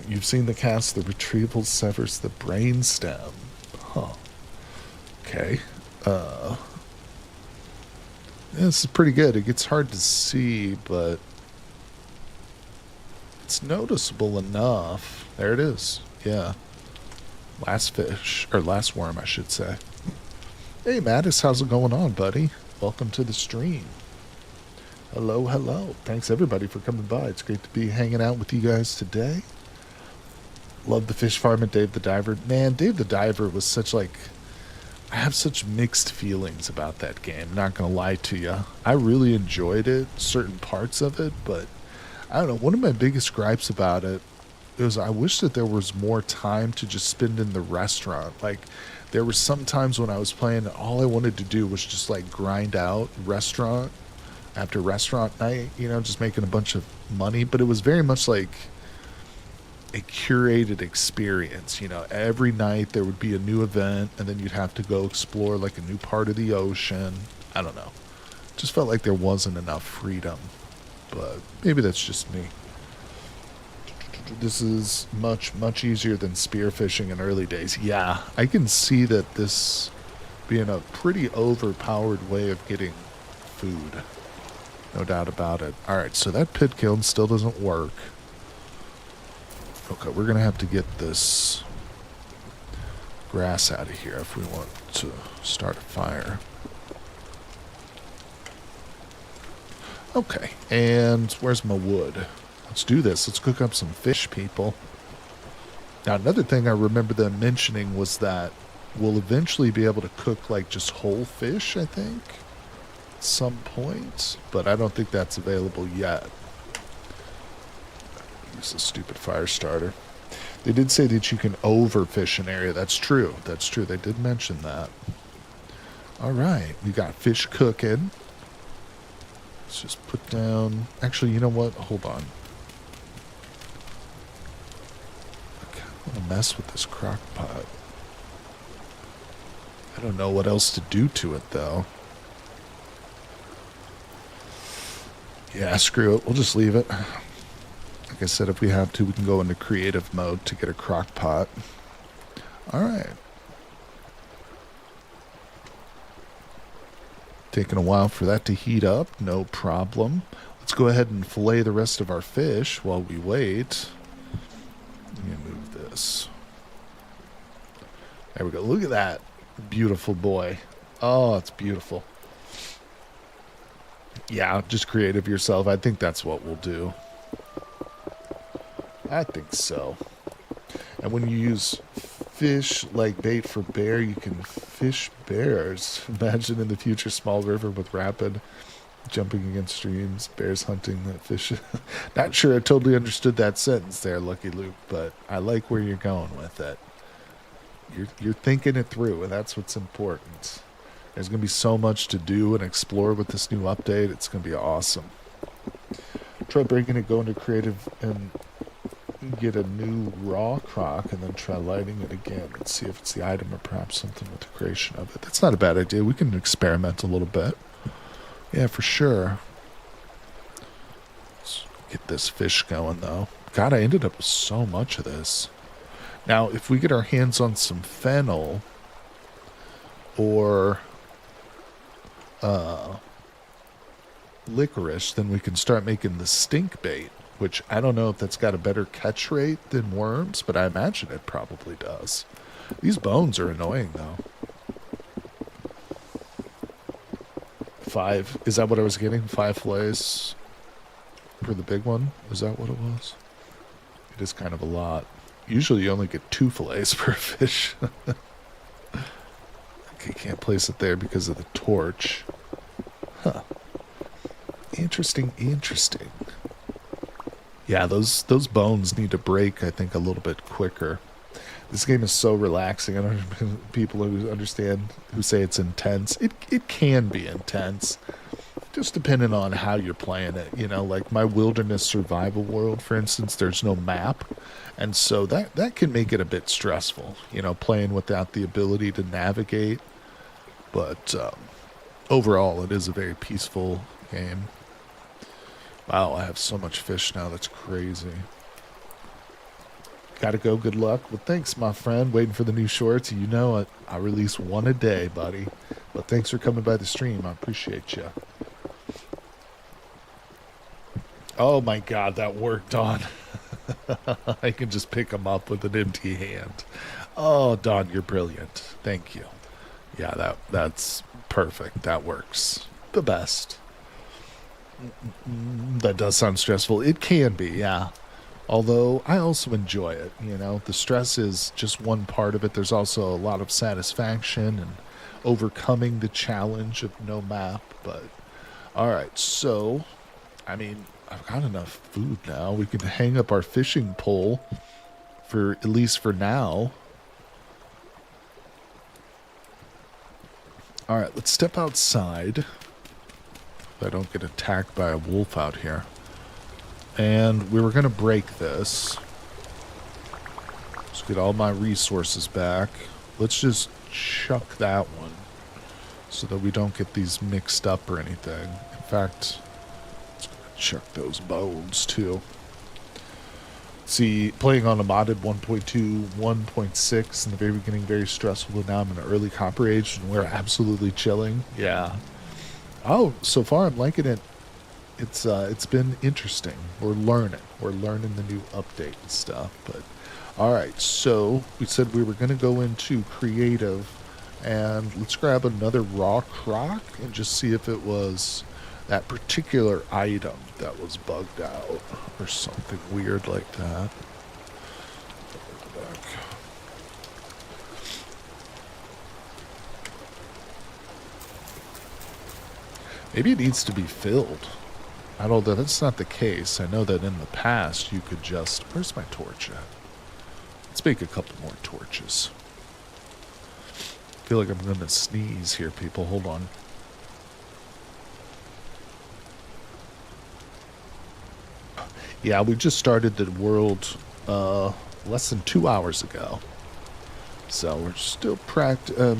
You've seen the cast, the retrieval severs the brainstem. Huh. Okay. This is pretty good. It gets hard to see, but it's noticeable enough. There it is. Yeah. Last fish, or last worm, I should say. Hey, Mattis, how's it going on, buddy? Welcome to the stream. Hello, hello. Thanks, everybody, for coming by. It's great to be hanging out with you guys today. Love the fish farm and Dave the Diver. Man, Dave the Diver was such, like... I have such mixed feelings about that game, not gonna lie to you. I really enjoyed it, certain parts of it, but... I don't know, one of my biggest gripes about it is I wish that there was more time to just spend in the restaurant. Like, there were some times when I was playing, all I wanted to do was just, like, grind out restaurant after restaurant night, you know, just making a bunch of money. But it was very much like a curated experience, you know. Every night there would be a new event, and then you'd have to go explore, like, a new part of the ocean. I don't know. Just felt like there wasn't enough freedom. But maybe that's just me. This is much, much easier than spearfishing in early days. Yeah, I can see that this being a pretty overpowered way of getting food. No doubt about it. Alright, so that pit kiln still doesn't work. Okay, we're going to have to get this grass out of here if we want to start a fire. Okay, and where's my wood? Let's do this. Let's cook up some fish, people. Now, another thing I remember them mentioning was that we'll eventually be able to cook, like, just whole fish, I think, at some point. But I don't think that's available yet. Use a stupid fire starter. They did say that you can overfish an area. That's true. That's true. They did mention that. All right. We got fish cooking. Let's just put down... Actually, you know what? Hold on. I want to mess with this crock pot. I don't know what else to do to it, though. Yeah, screw it. We'll just leave it. Like I said, if we have to, we can go into creative mode to get a crock pot. Alright. Taking a while for that to heat up. No problem. Let's go ahead and fillet the rest of our fish while we wait. Let me move this. There we go. Look at that. Beautiful boy. Oh, it's beautiful. Yeah, just creative yourself. I think that's what we'll do. I think so. And when you use fish like bait for bear, you can fish bears. Imagine in the future, small river with rapid jumping against streams, bears hunting the fish. Not sure I totally understood that sentence there, Lucky Luke, but I like where you're going with it. You're thinking it through, and that's what's important. There's going to be so much to do and explore with this new update. It's going to be awesome. Try breaking it, go into creative, and get a new raw crock, and then try lighting it again and see if it's the item or perhaps something with the creation of it. That's not a bad idea. We can experiment a little bit. Yeah, for sure. Let's get this fish going, though. God, I ended up with so much of this. Now, if we get our hands on some fennel or licorice, then we can start making the stink bait, which I don't know if that's got a better catch rate than worms, but I imagine it probably does. These bones are annoying, though. 5. Is that what I was getting? 5 fillets for the big one? Is that what it was? It is kind of a lot. Usually you only get 2 fillets per fish. Okay, can't place it there because of the torch. Huh. Interesting, interesting. Yeah, those bones need to break, I think, a little bit quicker. This game is so relaxing. I don't know people who understand, who say it's intense. It can be intense, just depending on how you're playing it. You know, like my wilderness survival world, for instance, there's no map. And so that can make it a bit stressful, you know, playing without the ability to navigate. But overall, it is a very peaceful game. Wow, I have so much fish now. That's crazy. Gotta go. Good luck. Well, thanks, my friend. Waiting for the new shorts. You know it. I release one a day, buddy. But thanks for coming by the stream. I appreciate you. Oh, my God. That worked on. I can just pick them up with an empty hand. Oh, Don, you're brilliant. Thank you. Yeah, that's perfect. That works. The best. That does sound stressful. It can be, yeah. Although I also enjoy it, you know. The stress is just one part of it. There's also a lot of satisfaction and overcoming the challenge of no map. But, alright, so, I mean, I've got enough food now. We can hang up our fishing pole, for at least for now. Alright, let's step outside. If I don't get attacked by a wolf out here. And we were going to break this. Let's get all my resources back. Let's just chuck that one so that we don't get these mixed up or anything. In fact, let's chuck those bones too. See, playing on a modded 1.2, 1.6 in the very beginning, very stressful, but now I'm in an early copper age and we're absolutely chilling. Yeah. Oh, so far I'm liking it. It's been interesting. We're learning the new update and stuff. But all right, so we said we were going to go into creative, and let's grab another raw crock and just see if it was that particular item that was bugged out or something weird like that. Maybe it needs to be filled. I don't know, that's not the case. I know that in the past you could just... Where's my torch at? Let's make a couple more torches. I feel like I'm going to sneeze here, people. Hold on. Yeah, we just started the world less than 2 hours ago. So we're still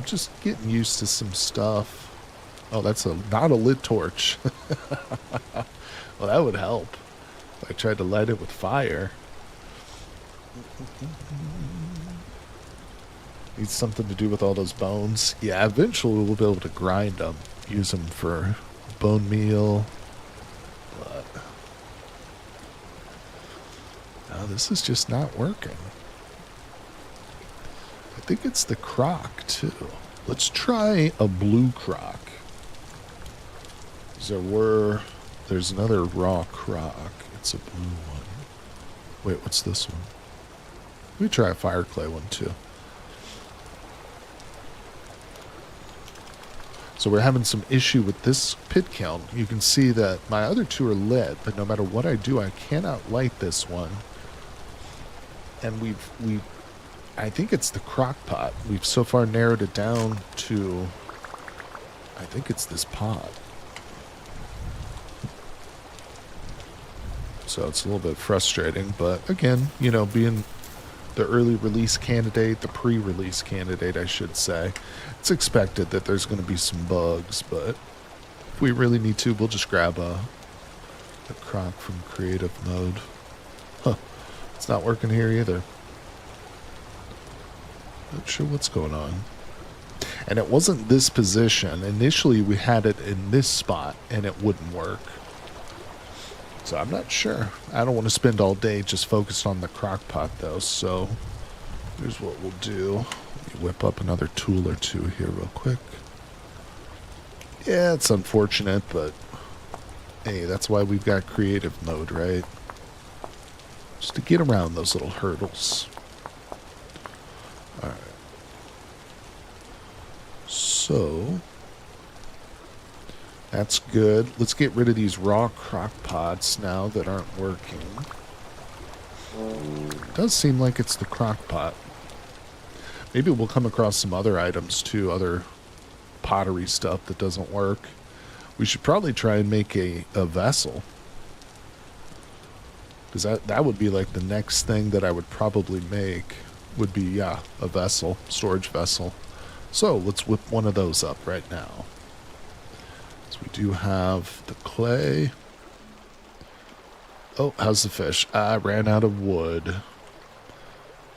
just getting used to some stuff. Oh, that's not a lit torch. Well, that would help. If I tried to light it with fire. Needs something to do with all those bones. Yeah, eventually we'll be able to grind them. Use them for bone meal. But no, this is just not working. I think it's the crock, too. Let's try a blue crock. There's another raw crock. It's a blue one. Wait, what's this one? Let me try a fire clay one too. So we're having some issue with this pit kiln. You can see that my other two are lit, but no matter what I do, I cannot light this one. And I think it's the crock pot. We've so far narrowed it down to, I think it's this pot. So it's a little bit frustrating, but again, you know, being the early release candidate, the pre-release candidate, I should say, it's expected that there's going to be some bugs, but if we really need to, we'll just grab a crock from creative mode. Huh, it's not working here either. Not sure what's going on. And it wasn't this position. Initially, we had it in this spot, and it wouldn't work. So I'm not sure. I don't want to spend all day just focused on the crock pot though, so here's what we'll do. Let me whip up another tool or two here real quick. Yeah, it's unfortunate, but hey, that's why we've got creative mode, right? Just to get around those little hurdles. Alright. So that's good. Let's get rid of these raw crock pots now that aren't working. It does seem like it's the crock pot. Maybe we'll come across some other items too, other pottery stuff that doesn't work. We should probably try and make a vessel. Because that would be like the next thing that I would probably make would be, yeah, a vessel, storage vessel. So let's whip one of those up right now. We do have the clay. Oh, how's the fish? I ran out of wood.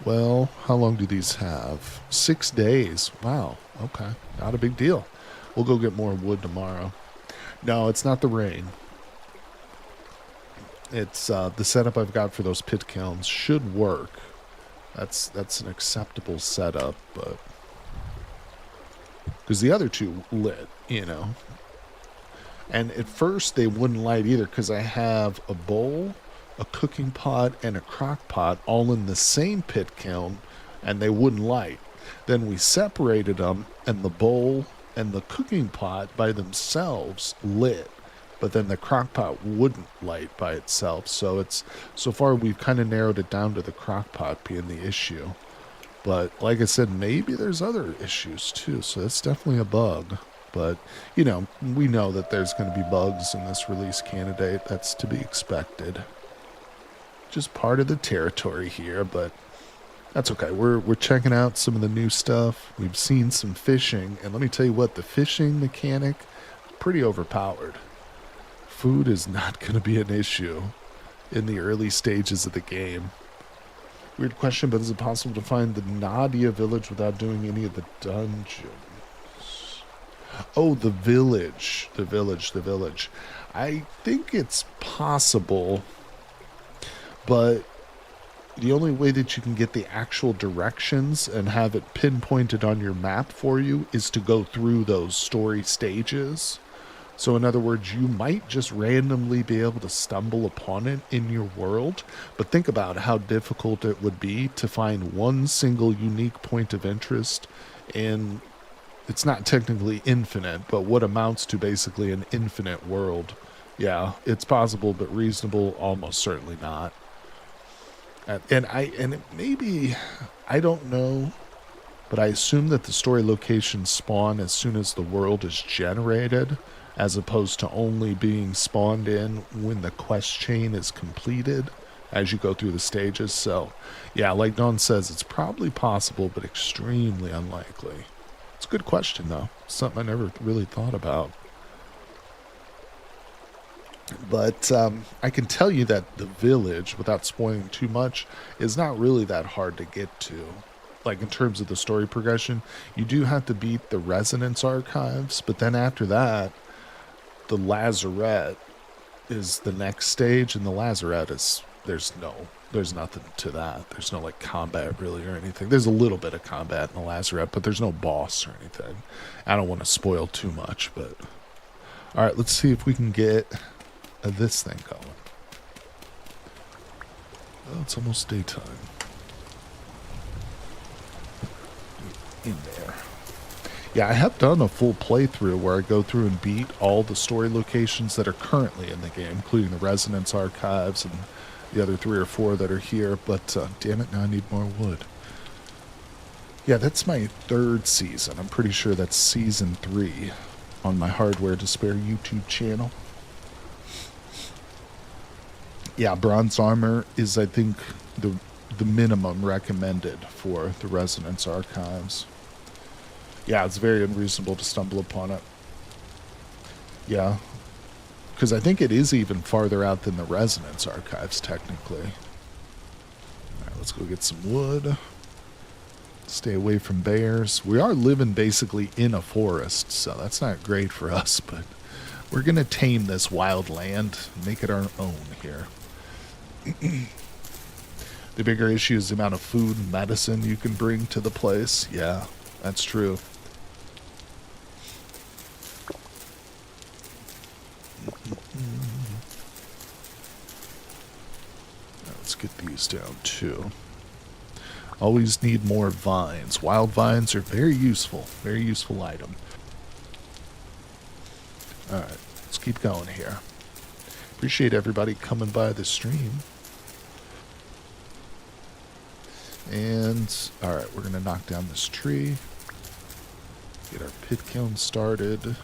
Well, how long do these have? 6 days. Wow. Okay. Not a big deal. We'll go get more wood tomorrow. No, it's not the rain. It's the setup I've got for those pit kilns should work. That's an acceptable setup, but because the other two lit, you know. And at first they wouldn't light either because I have a bowl, a cooking pot, and a crock pot all in the same pit kiln, and they wouldn't light. Then we separated them, and the bowl and the cooking pot by themselves lit, but then the crock pot wouldn't light by itself. So far we've kind of narrowed it down to the crock pot being the issue. But like I said, maybe there's other issues too, so that's definitely a bug. But, you know, we know that there's going to be bugs in this release candidate. That's to be expected. Just part of the territory here, but that's okay. We're checking out some of the new stuff. We've seen some fishing, and let me tell you what, the fishing mechanic, pretty overpowered. Food is not going to be an issue in the early stages of the game. Weird question, but is it possible to find the Nadia village without doing any of the dungeons? Oh, the village. The village. I think it's possible, but the only way that you can get the actual directions and have it pinpointed on your map for you is to go through those story stages. So in other words, you might just randomly be able to stumble upon it in your world, but think about how difficult it would be to find one single unique point of interest in, it's not technically infinite, but what amounts to basically an infinite world. Yeah, it's possible, but reasonable, almost certainly not. And maybe, I don't know, but I assume that the story locations spawn as soon as the world is generated, as opposed to only being spawned in when the quest chain is completed as you go through the stages. So, yeah, like Dawn says, it's probably possible, but extremely unlikely. It's a good question, though. Something I never really thought about. But I can tell you that the village, without spoiling too much, is not really that hard to get to. Like, in terms of the story progression, you do have to beat the Resonance Archives, but then after that, the Lazarette is the next stage, and the Lazarette is, there's nothing to that. There's no, like, combat, really, or anything. There's a little bit of combat in the Lazarette, but there's no boss or anything. I don't want to spoil too much, but All right, let's see if we can get this thing going. Oh, it's almost daytime. In there. Yeah, I have done a full playthrough where I go through and beat all the story locations that are currently in the game, including the Resonance Archives and the other 3 or 4 that are here, but damn it, now I need more wood. Yeah, that's my 3rd season. I'm pretty sure that's season 3 on my Hardware to Spare YouTube channel. Yeah, bronze armor is, I think, the minimum recommended for the Resonance Archives. Yeah, it's very unreasonable to stumble upon it. Yeah, because I think it is even farther out than the Resonance Archives, technically. All right, let's go get some wood. Stay away from bears. We are living basically in a forest, so that's not great for us, but we're going to tame this wild land, make it our own here. The bigger issue is the amount of food and medicine you can bring to the place. Yeah, that's true. Let's get these down too. Always need more vines. Wild vines are very useful item. Alright, let's keep going here. Appreciate everybody coming by the stream. And, alright, we're going to knock down this tree. Get our pit kiln started.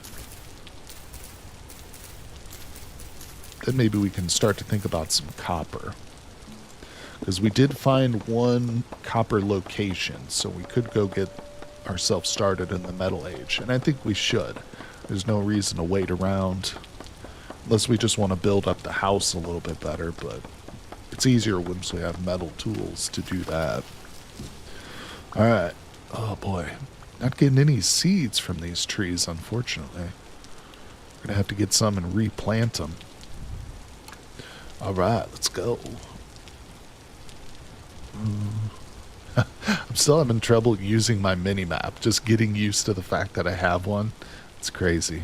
Then maybe we can start to think about some copper. Because we did find one copper location, so we could go get ourselves started in the Metal Age. And I think we should. There's no reason to wait around. Unless we just want to build up the house a little bit better, but it's easier once we have metal tools to do that. Alright. Oh boy. Not getting any seeds from these trees, unfortunately. We're going to have to get some and replant them. Alright, let's go. I'm still having trouble using my mini-map. Just getting used to the fact that I have one. It's crazy.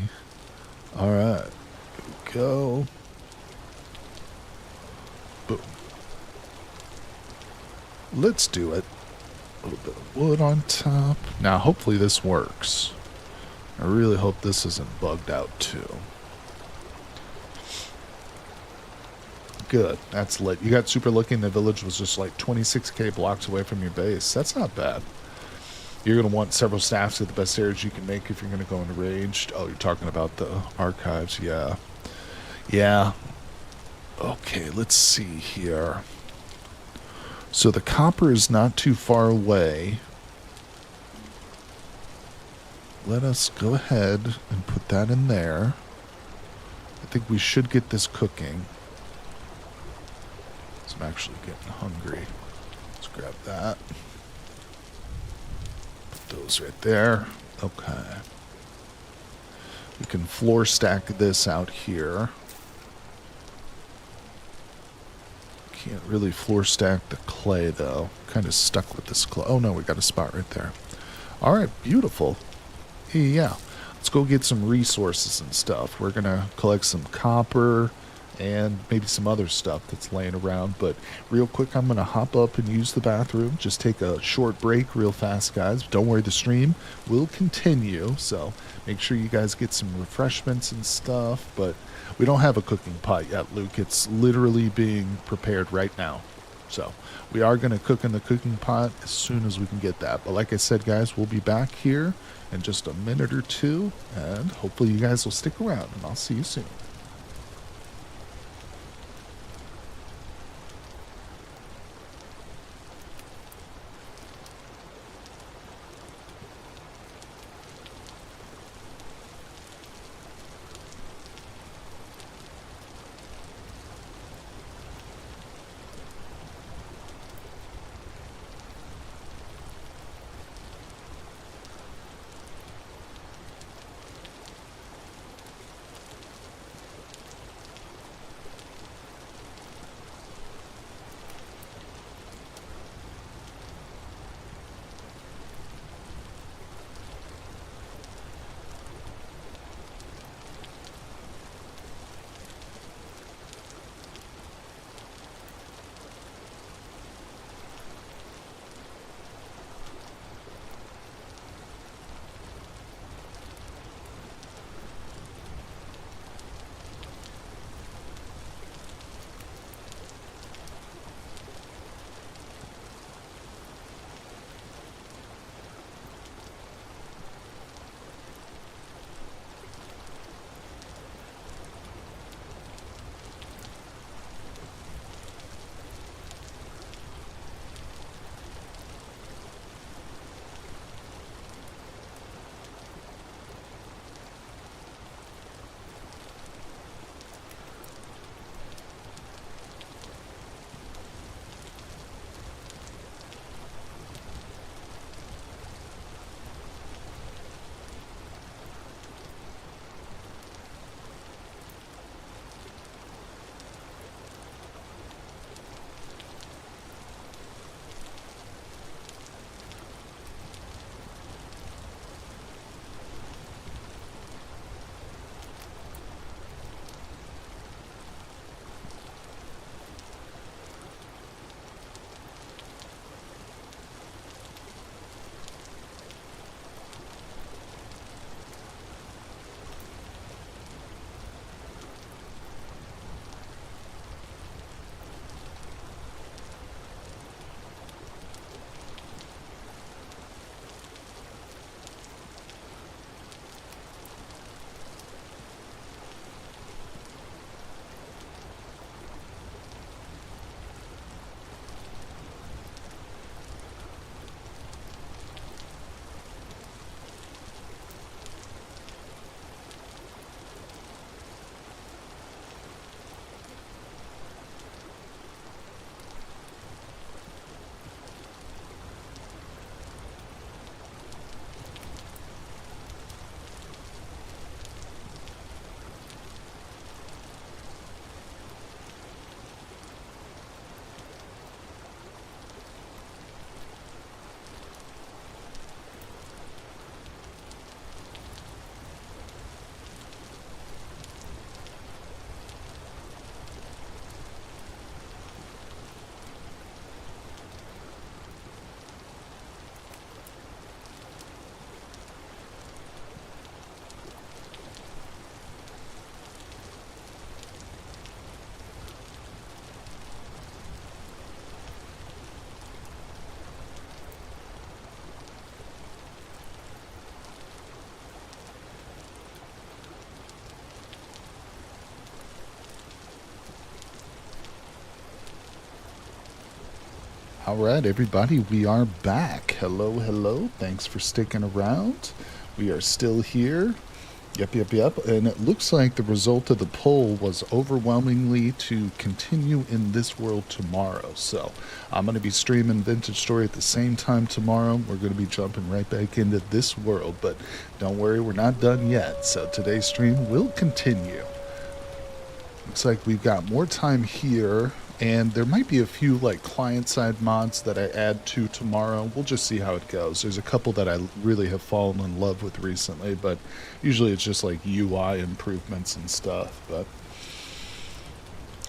Alright. Here we go. Boom. Let's do it. A little bit of wood on top. Now, hopefully this works. I really hope this isn't bugged out too. Good. That's lit. You got super lucky, and the village was just like 26k blocks away from your base. That's not bad. You're going to want several staffs at the best areas you can make if you're going to go into ranged. Oh, you're talking about the archives. Yeah. Yeah. Okay, let's see here. So the copper is not too far away. Let us go ahead and put that in there. I think we should get this cooking. I'm actually getting hungry. Let's grab that. Put those right there. Okay. We can floor stack this out here. Can't really floor stack the clay though. Kind of stuck with this clay. Oh no, we got a spot right there. Alright, beautiful. Yeah. Let's go get some resources and stuff. We're gonna collect some copper and maybe some other stuff that's laying around. But real quick, I'm going to hop up and use the bathroom. Just take a short break real fast, guys. Don't worry, the stream will continue. So make sure you guys get some refreshments and stuff. But we don't have a cooking pot yet, Luke. It's literally being prepared right now. So we are going to cook in the cooking pot as soon as we can get that. But like I said, guys, we'll be back here in just a minute or two. And hopefully you guys will stick around. And I'll see you soon. All right, everybody, we are back. Hello, hello. Thanks for sticking around. We are still here. Yep. And it looks like the result of the poll was overwhelmingly to continue in this world tomorrow. So I'm going to be streaming Vintage Story at the same time tomorrow. We're going to be jumping right back into this world. But don't worry, we're not done yet. So today's stream will continue. Looks like we've got more time here, and there might be a few like client-side mods that I add to tomorrow. We'll just see how it goes. There's a couple that I really have fallen in love with recently, but usually it's just like UI improvements and stuff. But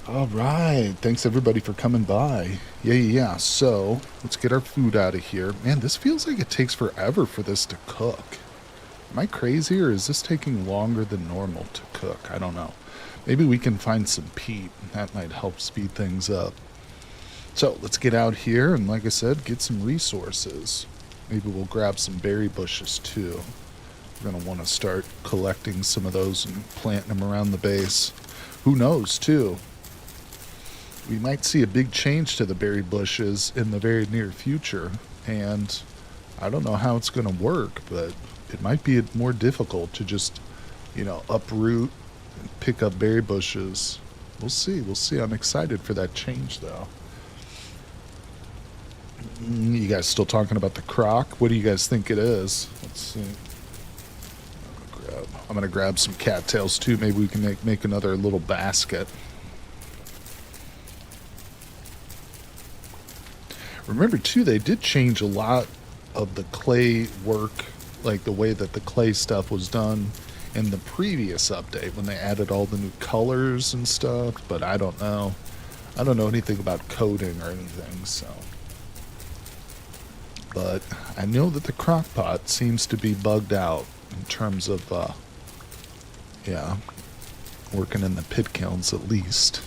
all right, thanks everybody for coming by. Yeah. So let's get our food out of here. Man, this feels like it takes forever for this to cook. Am I crazy, or is this taking longer than normal to cook? I don't know. Maybe we can find some peat. That might help speed things up. So let's get out here and, like I said, get some resources. Maybe we'll grab some berry bushes too. We're going to want to start collecting some of those and planting them around the base. Who knows too? We might see a big change to the berry bushes in the very near future. And I don't know how it's going to work, but it might be more difficult to just, uproot, pick up berry bushes. We'll see. I'm excited for that change, though. You guys still talking about the crock? What do you guys think it is? Let's see. I'm gonna grab some cattails too. Maybe we can make another little basket. Remember too, they did change a lot of the clay work, like the way that the clay stuff was done in the previous update when they added all the new colors and stuff, but I don't know anything about coding or anything, so. But I know that the crock pot seems to be bugged out in terms of working in the pit kilns at least.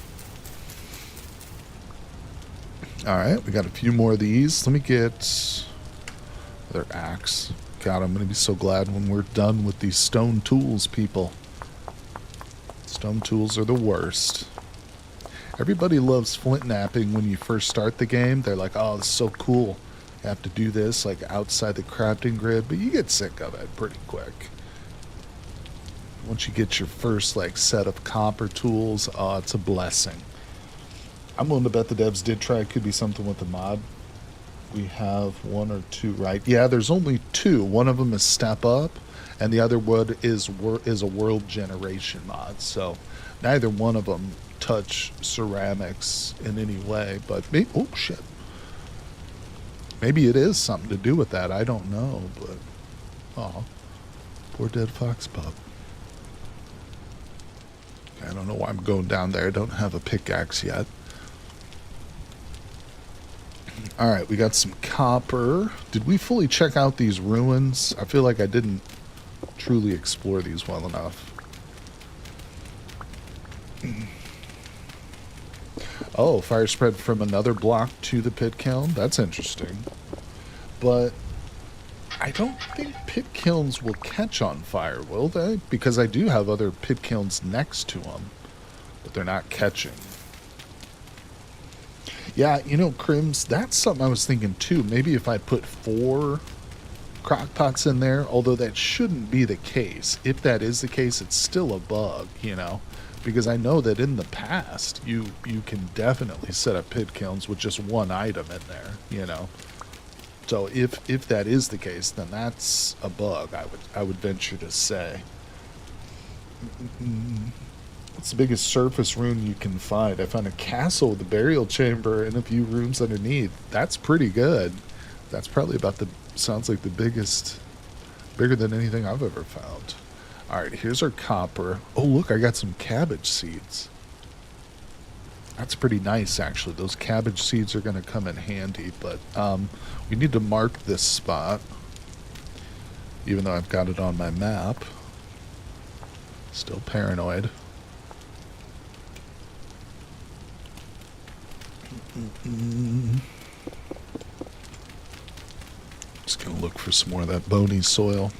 Alright, we got a few more of these. Let me get their axe. God, I'm going to be so glad when we're done with these stone tools, people. Stone tools are the worst. Everybody loves flint knapping when you first start the game. They're like, oh, this is so cool. You have to do this like outside the crafting grid, but you get sick of it pretty quick. Once you get your first like set of copper tools, oh, it's a blessing. I'm willing to bet the devs did try. It could be something with the mod. We have one or two, right? Yeah, there's only two. One of them is Step Up, and the other one is a World Generation mod. So neither one of them touch ceramics in any way. But maybe, oh shit, maybe it is something to do with that. I don't know, but oh, poor dead fox pup. I don't know why I'm going down there. I don't have a pickaxe yet. Alright, we got some copper. Did we fully check out these ruins? I feel like I didn't truly explore these well enough. Oh, fire spread from another block to the pit kiln? That's interesting. But I don't think pit kilns will catch on fire, will they? Because I do have other pit kilns next to them, but they're not catching. Yeah, Crims, that's something I was thinking too. Maybe if I put 4 crock pots in there, although that shouldn't be the case. If that is the case, it's still a bug, because I know that in the past, you can definitely set up pit kilns with just one item in there, So if that is the case, then that's a bug, I would venture to say. What's the biggest surface rune you can find? I found a castle with a burial chamber and a few rooms underneath. That's pretty good. That's probably sounds like the biggest, bigger than anything I've ever found. Alright, here's our copper. Oh look, I got some cabbage seeds. That's pretty nice actually. Those cabbage seeds are going to come in handy, but we need to mark this spot. Even though I've got it on my map. Still paranoid. Just gonna look for some more of that bony soil.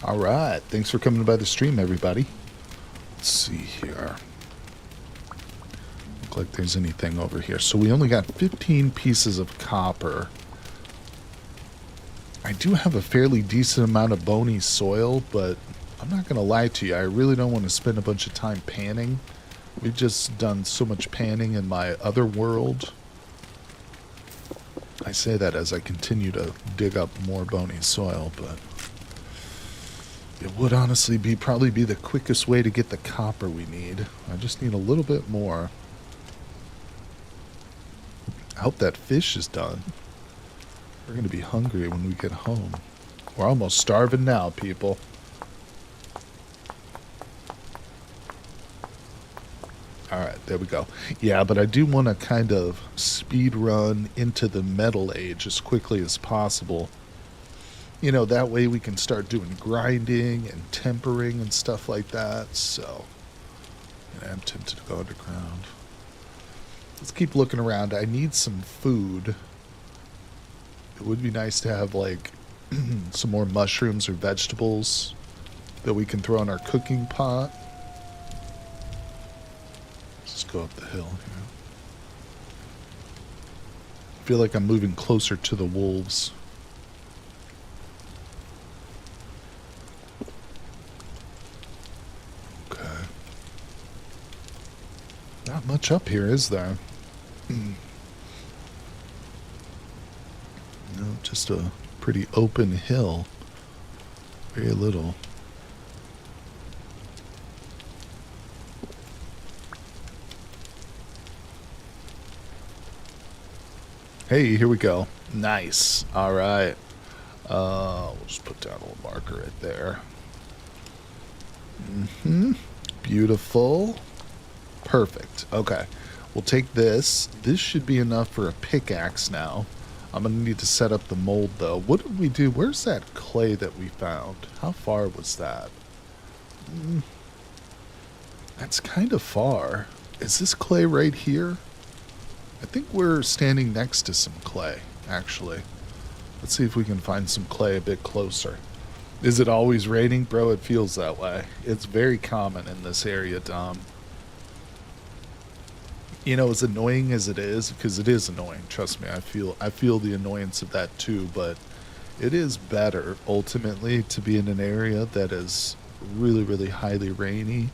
Alright, thanks for coming by the stream, everybody. Let's see here. Look like there's anything over here. So we only got 15 pieces of copper. I do have a fairly decent amount of bony soil, but I'm not going to lie to you. I really don't want to spend a bunch of time panning. We've just done so much panning in my other world. I say that as I continue to dig up more bony soil, but it would honestly probably be the quickest way to get the copper we need. I just need a little bit more. I hope that fish is done. We're going to be hungry when we get home. We're almost starving now, people. Alright, there we go. Yeah, but I do want to kind of speed run into the metal age as quickly as possible. You know, that way we can start doing grinding and tempering and stuff like that. So, I'm tempted to go underground. Let's keep looking around. I need some food. It would be nice to have, like, some more mushrooms or vegetables that we can throw in our cooking pot. Let's go up the hill here. I feel like I'm moving closer to the wolves. Okay. Not much up here, is there? No, just a pretty open hill. Very little. Hey, here we go. Nice. All right. We'll just put down a little marker right there. Beautiful. Perfect. Okay. We'll take this. This should be enough for a pickaxe now. I'm going to need to set up the mold, though. What did we do? Where's that clay that we found? How far was that? That's kind of far. Is this clay right here? I think we're standing next to some clay, actually. Let's see if we can find some clay a bit closer. Is it always raining? Bro, it feels that way. It's very common in this area, Dom. You know, as annoying as it is, because it is annoying, trust me, I feel the annoyance of that too, but it is better, ultimately, to be in an area that is really, really highly rainy.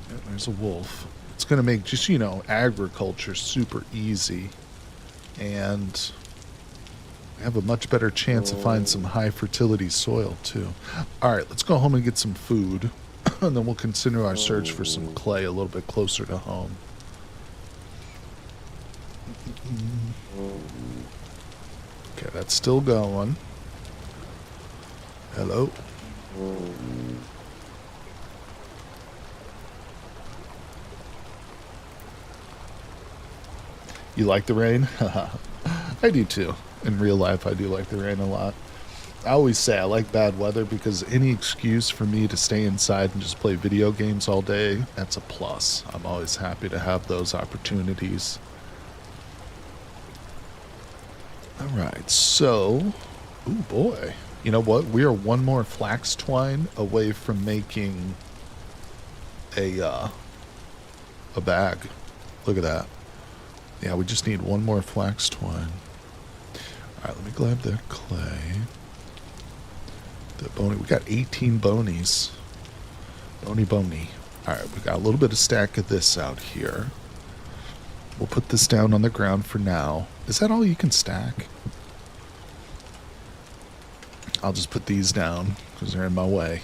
Yeah, there's a wolf. It's going to make just, you know, agriculture super easy, and have a much better chance to find some high fertility soil too. Alright, let's go home and get some food, and then we'll continue our search for some clay a little bit closer to home. Okay, that's still going. Hello? You like the rain? I do too. In real life, I do like the rain a lot. I always say I like bad weather because any excuse for me to stay inside and just play video games all day, that's a plus. I'm always happy to have those opportunities. Alright, so... Ooh, boy. You know what? We are one more flax twine away from making a bag. Look at that. Yeah, we just need one more flax twine. Alright, let me grab that clay. The bony. We got 18 bonies. Bony. Alright, we got a little bit of stack of this out here. We'll put this down on the ground for now. Is that all you can stack? I'll just put these down because they're in my way.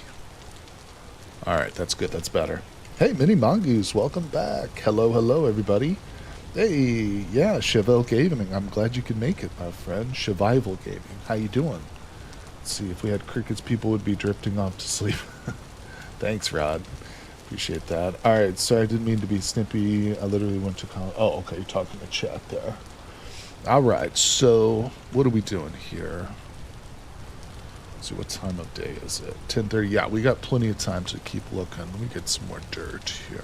Alright, that's good. That's better. Hey, Mini Mongoose, welcome back. Hello, everybody. Hey, yeah, Chevelle Gaming. I'm glad you could make it, my friend. Chevival Gaming. How you doing? Let's see, if we had crickets, people would be drifting off to sleep. Thanks, Rod. Appreciate that. Alright, so I didn't mean to be snippy. I literally went to call. Oh, okay, you're talking to chat there. Alright, so what are we doing here? Let's see, what time of day is it? 10:30. Yeah, we got plenty of time to keep looking. Let me get some more dirt here.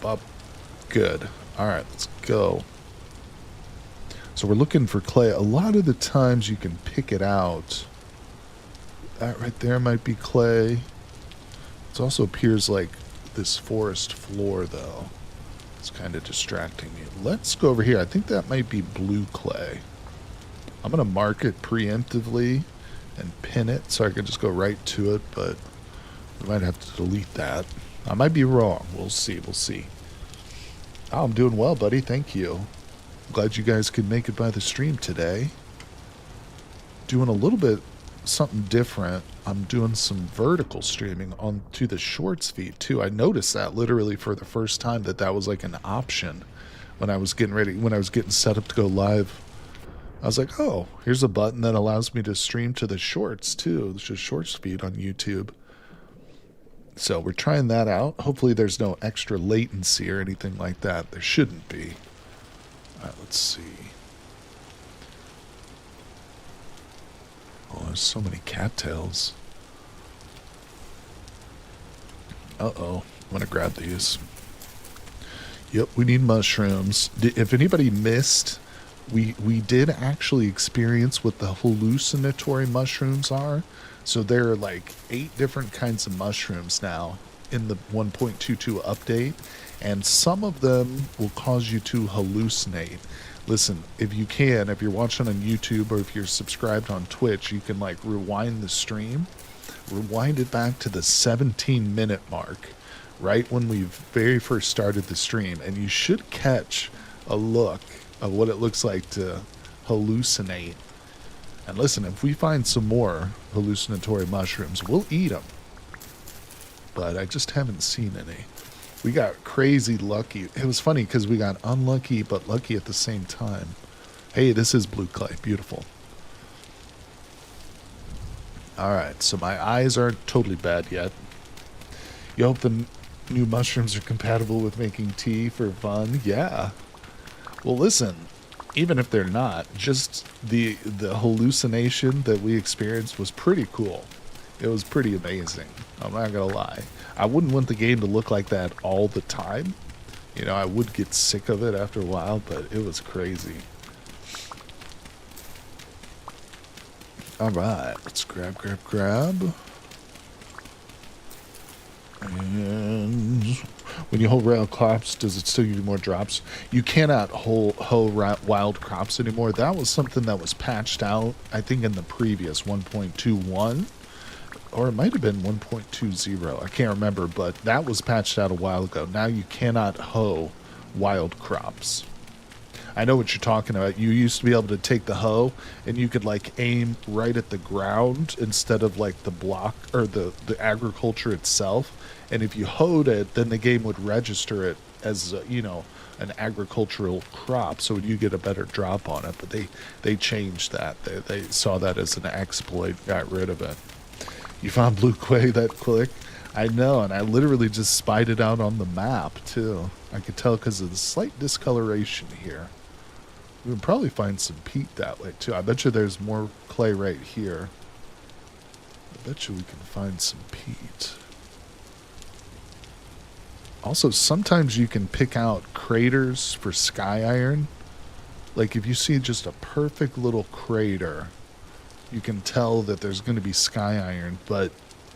Up. Good. Alright, let's go. So we're looking for clay. A lot of the times you can pick it out. That right there might be clay. It also appears like this forest floor, though. It's kind of distracting me. Let's go over here. I think that might be blue clay. I'm going to mark it preemptively and pin it so I can just go right to it, but we might have to delete that. I might be wrong. We'll see. We'll see. Oh, I'm doing well, buddy. Thank you. Glad you guys could make it by the stream today. Doing a little bit something different. I'm doing some vertical streaming onto the shorts feed too. I noticed that literally for the first time that was like an option when I was getting ready, when I was getting set up to go live. I was like, oh, here's a button that allows me to stream to the shorts too. It's just shorts feed on YouTube. So we're trying that out. Hopefully there's no extra latency or anything like that. There shouldn't be. All right, let's see. Oh, there's so many cattails. Uh-oh. I'm going to grab these. Yep, we need mushrooms. If anybody missed, we did actually experience what the hallucinatory mushrooms are. So there are like 8 different kinds of mushrooms now in the 1.22 update. And some of them will cause you to hallucinate. Listen, if you're watching on YouTube or if you're subscribed on Twitch, you can like rewind the stream, rewind it back to the 17-minute mark, right when we very first started the stream, and you should catch a look of what it looks like to hallucinate. And listen, if we find some more hallucinatory mushrooms, we'll eat them. But I just haven't seen any. We got crazy lucky. It was funny because we got unlucky but lucky at the same time. Hey, this is blue clay. Beautiful. Alright, so my eyes aren't totally bad yet. You hope the new mushrooms are compatible with making tea for fun? Yeah. Well, listen, even if they're not, just the hallucination that we experienced was pretty cool. It was pretty amazing. I'm not gonna lie. I wouldn't want the game to look like that all the time. You know, I would get sick of it after a while, but it was crazy. Alright, let's grab. And when you hold wild crops, does it still give you more drops? You cannot hoe wild crops anymore. That was something that was patched out, I think, in the previous 1.21. Or it might have been 1.20. I can't remember, but that was patched out a while ago. Now you cannot hoe wild crops. I know what you're talking about. You used to be able to take the hoe and you could like aim right at the ground instead of like the block or the agriculture itself. And if you hoed it, then the game would register it as, an agricultural crop, so you get a better drop on it. But they changed that. They saw that as an exploit, got rid of it. You found blue clay that quick? I know, and I literally just spied it out on the map, too. I could tell because of the slight discoloration here. We would probably find some peat that way, too. I bet you there's more clay right here. I bet you we can find some peat. Also, sometimes you can pick out craters for sky iron. Like, if you see just a perfect little crater, you can tell that there's going to be sky iron, but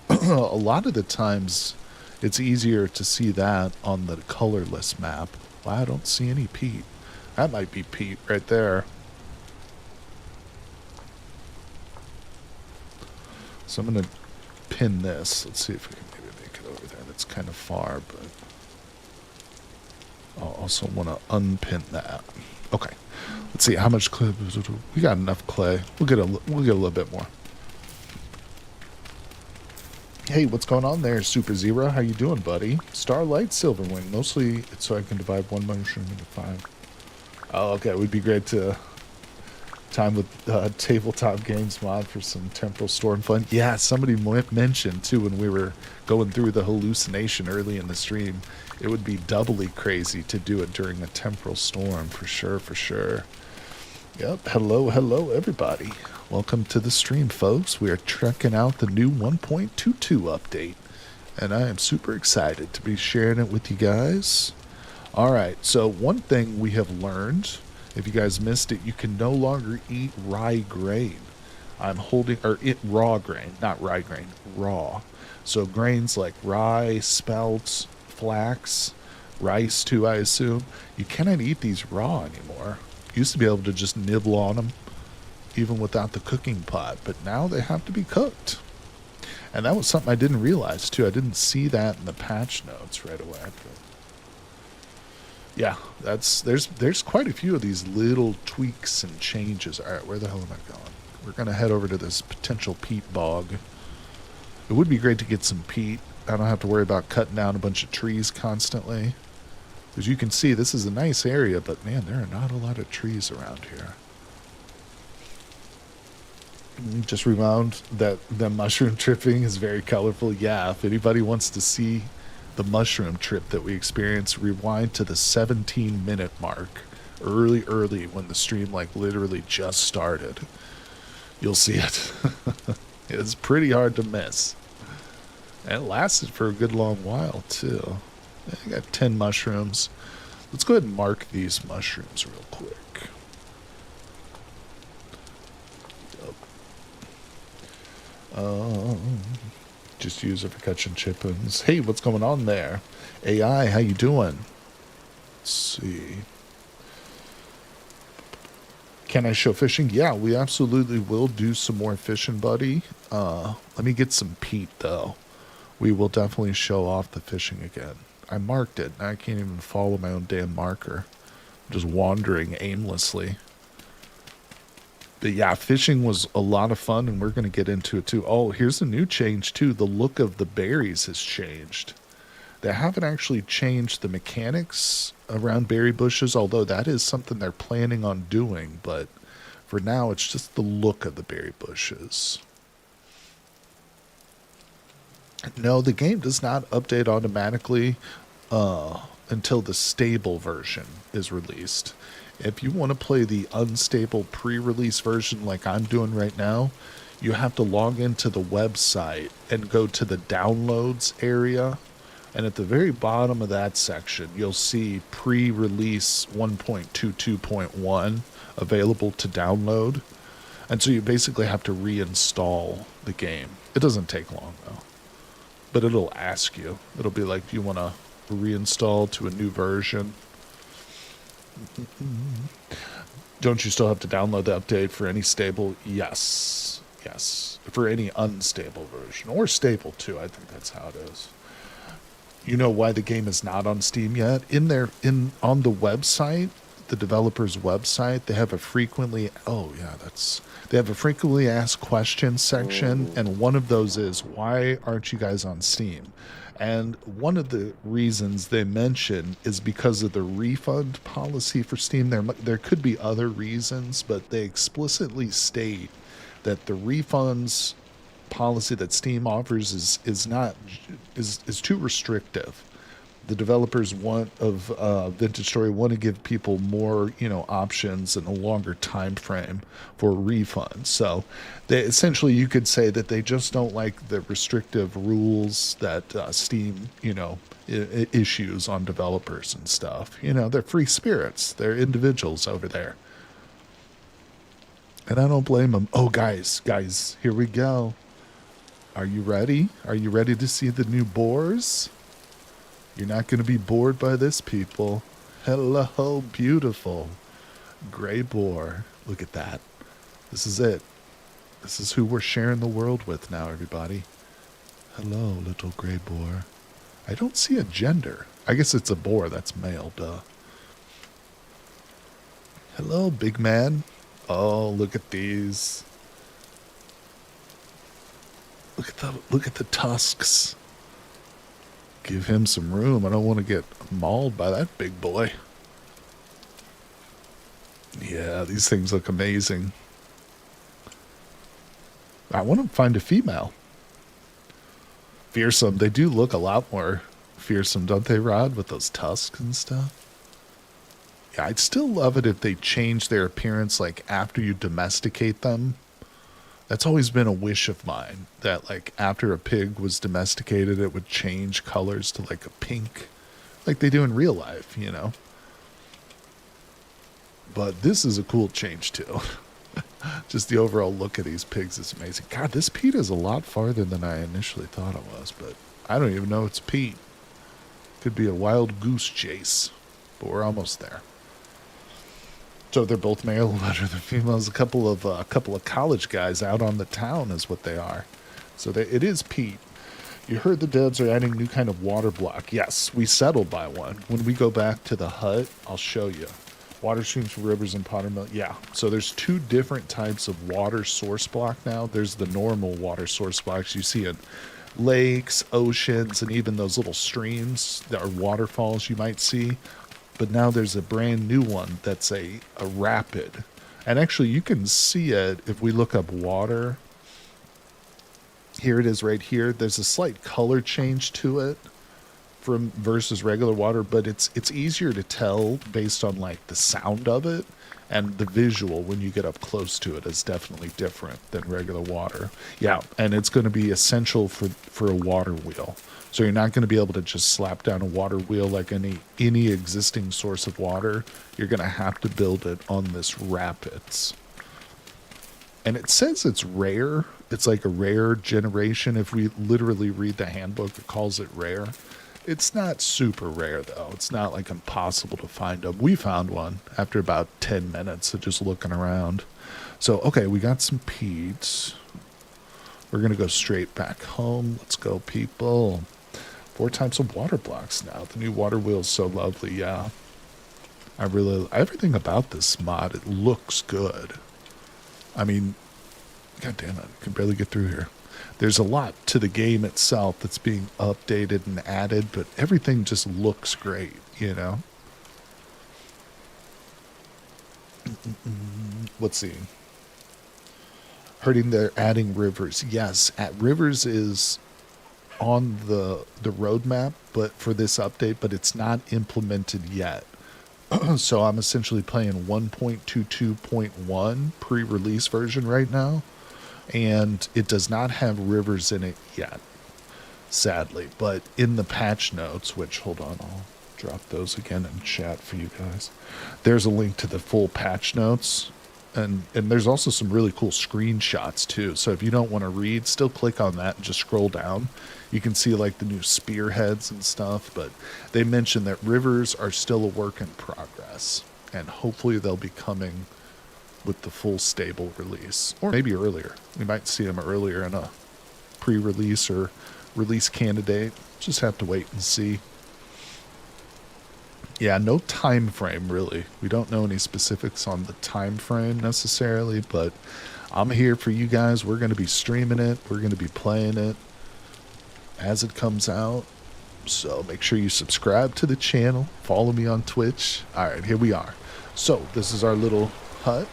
a lot of the times it's easier to see that on the colorless map. Wow, I don't see any peat. That might be peat right there. So I'm going to pin this. Let's see if we can maybe make it over there. That's kind of far, but I'll also want to unpin that. Okay. Let's see how much clay. We got enough clay. We'll get a little bit more. Hey, what's going on there, Super Zero? How you doing, buddy? Starlight Silverwing. Mostly it's so I can divide one mushroom into 5. Oh, okay. It would be great to time with Tabletop Games mod for some Temporal Storm fun. Yeah, somebody mentioned too when we were going through the hallucination early in the stream. It would be doubly crazy to do it during a Temporal Storm, for sure, for sure. Yep, hello everybody. Welcome to the stream, folks. We are checking out the new 1.22 update, and I am super excited to be sharing it with you guys. Alright, so one thing we have learned, if you guys missed it, you can no longer eat rye grain. I'm holding, or raw grain, not rye grain, raw. So grains like rye, spelt, flax, rice too, I assume. You cannot eat these raw anymore. You used to be able to just nibble on them even without the cooking pot, but now they have to be cooked. And that was something I didn't realize too. I didn't see that in the patch notes right away. But yeah, there's quite a few of these little tweaks and changes. All right, where the hell am I going? We're gonna head over to this potential peat bog. It would be great to get some peat. I don't have to worry about cutting down a bunch of trees constantly. As you can see, this is a nice area, but man, there are not a lot of trees around here. Just rewound that the mushroom tripping is very colorful. Yeah, if anybody wants to see the mushroom trip that we experienced, rewind to the 17-minute mark, early when the stream like literally just started. You'll see it. It's pretty hard to miss. And it lasted for a good long while too. I got 10 mushrooms. Let's go ahead and mark these mushrooms real quick. Just use it for catching chickens. Hey, what's going on there? AI, how you doing? Let's see. Can I show fishing? Yeah, we absolutely will do some more fishing, buddy. Let me get some peat, though. We will definitely show off the fishing again. I marked it. Now I can't even follow my own damn marker. I'm just wandering aimlessly. But yeah, fishing was a lot of fun, and we're going to get into it too. Oh, here's a new change too. The look of the berries has changed. They haven't actually changed the mechanics around berry bushes, although that is something they're planning on doing. But for now, it's just the look of the berry bushes. No, the game does not update automatically until the stable version is released. If you want to play the unstable pre-release version like I'm doing right now, you have to log into the website and go to the downloads area. And at the very bottom of that section, you'll see pre-release 1.22.1 available to download. And so you basically have to reinstall the game. It doesn't take long though. But it'll ask you. It'll be like, do you want to reinstall to a new version? Don't you still have to download the update for any stable? Yes. For any unstable version. Or stable too. I think that's how it is. You know why the game is not on Steam yet? On the website, the developer's website, they have a frequently asked questions section, and one of those is, why aren't you guys on Steam? And one of the reasons they mention is because of the refund policy for Steam. There could be other reasons, but they explicitly state that the refunds policy that Steam offers is too restrictive. The developers of Vintage Story want to give people more, options and a longer time frame for refunds. So they essentially, you could say that they just don't like the restrictive rules that Steam, issues on developers and stuff. They're free spirits. They're individuals over there. And I don't blame them. Oh, guys, here we go. Are you ready? Are you ready to see the new boars? You're not going to be bored by this, people. Hello, beautiful gray boar. Look at that. This is it. This is who we're sharing the world with now, everybody. Hello, little gray boar. I don't see a gender. I guess it's a boar. That's male, duh. Hello, big man. Oh, look at these. Look at the tusks. Give him some room. I don't want to get mauled by that big boy. Yeah, these things look amazing. I want to find a female. Fearsome. They do look a lot more fearsome, don't they, Rod, with those tusks and stuff? Yeah, I'd still love it if they changed their appearance like after you domesticate them. That's always been a wish of mine, that like after a pig was domesticated, it would change colors to like a pink, like they do in real life, But this is a cool change too. Just the overall look of these pigs is amazing. God, this peat is a lot farther than I initially thought it was, but I don't even know it's peat. Could be a wild goose chase, but we're almost there. So they're both male, better than females. A couple of college guys out on the town is what they are. So it is Pete. You heard the devs are adding new kind of water block. Yes, we settled by one. When we go back to the hut, I'll show you. Water streams from rivers and pottery mill. Yeah, so there's two different types of water source block now. There's the normal water source blocks you see in lakes, oceans, and even those little streams that are waterfalls you might see. But now there's a brand new one that's a rapid. And actually you can see it if we look up water. Here it is right here. There's a slight color change to it from versus regular water, but it's easier to tell based on like the sound of it, and the visual when you get up close to it is definitely different than regular water. Yeah, and it's going to be essential for a water wheel. So you're not going to be able to just slap down a water wheel like any existing source of water. You're going to have to build it on this rapids. And it says it's rare. It's like a rare generation. If we literally read the handbook, it calls it rare. It's not super rare, though. It's not like impossible to find them. We found one after about 10 minutes of just looking around. So, okay, we got some peats. We're going to go straight back home. Let's go, people. 4 types of water blocks now. The new water wheel is so lovely, yeah. Everything about this mod, it looks good. I mean, god damn it, I can barely get through here. There's a lot to the game itself that's being updated and added, but everything just looks great, you know? Let's see. Hearding they're adding rivers. Yes, rivers is on the roadmap, but for this update, but it's not implemented yet. So I'm essentially playing 1.22.1 pre-release version right now, and it does not have rivers in it yet, sadly. But in the patch notes, which, hold on, I'll drop those again in chat for you guys. There's a link to the full patch notes, and there's also some really cool screenshots too. So if you don't want to read, still click on that and just scroll down. You can see like the new spearheads and stuff, but they mentioned that rivers are still a work in progress, and hopefully they'll be coming with the full stable release, or maybe earlier. We might see them earlier in a pre-release or release candidate. Just have to wait and see. Yeah, no time frame really. We don't know any specifics on the time frame necessarily, but I'm here for you guys. We're going to be streaming it. We're going to be playing it as it comes out. So make sure you subscribe to the channel. Follow me on Twitch. All right, here we are. So this is our little hut.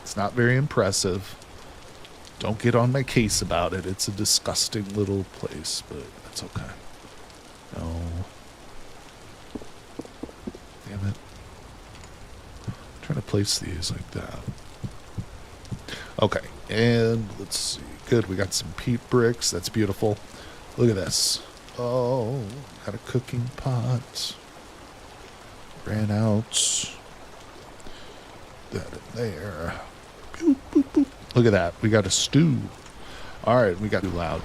It's not very impressive. Don't get on my case about it. It's a disgusting little place, but that's okay. No. Damn it. I'm trying to place these like that. Okay, and let's see. Good, we got some peat bricks. That's beautiful. Look at this. Oh, got a cooking pot. Ran out. That in there. Boop, boop, boop. Look at that. We got a stew. All right, we got too loud.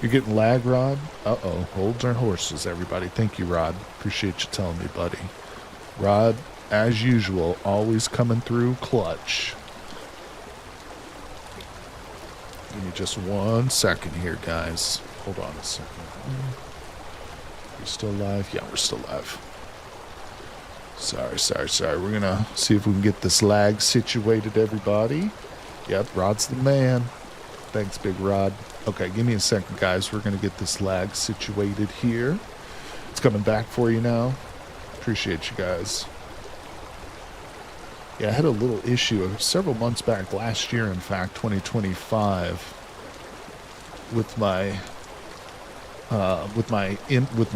You're getting lag, Rod? Uh-oh. Holds our horses, everybody. Thank you, Rod. Appreciate you telling me, buddy. Rod, as usual, always coming through clutch. Give me just 1 second here, guys. Hold on a second. We still live? Yeah, we're still live. Sorry. We're going to see if we can get this lag situated, everybody. Yep, Rod's the man. Thanks, Big Rod. Okay, give me a second, guys. We're going to get this lag situated here. It's coming back for you now. Appreciate you guys. Yeah, I had a little issue several months back, last year, in fact, 2025, with my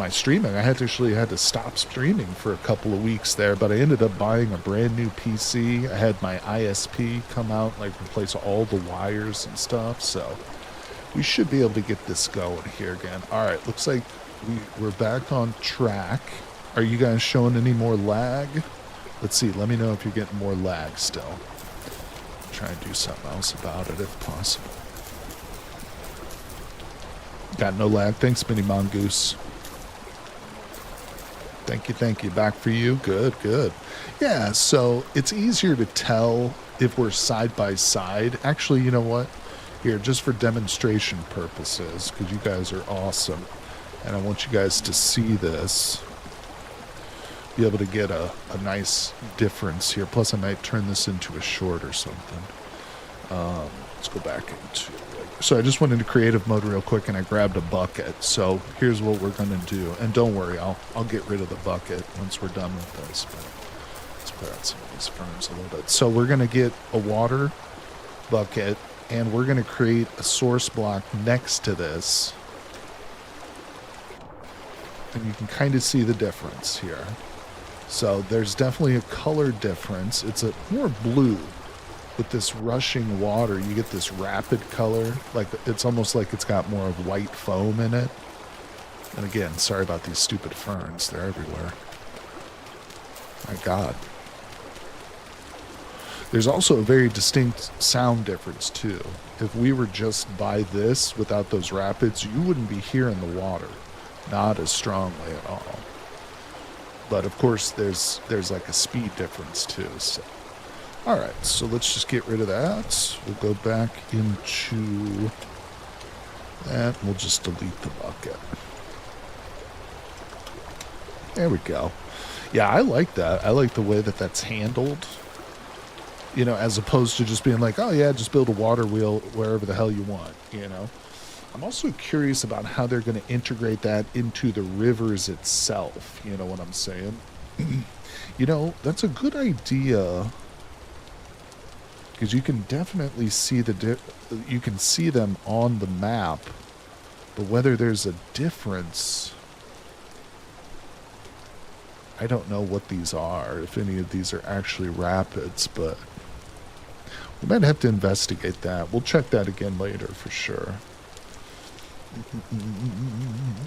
streaming. I had to stop streaming for a couple of weeks there, but I ended up buying a brand new PC. I had my ISP come out, like replace all the wires and stuff, so we should be able to get this going here again. All right, looks like we're back on track. Are you guys showing any more lag? Let's see, let me know if you're getting more lag still. Try and do something else about it if possible. Got no lag. Thanks, Mini Mongoose. Thank you. Back for you. Good, good. Yeah, so it's easier to tell if we're side by side. Actually, you know what? Here, just for demonstration purposes, because you guys are awesome, and I want you guys to see this, be able to get a nice difference here. Plus, I might turn this into a short or something. Let's go back into... So I just went into creative mode real quick, and I grabbed a bucket. So here's what we're going to do. And don't worry, I'll get rid of the bucket once we're done with this. But let's put out some of these ferns a little bit. So we're going to get a water bucket, and we're going to create a source block next to this. And you can kind of see the difference here. So there's definitely a color difference. It's a more blue. With this rushing water, you get this rapid color. Like, it's almost like it's got more of white foam in it. And again, sorry about these stupid ferns. They're everywhere. My God. There's also a very distinct sound difference, too. If we were just by this, without those rapids, you wouldn't be hearing the water. Not as strongly at all. But, of course, there's like a speed difference, too, so... Alright, so let's just get rid of that. We'll go back into that. We'll just delete the bucket. There we go. Yeah, I like that. I like the way that that's handled. You know, as opposed to just being like, oh yeah, just build a water wheel wherever the hell you want, you know. I'm also curious about how they're going to integrate that into the rivers itself. You know what I'm saying? You know, that's a good idea. Because you can definitely see you can see them on the map, but whether there's a difference, I don't know what these are, if any of these are actually rapids, but we might have to investigate that. We'll check that again later for sure.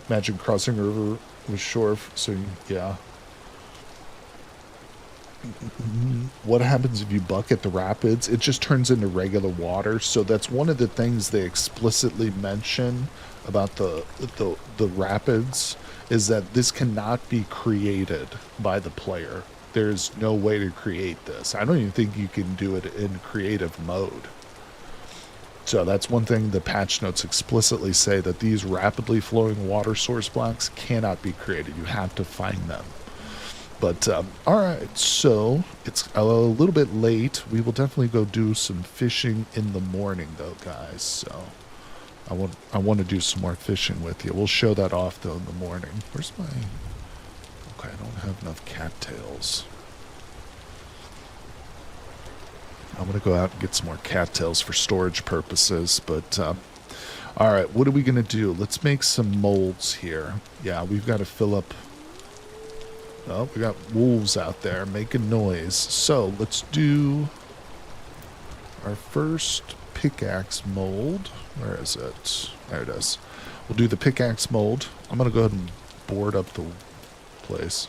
Imagine crossing a river with shore, so yeah. What happens if you bucket the rapids? It just turns into regular water. So that's one of the things they explicitly mention about the rapids, is that this cannot be created by the player. There's no way to create this. I don't even think you can do it in creative mode. So that's one thing the patch notes explicitly say, that these rapidly flowing water source blocks cannot be created. You have to find them. But, alright, so it's a little bit late. We will definitely go do some fishing in the morning, though, guys. So I want to do some more fishing with you. We'll show that off, though, in the morning. Where's my... Okay, I don't have enough cattails. I'm going to go out and get some more cattails for storage purposes. But, alright, what are we going to do? Let's make some molds here. Yeah, we've got to fill up... Oh, we got wolves out there making noise. So let's do our first pickaxe mold. Where is it? There it is. We'll do the pickaxe mold. I'm going to go ahead and board up the place.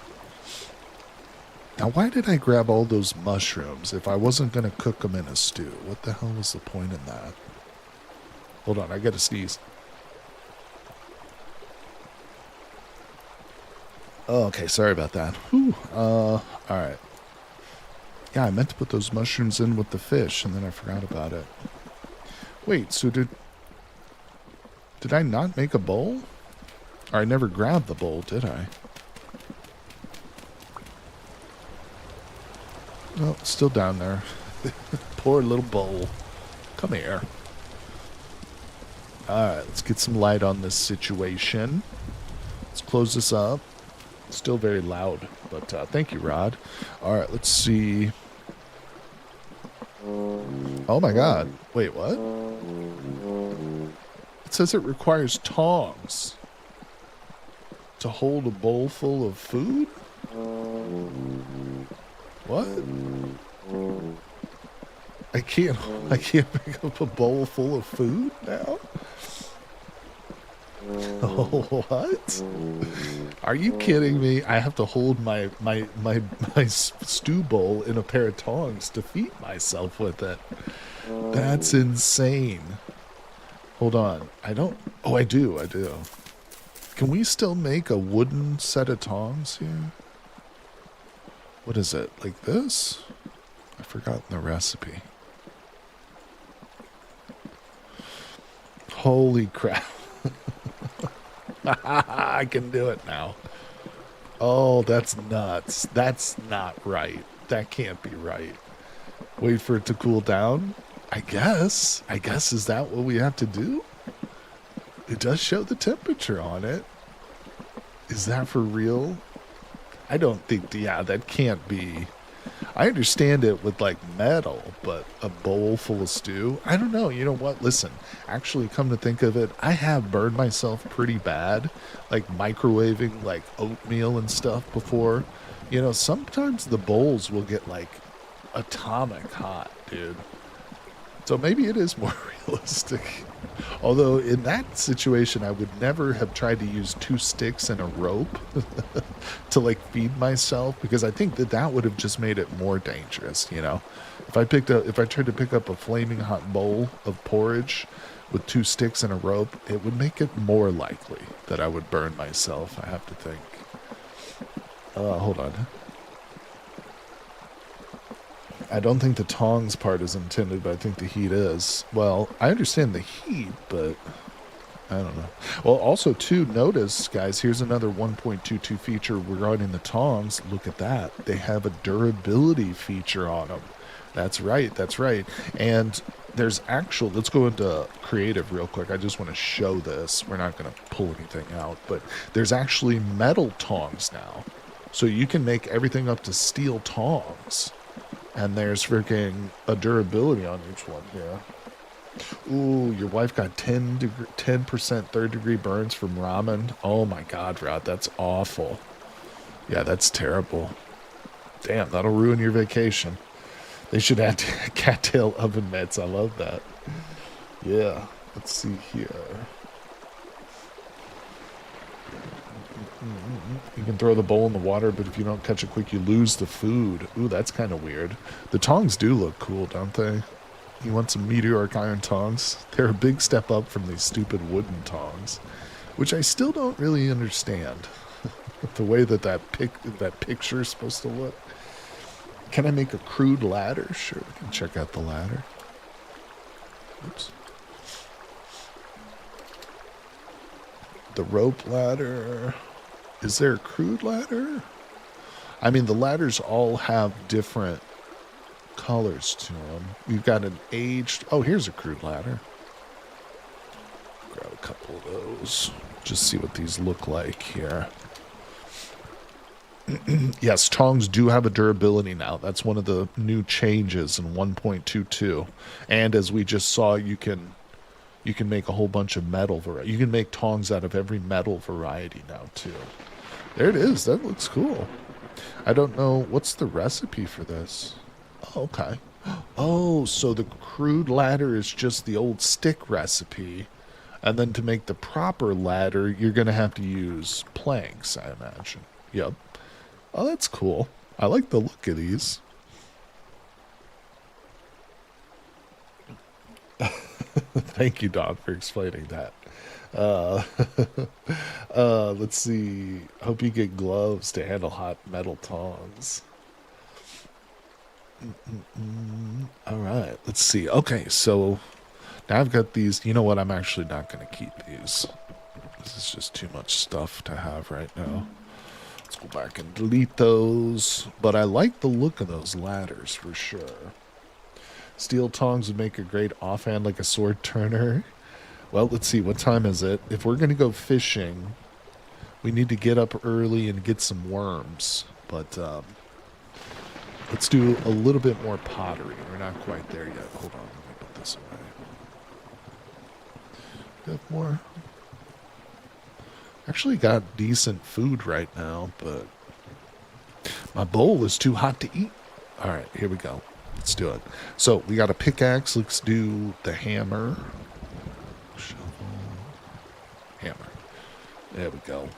Now, why did I grab all those mushrooms if I wasn't going to cook them in a stew? What the hell was the point in that? Hold on, I got to sneeze. Oh, okay, sorry about that. Whew. Alright. Yeah, I meant to put those mushrooms in with the fish, and then I forgot about it. Wait, so did I not make a bowl? Or I never grabbed the bowl, did I? Oh, it's still down there. Poor little bowl. Come here. Alright, let's get some light on this situation. Let's close this up. Still very loud, but thank you, Rod. Alright, let's see. Oh my god. Wait, what? It says it requires tongs to hold a bowl full of food? What? I can't pick up a bowl full of food now? Oh, what? Are you kidding me? I have to hold my stew bowl in a pair of tongs to feed myself with it. That's insane. Hold on. I don't... Oh, I do. Can we still make a wooden set of tongs here? What is it? Like this? I've forgotten the recipe. Holy crap. I can do it now. Oh, that's nuts. That's not right. That can't be right. Wait for it to cool down? I guess. Is that what we have to do? It does show the temperature on it. Is that for real? I don't think, yeah, that can't be. I understand it with like metal, but a bowl full of stew? I don't know. You know what? Listen, actually, come to think of it, I have burned myself pretty bad, like microwaving like oatmeal and stuff before. You know, sometimes the bowls will get like atomic hot, dude. So maybe it is more realistic. Although in that situation, I would never have tried to use 2 sticks and a rope to like feed myself, because I think that that would have just made it more dangerous. You know, if I tried to pick up a flaming hot bowl of porridge with 2 sticks and a rope, it would make it more likely that I would burn myself. I have to think. Hold on. I don't think the tongs part is intended, but I think the heat is. Well, I understand the heat, but I don't know. Well, also, too, notice, guys, here's another 1.22 feature regarding the tongs. Look at that. They have a durability feature on them. That's right. That's right. And there's actual, let's go into creative real quick. I just want to show this. We're not going to pull anything out, but there's actually metal tongs now. So you can make everything up to steel tongs. And there's freaking a durability on each one here. Ooh, your wife got 10% third-degree burns from ramen. Oh my God, Rod, that's awful. Yeah, that's terrible. Damn, that'll ruin your vacation. They should add cattail oven mitts. I love that. Yeah, let's see here. You can throw the bowl in the water, but if you don't catch it quick, you lose the food. Ooh, that's kind of weird. The tongs do look cool, don't they? You want some meteoric iron tongs? They're a big step up from these stupid wooden tongs, which I still don't really understand. The way that picture is supposed to look. Can I make a crude ladder? Sure, we can check out the ladder. Oops. The rope ladder. Is there a crude ladder? I mean, the ladders all have different colors to them. We've got an aged... Oh, here's a crude ladder. Grab a couple of those. Just see what these look like here. Yes, tongs do have a durability now. That's one of the new changes in 1.22. And as we just saw, you can make a whole bunch of metal variety. You can make tongs out of every metal variety now, too. There it is. That looks cool. I don't know. What's the recipe for this? Oh, okay. Oh, so the crude ladder is just the old stick recipe. And then to make the proper ladder, you're going to have to use planks, I imagine. Yep. Oh, that's cool. I like the look of these. Thank you, Doc, for explaining that. Let's see. Hope you get gloves to handle hot metal tongs. All right, let's see. Okay, so now I've got these. You know what? I'm actually not going to keep these. This is just too much stuff to have right now. Let's go back and delete those. But I like the look of those ladders for sure. Steel tongs would make a great offhand like a sword turner. Well, let's see. What time is it? If we're going to go fishing, we need to get up early and get some worms. But let's do a little bit more pottery. We're not quite there yet. Hold on. Let me put this away. Got more. Actually got decent food right now, but my bowl is too hot to eat. All right, here we go. Let's do it. So we got a pickaxe. Let's do the hammer. Shovel. Hammer. There we go.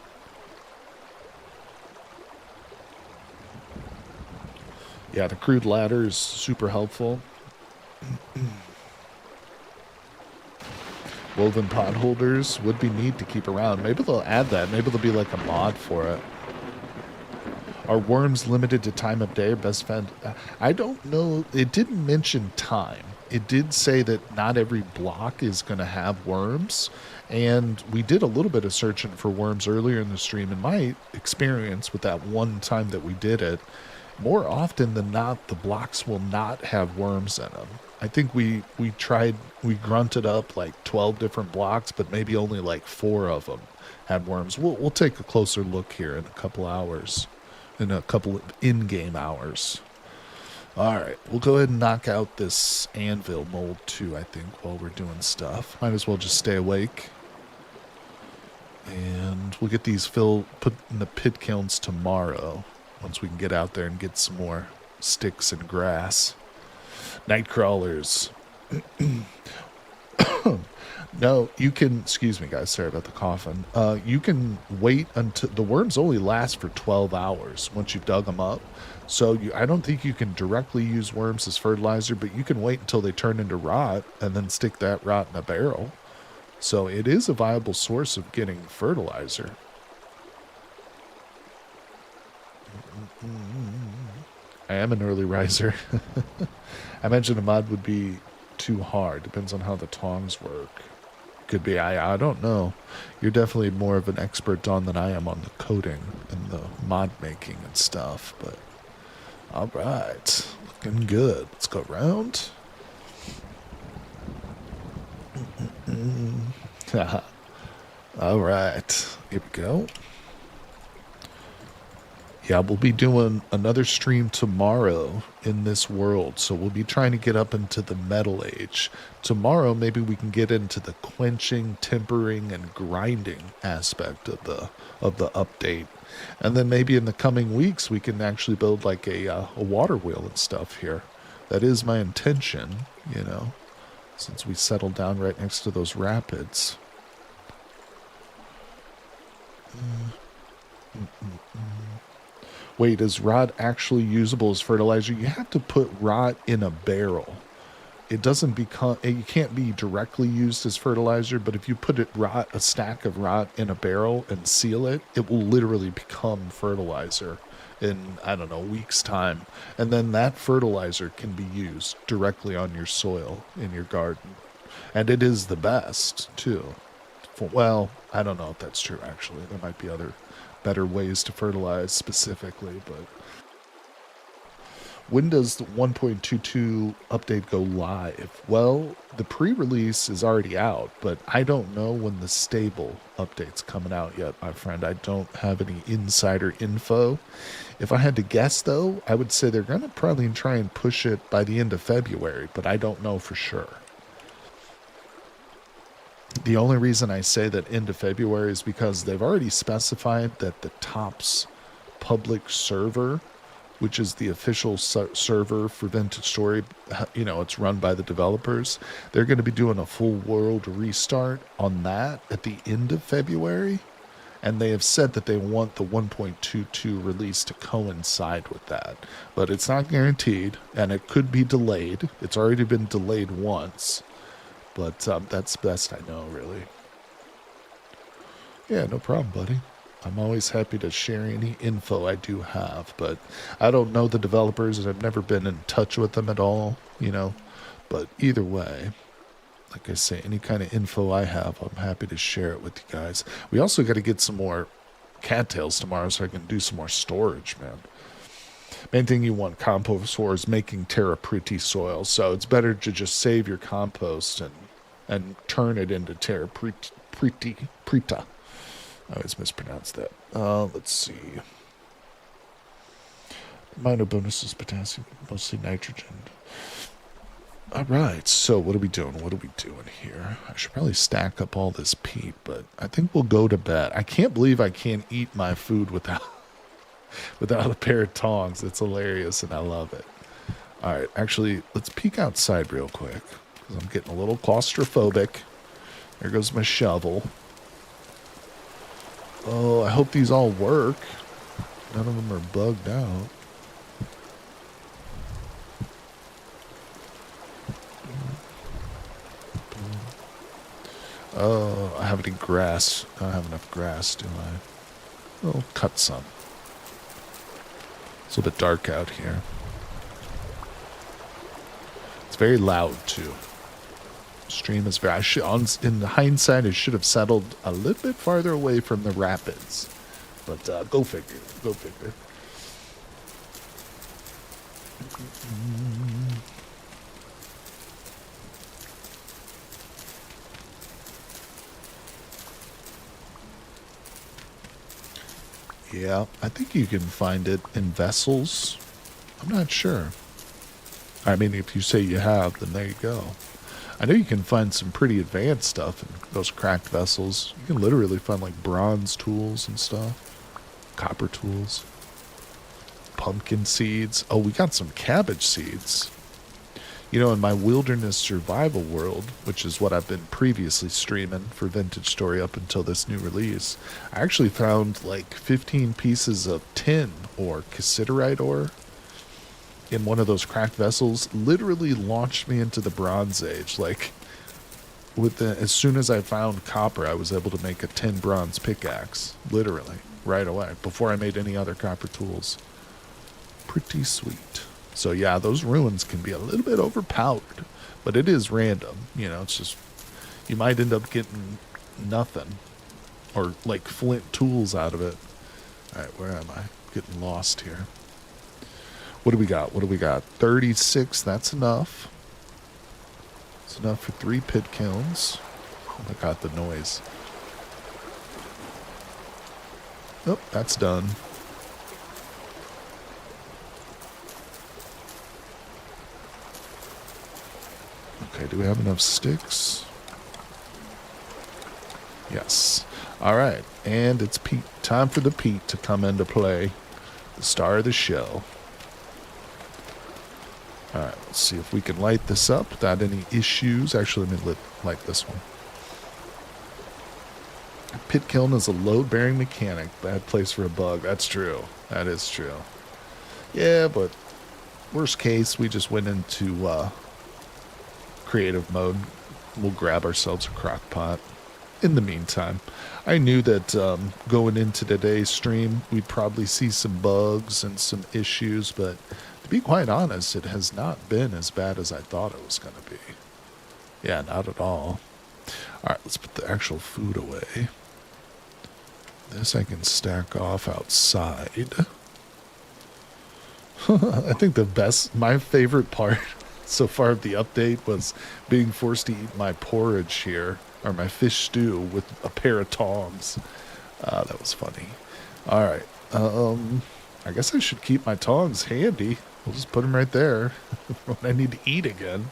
Yeah, the crude ladder is super helpful. Woven pot holders would be neat to keep around. Maybe they'll add that. Maybe there'll be like a mod for it. Are worms limited to time of day or best fed? I don't know. It didn't mention time. It did say that not every block is going to have worms. And we did a little bit of searching for worms earlier in the stream. In my experience with that one time that we did it, more often than not, the blocks will not have worms in them. I think we grunted up like 12 different blocks, but maybe only like 4 of them had worms. We'll take a closer look here in a couple hours. In a couple of in-game hours. Alright, we'll go ahead and knock out this anvil mold too, I think, while we're doing stuff. Might as well just stay awake. And we'll get these put in the pit kilns tomorrow, once we can get out there and get some more sticks and grass. Night crawlers. No, you can, excuse me guys, sorry about the coughing. You can wait until, the worms only last for 12 hours once you've dug them up. So I don't think you can directly use worms as fertilizer, but you can wait until they turn into rot and then stick that rot in a barrel. So it is a viable source of getting fertilizer. I am an early riser. I mentioned a mod would be too hard. Depends on how the tongs work. Could be. I don't know. You're definitely more of an expert, Don, than I am on the coding and the mod making and stuff. But all right, looking good. Let's go around. All right, here we go. Yeah, we'll be doing another stream tomorrow in this world. So we'll be trying to get up into the metal age. Tomorrow, maybe we can get into the quenching, tempering, and grinding aspect of the update. And then maybe in the coming weeks, we can actually build like a water wheel and stuff here. That is my intention, you know, since we settled down right next to those rapids. Wait, is rot actually usable as fertilizer? You have to put rot in a barrel. It doesn't become, it can't be directly used as fertilizer, but if you put a stack of rot in a barrel and seal it, it will literally become fertilizer in, I don't know, a week's time. And then that fertilizer can be used directly on your soil in your garden. And it is the best, too. Well, I don't know if that's true, actually. There might be other better ways to fertilize specifically, but when does the 1.22 update go live? Well, the pre-release is already out, but I don't know when the stable update's coming out yet, my friend. I don't have any insider info. If I had to guess, though, I would say they're going to probably try and push it by the end of February, but I don't know for sure. The only reason I say that end of February is because they've already specified that the TOPS public server, which is the official server for Vintage Story, you know, it's run by the developers. They're going to be doing a full world restart on that at the end of February. And they have said that they want the 1.22 release to coincide with that. But it's not guaranteed, and it could be delayed. It's already been delayed once. But that's best I know, really. Yeah, no problem, buddy. I'm always happy to share any info I do have, but I don't know the developers, and I've never been in touch with them at all, you know. But either way, like I say, any kind of info I have, I'm happy to share it with you guys. We also got to get some more cattails tomorrow so I can do some more storage, man. Main thing you want compost for is making terra pretty soil, so it's better to just save your compost and turn it into terra preta. I always mispronounce that. Let's see. Minor bonuses, potassium, mostly nitrogen. All right, so what are we doing? What are we doing here? I should probably stack up all this peat, but I think we'll go to bed. I can't believe I can't eat my food without a pair of tongs. It's hilarious, and I love it. All right, actually, let's peek outside real quick, because I'm getting a little claustrophobic. There goes my shovel. Oh, I hope these all work. None of them are bugged out. Oh, I have any grass. I don't have enough grass, do I? I'll cut some. It's a little bit dark out here. It's very loud, too. Stream is very... in hindsight, I should have settled a little bit farther away from the rapids. But go figure. Go figure. Yeah, I think you can find it in vessels. I'm not sure. I mean, if you say you have, then there you go. I know you can find some pretty advanced stuff in those cracked vessels. You can literally find like bronze tools and stuff. Copper tools. Pumpkin seeds. Oh, we got some cabbage seeds. You know, in my wilderness survival world, which is what I've been previously streaming for Vintage Story up until this new release, I actually found like 15 pieces of tin or cassiterite ore in one of those cracked vessels. Literally launched me into the Bronze Age. Like, as soon as I found copper, I was able to make a tin bronze pickaxe. Literally, right away, before I made any other copper tools. Pretty sweet. So yeah, those ruins can be a little bit overpowered, but it is random. You know, it's just, you might end up getting nothing or like flint tools out of it. All right, where am I? Getting lost here. What do we got? What do we got? 36, that's enough. It's enough for 3 pit kilns. Oh my god, the noise. Oh, that's done. Okay, do we have enough sticks? Yes. All right, and it's peat. Time for the peat to come into play. The star of the show. All right, let's see if we can light this up without any issues. Actually, let me light this one. Pit kiln is a load-bearing mechanic. Bad place for a bug. That's true. That is true. Yeah, but worst case, we just went into creative mode. We'll grab ourselves a crock pot. In the meantime, I knew that going into today's stream, we'd probably see some bugs and some issues, but to be quite honest, it has not been as bad as I thought it was going to be. Yeah, not at all. All right, let's put the actual food away. This I can stack off outside. I think my favorite part so far of the update was being forced to eat my porridge here, or my fish stew, with a pair of tongs. That was funny. All right. I guess I should keep my tongs handy. We'll just put them right there when I need to eat again.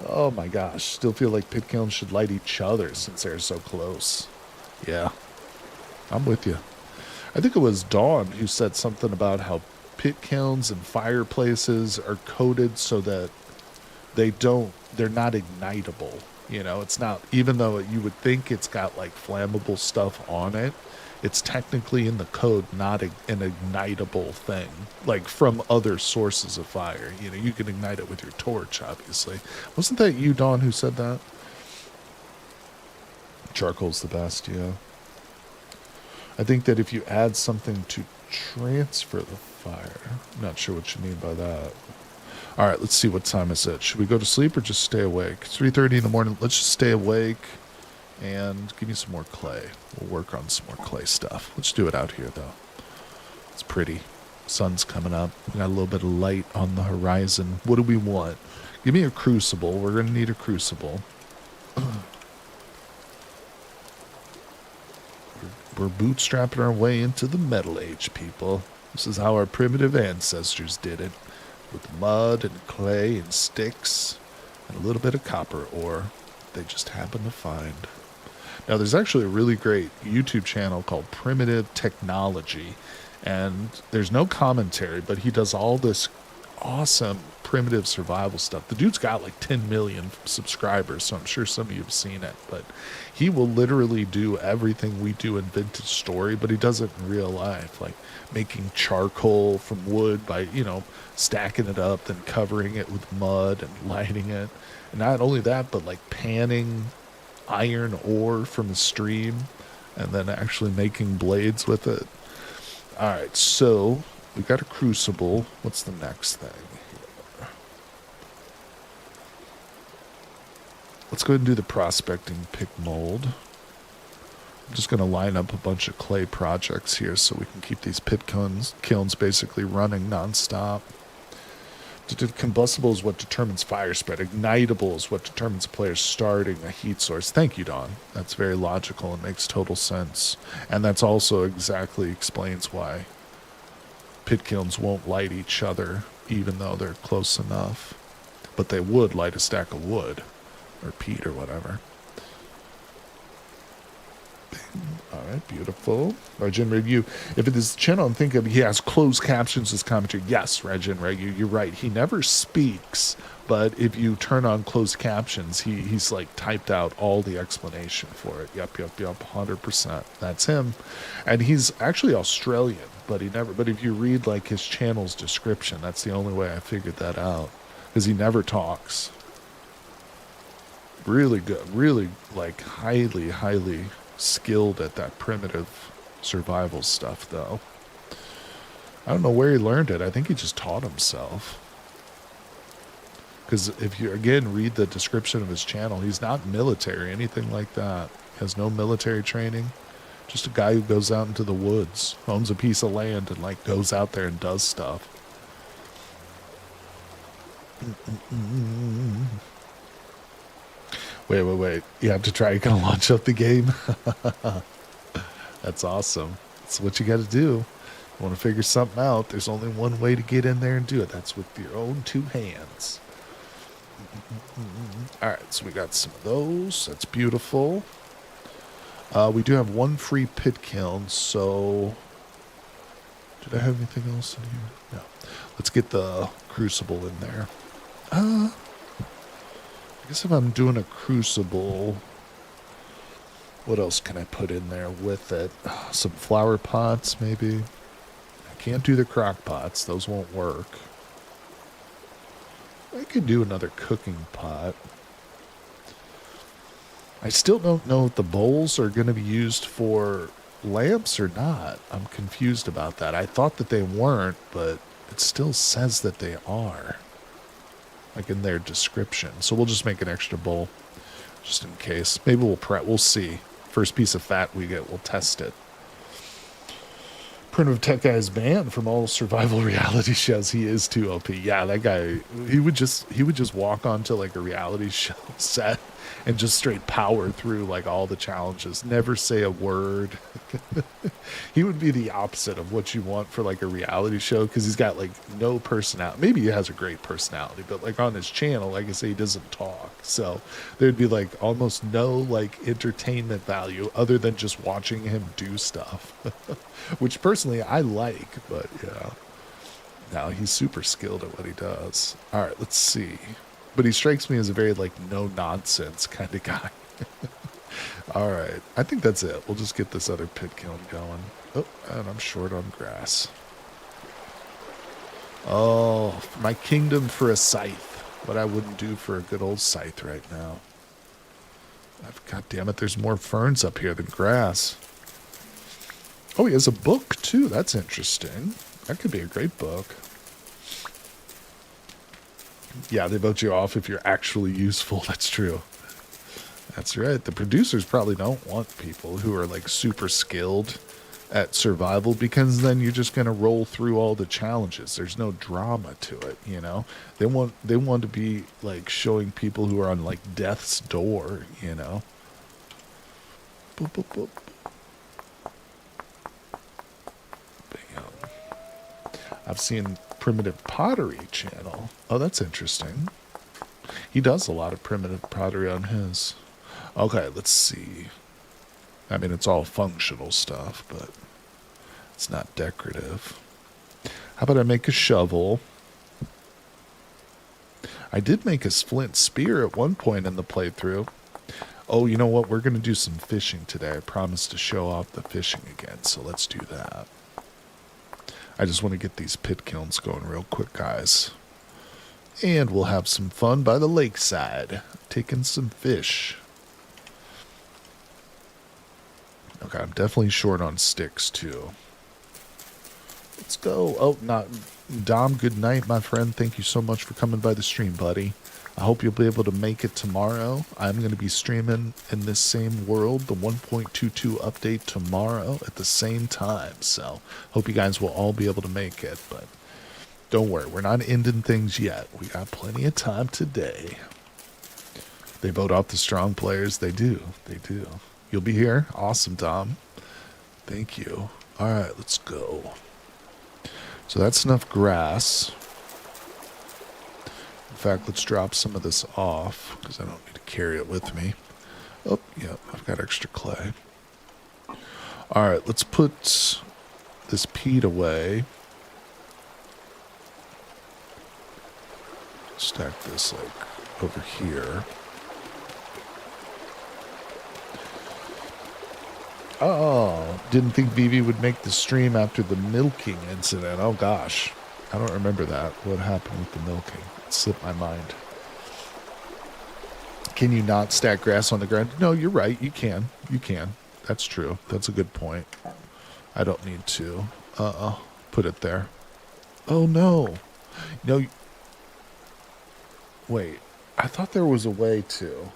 Oh my gosh. Still feel like pit kilns should light each other since they're so close. Yeah. I'm with you. I think it was Dawn who said something about how pit kilns and fireplaces are coated so that they're not ignitable. You know, it's not, even though you would think it's got like flammable stuff on it, it's technically in the code not an ignitable thing, like from other sources of fire. You know, you can ignite it with your torch, obviously. Wasn't that you, Dawn, who said that? Charcoal's the best, yeah. I think that if you add something to transfer the fire, I'm not sure what you mean by that. All right, let's see, what time is it? Should we go to sleep or just stay awake? 3:30 in the morning. Let's just stay awake and give me some more clay. We'll work on some more clay stuff. Let's do it out here, though. It's pretty. Sun's coming up. We got a little bit of light on the horizon. What do we want? Give me a crucible. We're going to need a crucible. We're bootstrapping our way into the Metal Age, people. This is how our primitive ancestors did it. With mud and clay and sticks and a little bit of copper ore they just happened to find. Now, there's actually a really great YouTube channel called Primitive Technology, and there's no commentary, but he does all this awesome primitive survival stuff. The dude's got like 10 million subscribers, so I'm sure some of you have seen it, but he will literally do everything we do in Vintage Story, but he does it in real life, like making charcoal from wood by, you know, stacking it up, then covering it with mud and lighting it. And not only that, but like panning iron ore from a stream and then actually making blades with it. All right, so we got a crucible. What's the next thing? Let's go ahead and do the prospecting pick mold. I'm just going to line up a bunch of clay projects here so we can keep these pit kilns basically running nonstop. Combustible is what determines fire spread. Ignitable is what determines a player starting a heat source. Thank you, Don. That's very logical and makes total sense. And that's also exactly explains why pit kilns won't light each other, even though they're close enough. But they would light a stack of wood, or peat, or whatever. All right, beautiful. Rajin Review. If it is channel and think of, he has closed captions as commentary. Yes, Rajin Review, you're right. He never speaks, but if you turn on closed captions, he's like typed out all the explanation for it. Yep, 100%. That's him. And he's actually Australian, but if you read like his channel's description, that's the only way I figured that out. Because he never talks. Really good. Really like highly skilled at that primitive survival stuff, though. I don't know where he learned it. I think he just taught himself. Because if you, again, read the description of his channel, he's not military, anything like that. He has no military training. Just a guy who goes out into the woods, owns a piece of land, and, like, goes out there and does stuff. Wait. You have to try. You're going to launch up the game? That's awesome. That's what you got to do. You want to figure something out. There's only one way to get in there and do it. That's with your own two hands. All right, so we got some of those. That's beautiful. We do have one free pit kiln, so... Did I have anything else in here? No. Let's get the crucible in there. I guess if I'm doing a crucible, what else can I put in there with it? Some flower pots, maybe. I can't do the crock pots. Those won't work. I could do another cooking pot. I still don't know if the bowls are going to be used for lamps or not. I'm confused about that. I thought that they weren't, but it still says that they are. Like in their description. So we'll just make an extra bowl just in case. Maybe we'll see. First piece of fat we get, we'll test it. Primitive Tech Guy is banned from all survival reality shows. He is too OP. Yeah, that guy, he would just walk onto like a reality show set and just straight power through like all the challenges. Never say a word. He would be the opposite of what you want for like a reality show because he's got like no personality. Maybe he has a great personality, but like on his channel, like I say, he doesn't talk. So there'd be like almost no like entertainment value other than just watching him do stuff, which personally I like, but yeah. No, he's super skilled at what he does. All right, let's see. But he strikes me as a very, like, no-nonsense kind of guy. All right. I think that's it. We'll just get this other pit kiln going. Oh, and I'm short on grass. Oh, my kingdom for a scythe. What I wouldn't do for a good old scythe right now. God damn it, there's more ferns up here than grass. Oh, he has a book, too. That's interesting. That could be a great book. Yeah, they vote you off if you're actually useful. That's true. That's right. The producers probably don't want people who are like super skilled at survival because then you're just going to roll through all the challenges. There's no drama to it, you know? They want to be like showing people who are on like death's door, you know? Boop, boop, boop. Bam. I've seen Primitive Pottery channel. Oh, that's interesting. He does a lot of primitive pottery on his. Okay, let's see. I mean, it's all functional stuff, but it's not decorative. How about I make a shovel? I did make a flint spear at one point in the playthrough. Oh, you know what? We're going to do some fishing today. I promised to show off the fishing again, so let's do that. I just want to get these pit kilns going real quick, guys. And we'll have some fun by the lakeside, taking some fish. Okay, I'm definitely short on sticks, too. Let's go. Oh, not Dom, good night, my friend. Thank you so much for coming by the stream, buddy. I hope you'll be able to make it tomorrow. I'm going to be streaming in this same world, the 1.22 update tomorrow at the same time. So, hope you guys will all be able to make it. But don't worry, we're not ending things yet. We got plenty of time today. They vote out the strong players. They do. They do. You'll be here? Awesome, Dom. Thank you. All right, let's go. So that's enough grass. In fact, let's drop some of this off because I don't need to carry it with me. Oh, yeah, I've got extra clay. All right, let's put this peat away. Stack this like over here. Oh, didn't think Vivi would make the stream after the milking incident. Oh, gosh. I don't remember that. What happened with the milking? It slipped my mind. Can you not stack grass on the ground? No, you're right. You can. You can. That's true. That's a good point. I don't need to. Put it there. Oh, no. No. Wait. I thought there was a way to.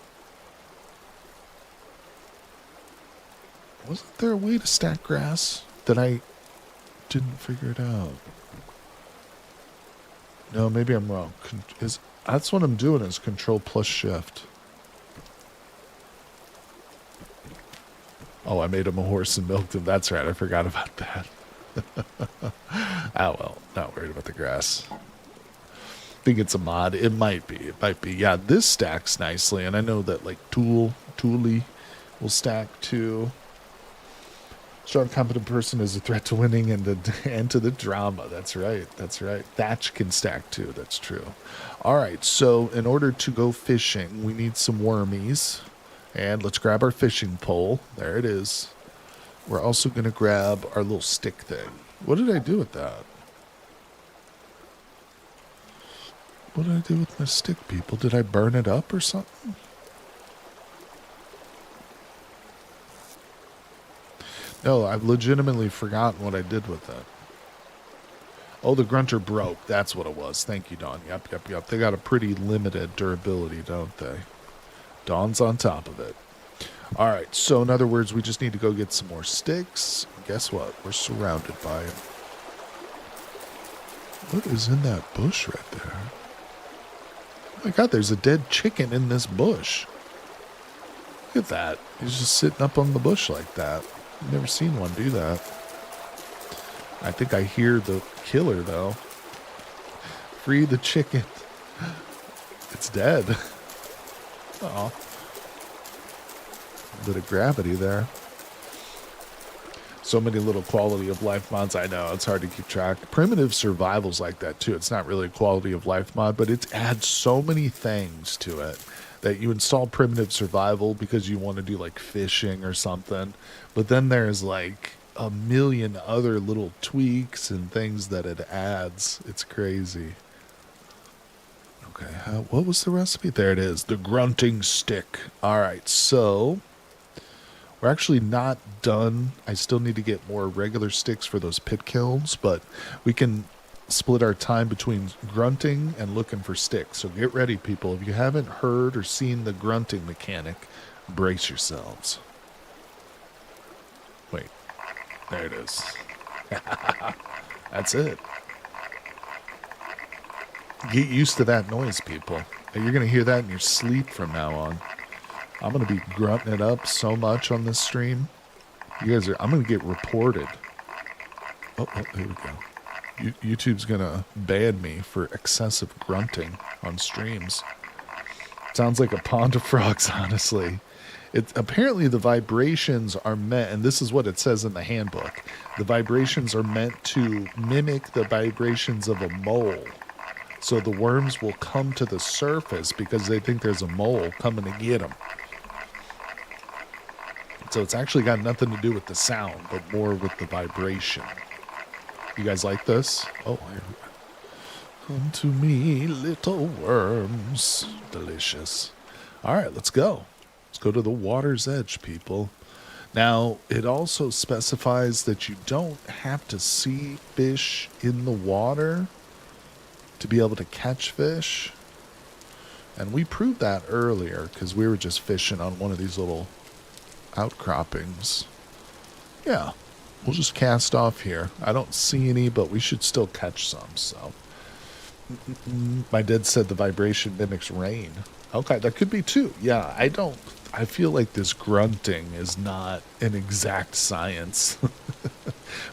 Wasn't there a way to stack grass that I didn't figure it out? No, maybe I'm wrong. That's what I'm doing is Control plus Shift. Oh, I made him a horse and milked him. That's right. I forgot about that. Ah, well, not worried about the grass. I think it's a mod. It might be. It might be. Yeah, this stacks nicely, and I know that like Toolie will stack too. Strong, competent person is a threat to winning and to the drama. That's right. That's right. Thatch can stack too. That's true. All right. So in order to go fishing, we need some wormies. And let's grab our fishing pole. There it is. We're also going to grab our little stick thing. What did I do with that? What did I do with my stick, people? Did I burn it up or something? No, I've legitimately forgotten what I did with that. Oh, the grunter broke. That's what it was. Thank you, Dawn. Yep. They got a pretty limited durability, don't they? Dawn's on top of it. All right, so in other words, we just need to go get some more sticks. Guess what? We're surrounded by them. What is in that bush right there? Oh my God, there's a dead chicken in this bush. Look at that. He's just sitting up on the bush like that. I've never seen one do that. I think I hear the killer, though. Free the chicken. It's dead. Oh, a bit of gravity there. So many little quality of life mods. I know, it's hard to keep track. Primitive survival's like that, too. It's not really a quality of life mod, but it adds so many things to it. That you install primitive survival because you want to do like fishing or something. But then there's like a million other little tweaks and things that it adds. It's crazy. Okay, what was the recipe? There it is. The grunting stick. All right, so we're actually not done. I still need to get more regular sticks for those pit kilns, but we can split our time between grunting and looking for sticks. So get ready, people. If you haven't heard or seen the grunting mechanic, brace yourselves. Wait, there it is. That's it. Get used to that noise, people. You're going to hear that in your sleep from now on. I'm going to be grunting it up so much on this stream. I'm going to get reported. Oh, here we go. YouTube's gonna ban me for excessive grunting on streams. Sounds like a pond of frogs, honestly. Apparently the vibrations are meant, and this is what it says in the handbook, the vibrations are meant to mimic the vibrations of a mole. So the worms will come to the surface because they think there's a mole coming to get them. So it's actually got nothing to do with the sound, but more with the vibration. You guys like this? Oh, here we go. Come to me, little worms. Delicious. All right, let's go. Let's go to the water's edge, people. Now, it also specifies that you don't have to see fish in the water to be able to catch fish. And we proved that earlier because we were just fishing on one of these little outcroppings. Yeah, we'll just cast off here. I don't see any, but we should still catch some, so. My dad said the vibration mimics rain. Okay, that could be too. Yeah, I feel like this grunting is not an exact science.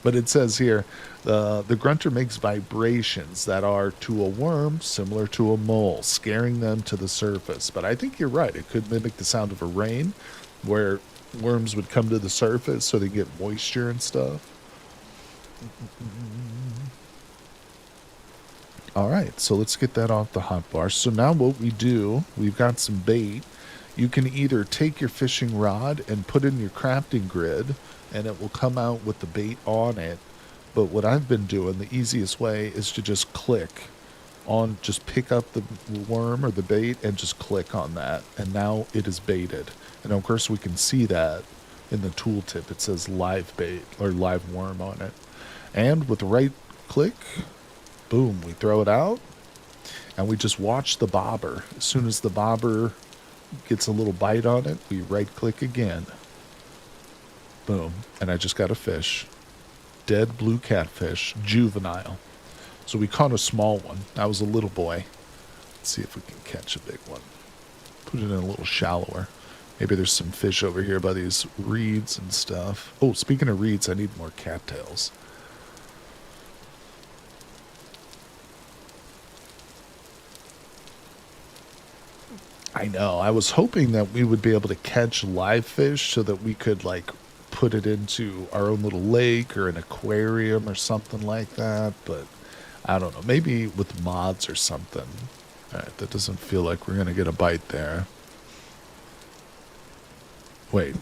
But it says here, the grunter makes vibrations that are to a worm similar to a mole, scaring them to the surface. But I think you're right. It could mimic the sound of a rain, where worms would come to the surface so they get moisture and stuff. All right, so let's get that off the hot bar. So now what we do, we've got some bait. You can either take your fishing rod and put in your crafting grid, and it will come out with the bait on it. But what I've been doing, the easiest way is to just click on, just pick up the worm or the bait and just click on that. And now it is baited. And of course we can see that in the tooltip. It says live bait or live worm on it. And with the right click, boom, we throw it out and we just watch the bobber. As soon as the bobber gets a little bite on it, we right click again. Boom. And I just got a fish. Dead blue catfish, juvenile. So we caught a small one. That was a little boy. Let's see if we can catch a big one. Put it in a little shallower. Maybe there's some fish over here by these reeds and stuff. Oh, speaking of reeds, I need more cattails. I know. I was hoping that we would be able to catch live fish so that we could, like, put it into our own little lake or an aquarium or something like that. But I don't know. Maybe with mods or something. All right, that doesn't feel like we're going to get a bite there. Wait.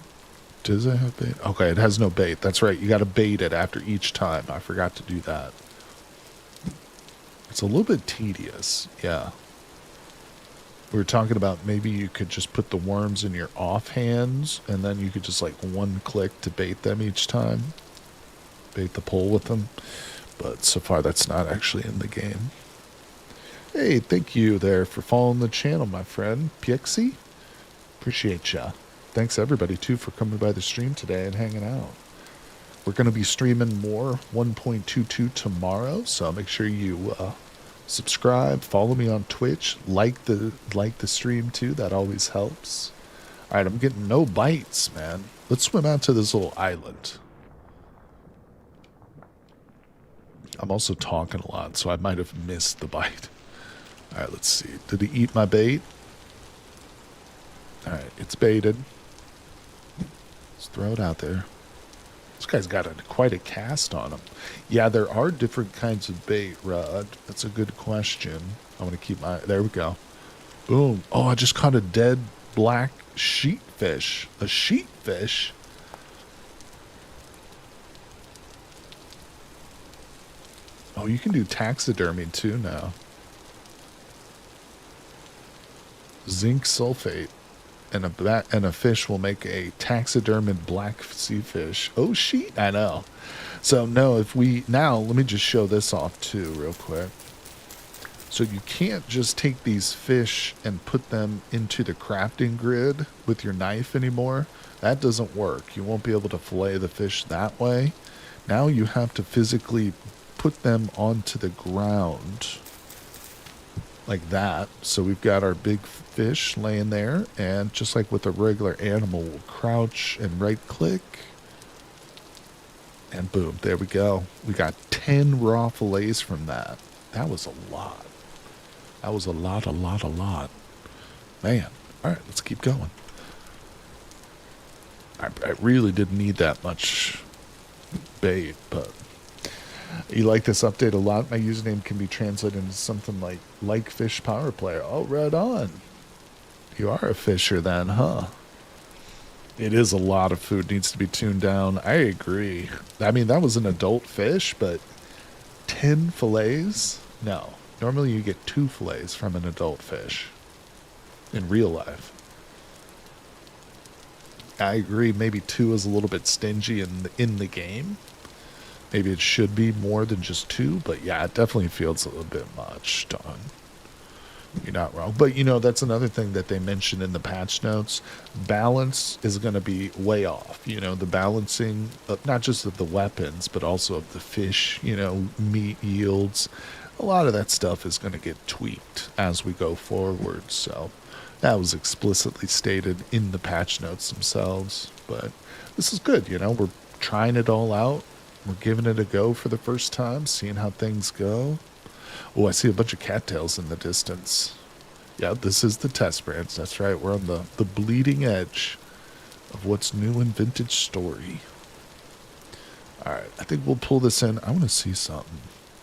Does it have bait? Okay, it has no bait. That's right. You got to bait it after each time. I forgot to do that. It's a little bit tedious. Yeah. We were talking about maybe you could just put the worms in your offhands and then you could just like one click to bait them each time. Bait the pole with them. But so far that's not actually in the game. Hey, thank you there for following the channel, my friend. Pixie? Appreciate ya. Thanks everybody too for coming by the stream today and hanging out. We're going to be streaming more 1.22 tomorrow, so make sure you subscribe, follow me on Twitch, like the stream too. That always helps. All right, I'm getting no bites, man. Let's swim out to this little island. I'm also talking a lot, so I might have missed the bite. All right, let's see. Did he eat my bait? All right, it's baited. Let's throw it out there. This guy's got quite a cast on him. Yeah, there are different kinds of bait, Rod. That's a good question. I'm going to keep my... There we go. Boom. Oh, I just caught a dead black sheepfish. A sheepfish? Oh, you can do taxidermy too now. Zinc sulfate. And a fish will make a taxidermed black sea fish. Oh, sheet. I know. So, no, if we... Now, let me just show this off, too, real quick. So, you can't just take these fish and put them into the crafting grid with your knife anymore. That doesn't work. You won't be able to fillet the fish that way. Now, you have to physically put them onto the ground. Like that. So we've got our big fish laying there, and just like with a regular animal, we'll crouch and right click, and boom, there we go. We got 10 raw fillets from that. That was a lot. That was a lot. Man. All right, let's keep going. I really didn't need that much bait, but you like this update a lot. My username can be translated into something like fish power player. Oh, right on. You are a fisher then, huh? It is a lot of food. Needs to be tuned down. I agree. I mean, that was an adult fish, but 10 fillets? No. Normally you get 2 fillets from an adult fish in real life. I agree. Maybe 2 is a little bit stingy in the game. Maybe it should be more than just 2, but yeah, it definitely feels a little bit much, Don. You're not wrong. But that's another thing that they mentioned in the patch notes. Balance is going to be way off. The balancing, not just of the weapons, but also of the fish, meat yields. A lot of that stuff is going to get tweaked as we go forward. So that was explicitly stated in the patch notes themselves. But this is good. We're trying it all out. We're giving it a go for the first time, seeing how things go. Oh, I see a bunch of cattails in the distance. Yeah, this is the test branch. That's right. We're on the bleeding edge of what's new in Vintage Story. All right, I think we'll pull this in. I want to see something.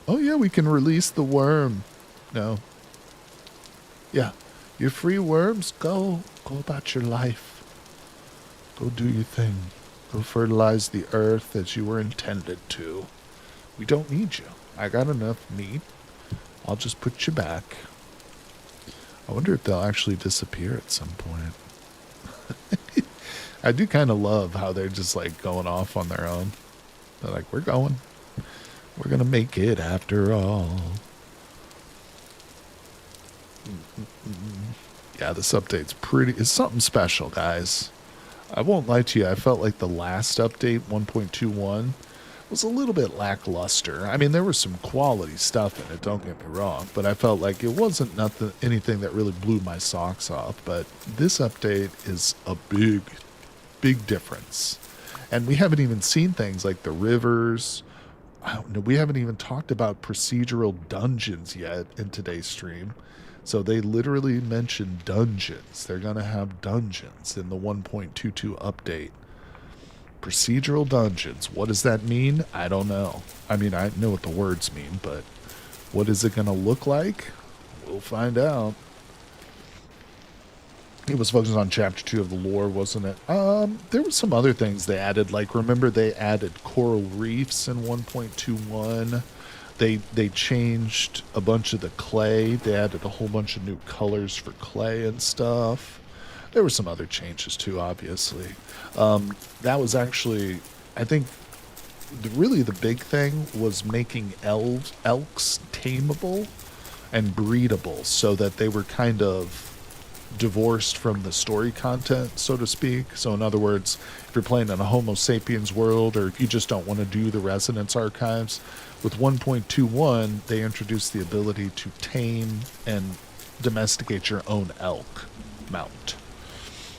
Oh, yeah, we can release the worm. No. Yeah, you're free, worms. Go about your life. Go do your thing. Go fertilize the earth as you were intended to. We don't need you. I got enough meat. I'll just put you back. I wonder if they'll actually disappear at some point. I do kind of love how they're just like going off on their own. They're like, we're going. We're going to make it after all. Yeah, this update's it's something special, guys. I won't lie to you. I felt like the last update, 1.21, was a little bit lackluster. I mean, there was some quality stuff in it, don't get me wrong, but I felt like it wasn't anything that really blew my socks off. But this update is a big difference. And we haven't even seen things like the rivers. We haven't even talked about procedural dungeons yet in today's stream. So they literally mentioned dungeons. They're going to have dungeons in the 1.22 update. Procedural dungeons. What does that mean? I don't know. I mean, I know what the words mean, but what is it going to look like? We'll find out. It was focused on chapter 2 of the lore, wasn't it? There were some other things they added. Like, remember they added coral reefs in 1.21. They changed a bunch of the clay. They added a whole bunch of new colors for clay and stuff. There were some other changes too, obviously. That was actually, I think, really the big thing was making elks tameable and breedable, so that they were kind of divorced from the story content, so to speak. So in other words, if you're playing in a Homo sapiens world, or if you just don't want to do the Resonance archives, with 1.21, they introduced the ability to tame and domesticate your own elk mount.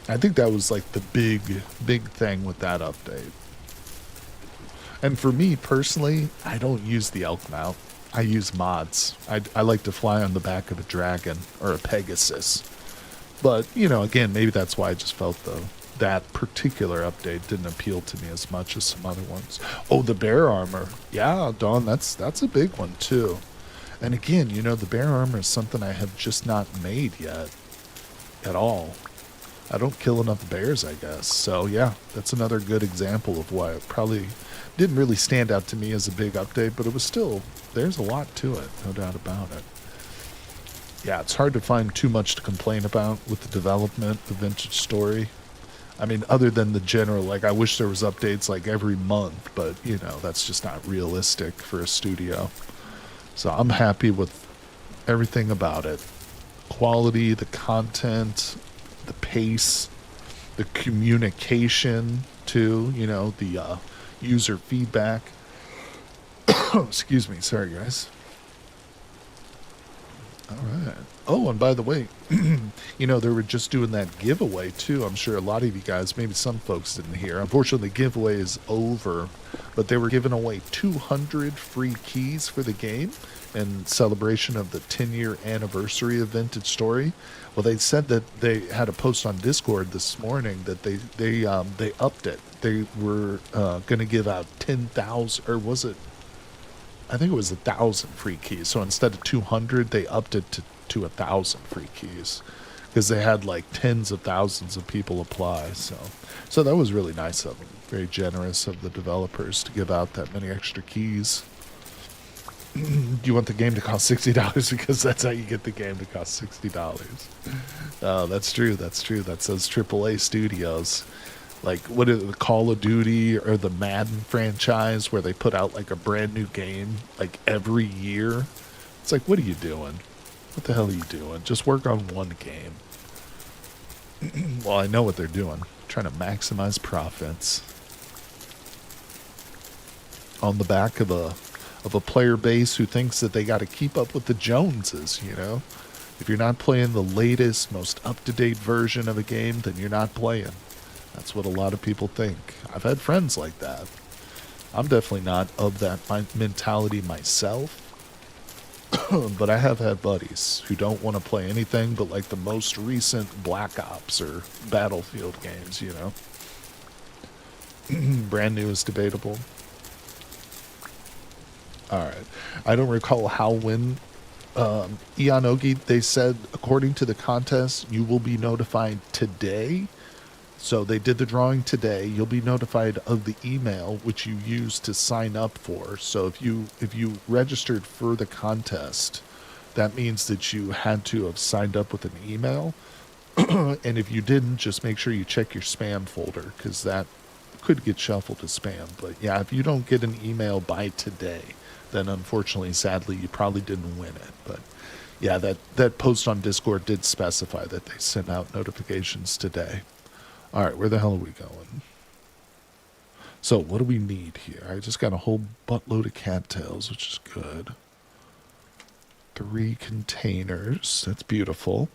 I think that was like the big thing with that update. And for me personally, I don't use the elk mount. I use mods. I like to fly on the back of a dragon or a Pegasus. But, again, maybe that's why I just felt that particular update didn't appeal to me as much as some other ones. Oh, the bear armor. Yeah, Dawn, that's a big one too. And again, the bear armor is something I have just not made yet at all. I don't kill enough bears, I guess. So yeah, that's another good example of why it probably didn't really stand out to me as a big update, but it was still, there's a lot to it, no doubt about it. Yeah, it's hard to find too much to complain about with the development of Vintage Story. I mean, other than the general, like, I wish there was updates like every month, but, that's just not realistic for a studio. So I'm happy with everything about it. Quality, the content, the pace, the communication too, the user feedback. Excuse me. Sorry, guys. All right. Oh, and by the way, they were just doing that giveaway too. I'm sure a lot of you guys, maybe some folks didn't hear. Unfortunately, the giveaway is over, but they were giving away 200 free keys for the game in celebration of the 10-year anniversary of Vintage Story. Well, they said that they had a post on Discord this morning that they upped it. They were going to give out 10,000, or was it? I think it was 1,000 free keys. So instead of 200, they upped it to 1,000 free keys, because they had like tens of thousands of people apply. So that was really nice of them. Very generous of the developers to give out that many extra keys. Do you want the game to cost $60? Because that's how you get the game to cost $60. Oh, that's true. That says AAA Studios. Like, what is it, the Call of Duty or the Madden franchise where they put out like a brand new game like every year? It's like, what are you doing? What the hell are you doing? Just work on one game. Well, I know what they're doing. Trying to maximize profits on the back of a player base who thinks that they got to keep up with the Joneses, you know? If you're not playing the latest, most up-to-date version of a game, then you're not playing. That's what a lot of people think. I've had friends like that. I'm definitely not of that mentality myself. But I have had buddies who don't want to play anything but like the most recent Black Ops or Battlefield games, you know? Brand new is debatable. Alright. I don't recall how, when, Ianogi, they said, according to the contest, you will be notified today. So they did the drawing today. You'll be notified of the email which you used to sign up for. So if you registered for the contest, that means that you had to have signed up with an email. And if you didn't, just make sure you check your spam folder, because that could get shuffled to spam. But yeah, if you don't get an email by today, then unfortunately, sadly, you probably didn't win it. But yeah, that post on Discord did specify that they sent out notifications today. All right, where the hell are we going? So what do we need here? I just got a whole buttload of cattails, which is good. 3 containers. That's beautiful.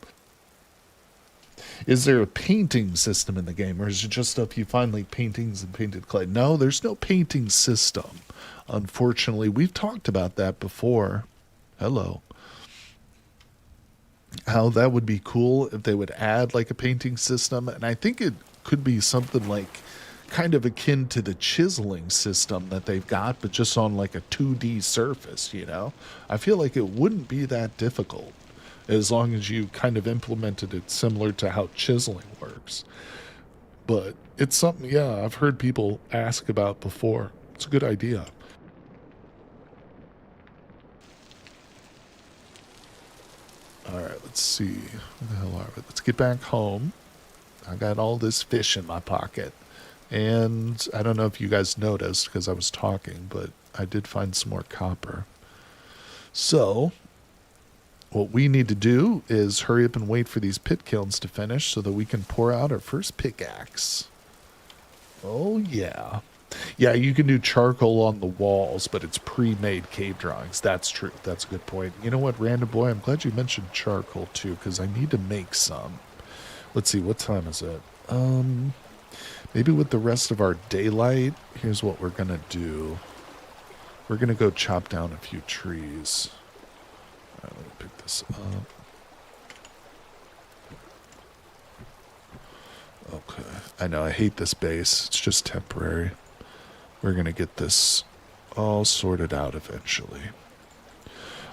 Is there a painting system in the game, or is it just stuff you find like paintings and painted clay? No, there's no painting system. Unfortunately, we've talked about that before. Hello. How that would be cool if they would add like a painting system. And I think it could be something like kind of akin to the chiseling system that they've got, but just on like a 2D surface, you know? I feel like it wouldn't be that difficult as long as you kind of implemented it similar to how chiseling works. But it's something, yeah, I've heard people ask about before. It's a good idea. All right, let's see. Where the hell are we? Let's get back home. I got all this fish in my pocket. And I don't know if you guys noticed because I was talking, but I did find some more copper. So, what we need to do is hurry up and wait for these pit kilns to finish so that we can pour out our first pickaxe. Oh, yeah. Yeah, you can do charcoal on the walls, but it's pre-made cave drawings. That's true. That's a good point. You know what, Random Boy? I'm glad you mentioned charcoal, too, because I need to make some. Let's see, what time is it? Maybe with the rest of our daylight, here's what we're going to do. We're going to go chop down a few trees. All right, let me pick this up. Okay. I know, I hate this base. It's just temporary. We're going to get this all sorted out eventually.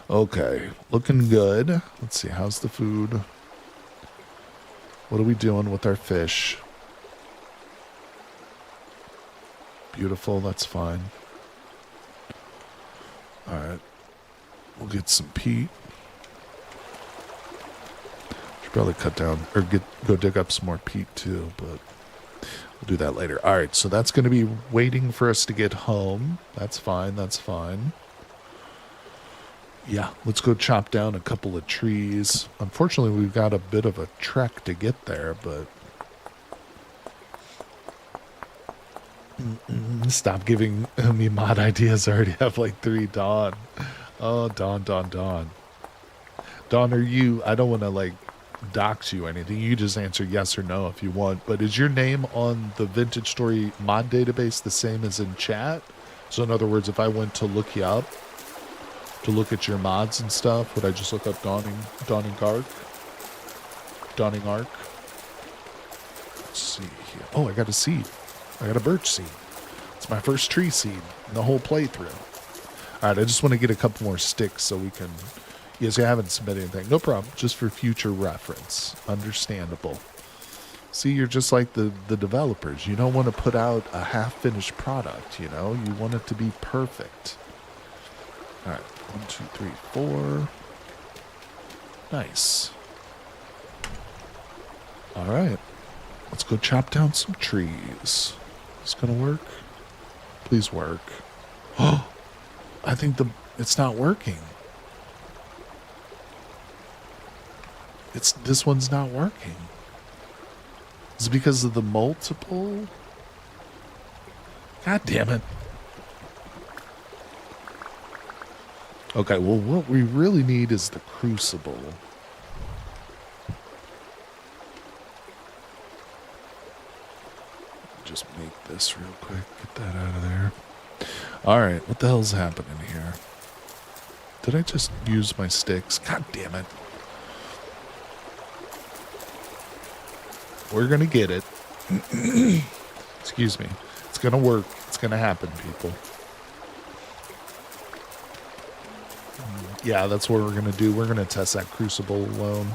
Okay, looking good. Let's see, how's the food? What are we doing with our fish? Beautiful, that's fine. Alright, we'll get some peat. Should probably cut down, or go dig up some more peat too, but we'll do that later. All right, so that's going to be waiting for us to get home. That's fine, that's fine. Yeah, let's go chop down a couple of trees. Unfortunately, we've got a bit of a trek to get there, but... Stop giving me mod ideas. I already have like 3 Dawn. Oh, Dawn. Dawn, are you... I don't want to like dox you or anything. You just answer yes or no if you want. But is your name on the Vintage Story mod database the same as in chat? So in other words, if I went to look you up, to look at your mods and stuff, would I just look up Dawning Ark? Let's see here. Oh, I got a seed. I got a birch seed. It's my first tree seed in the whole playthrough. All right, I just want to get a couple more sticks so we can... Yes, I haven't submitted anything. No problem. Just for future reference. Understandable. See, you're just like the developers. You don't want to put out a half-finished product, you know? You want it to be perfect. All right. 1, 2, 3, 4. Nice. All right. Let's go chop down some trees. It's gonna work. Please work. Oh, I think it's not working. This one's not working. Is it because of the multiple? God damn it. Okay, well, what we really need is the crucible. Just make this real quick. Get that out of there. Alright, what the hell's happening here? Did I just use my sticks? God damn it. We're gonna get it. Excuse me. It's gonna work. It's gonna happen, people. Yeah, that's what we're gonna do. We're gonna test that crucible alone.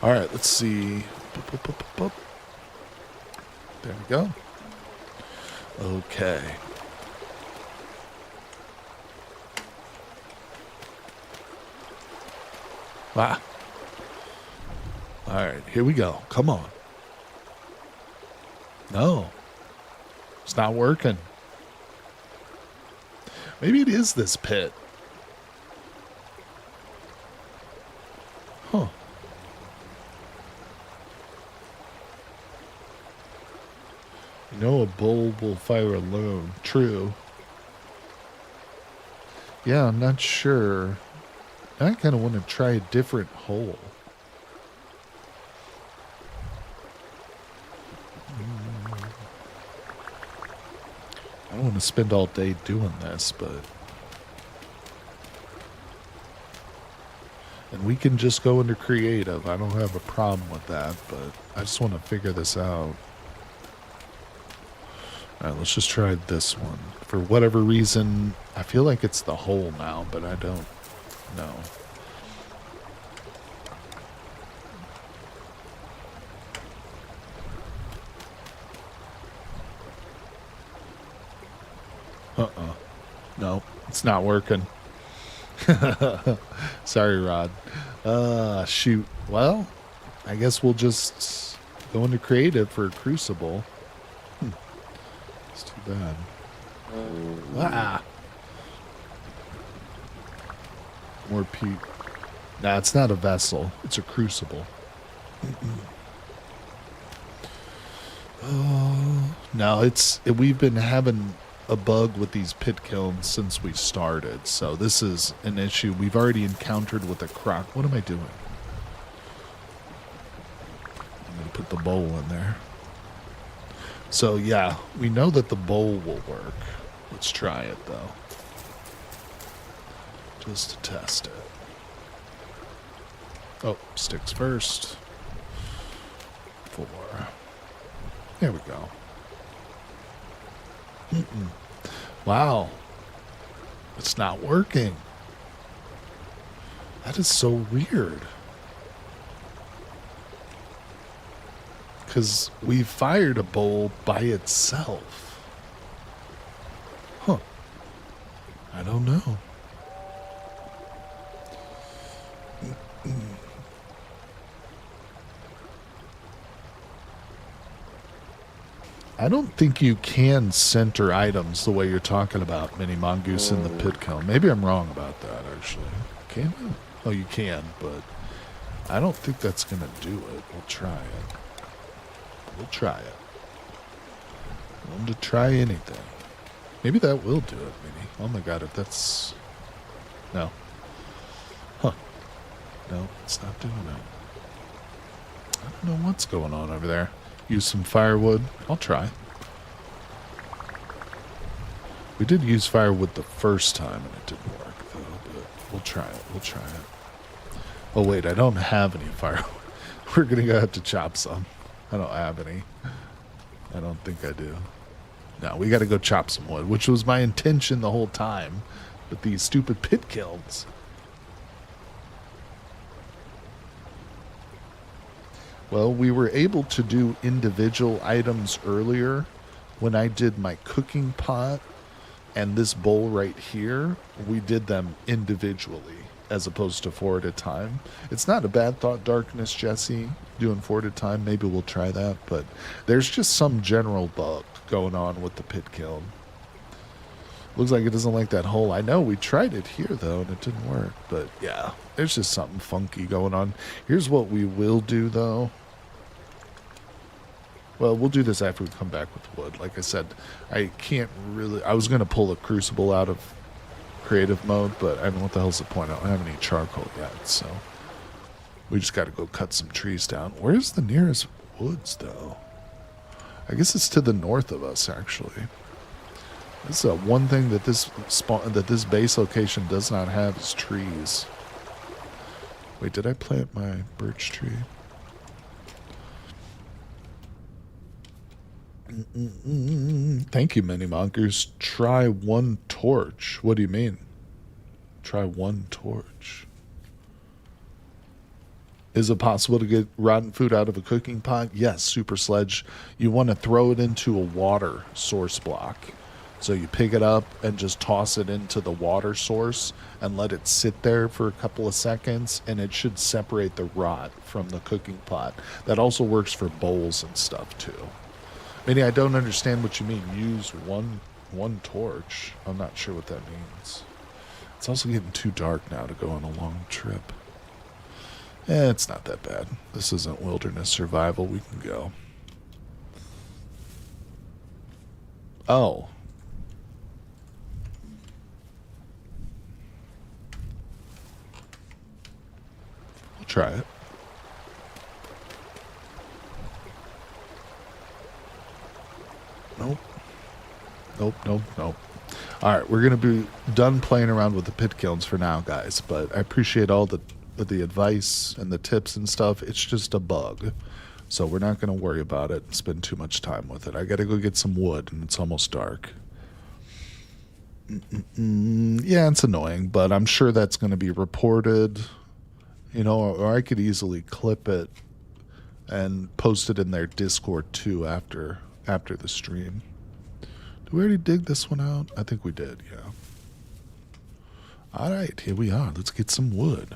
Alright, let's see. There we go. Okay. Ah. Alright, here we go. Come on. No. It's not working. Maybe it is this pit. Huh. You know a bull will fire alone. True. Yeah, I'm not sure. I kind of want to try a different hole. I don't want to spend all day doing this, but... And we can just go into creative. I don't have a problem with that, but I just want to figure this out. Alright, let's just try this one. For whatever reason, I feel like it's the hole now, but I don't know. No, it's not working. Sorry, Rod. Shoot. Well, I guess we'll just go into creative for a crucible. It's too bad. Ah. More peat. Nah, it's not a vessel. It's a crucible. No, we've been having a bug with these pit kilns since we started, so this is an issue we've already encountered with a crock. What am I doing? I'm gonna put the bowl in there. So yeah, we know that the bowl will work. Let's try it though, just to test it. Oh, sticks first. 4. There we go. Wow. It's not working. That is so weird. Because we fired a bowl by itself. Huh. I don't know. I don't think you can center items the way you're talking about, Mini Mongoose, in the pit kiln. Maybe I'm wrong about that, actually. Can you? Oh, you can, but I don't think that's going to do it. We'll try it. We'll try it. I want to try anything. Maybe that will do it, Mini. Oh my god, if that's... No. Huh. No, it's not doing it. I don't know what's going on over there. Use some firewood. I'll try. We did use firewood the first time and it didn't work though, but we'll try it. We'll try it. Oh wait, I don't have any firewood. We're gonna have to chop some. I don't have any. I don't think I do. No, we gotta go chop some wood, which was my intention the whole time. But these stupid pit kilns. Well, we were able to do individual items earlier when I did my cooking pot and this bowl right here. We did them individually. as opposed to 4 at a time. It's not a bad thought, Darkness Jesse, doing 4 at a time. Maybe we'll try that, but there's just some general bug going on with the pit kiln. Looks like it doesn't like that hole. I know we tried it here though and it didn't work, but yeah, there's just something funky going on. Here's what we will do though. Well, we'll do this after we come back with wood. Like I said, I can't really... I was going to pull the crucible out of creative mode, but I don't know what the hell's the point. I don't have any charcoal yet, so... We just got to go cut some trees down. Where's the nearest woods, though? I guess it's to the north of us, actually. This is one thing that this base location does not have is trees. Wait, did I plant my birch tree? Thank you, Mini Monkers. Try one torch. What do you mean? Try one torch. Is it possible to get rotten food out of a cooking pot? Yes, Super Sledge. You want to throw it into a water source block. So you pick it up and just toss it into the water source and let it sit there for a couple of seconds, and it should separate the rot from the cooking pot. That also works for bowls and stuff too. Minnie, I don't understand what you mean. Use one torch. I'm not sure what that means. It's also getting too dark now to go on a long trip. It's not that bad. This isn't wilderness survival. We can go. Oh. We'll try it. Nope. Nope. Alright, we're going to be done playing around with the pit kilns for now, guys. But I appreciate all the advice and the tips and stuff. It's just a bug. So we're not going to worry about it and spend too much time with it. I got to go get some wood, and it's almost dark. Yeah, it's annoying, but I'm sure that's going to be reported. You know, or I could easily clip it and post it in their Discord too after the stream. Did we already dig this one out? I think we did, yeah. Alright, here we are. Let's get some wood.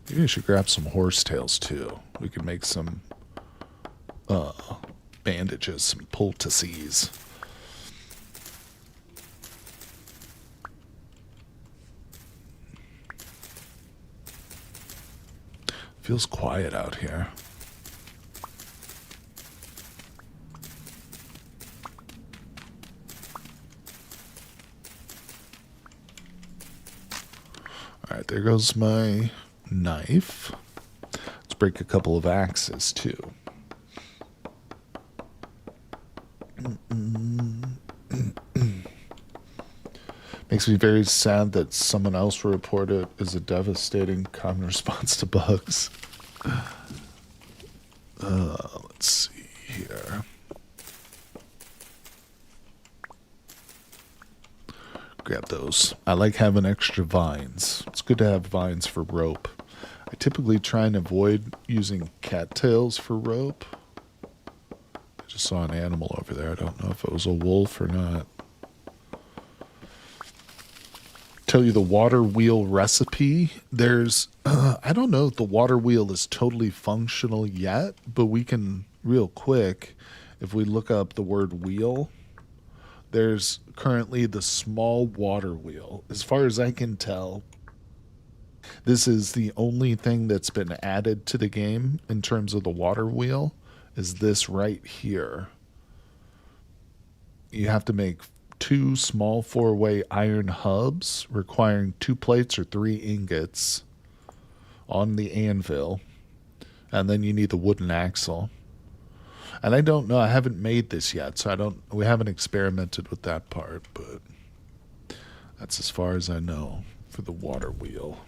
Maybe I should grab some horsetails too. We can make some bandages, some poultices. Feels quiet out here. Alright, there goes my knife. Let's break a couple of axes too. Makes me very sad that someone else will report it as a devastating common response to bugs. Let's see here. Grab those. I like having extra vines. It's good to have vines for rope. I typically try and avoid using cattails for rope. I just saw an animal over there. I don't know if it was a wolf or not. Tell you the water wheel recipe. There's, I don't know if the water wheel is totally functional yet, but we can real quick, if we look up the word wheel, there's currently the small water wheel. As far as I can tell, this is the only thing that's been added to the game in terms of the water wheel, is this right here. You have to make 2 small 4-way iron hubs requiring 2 plates or 3 ingots on the anvil, and then you need the wooden axle. And I don't know, I haven't made this yet, so we haven't experimented with that part, but that's as far as I know for the water wheel.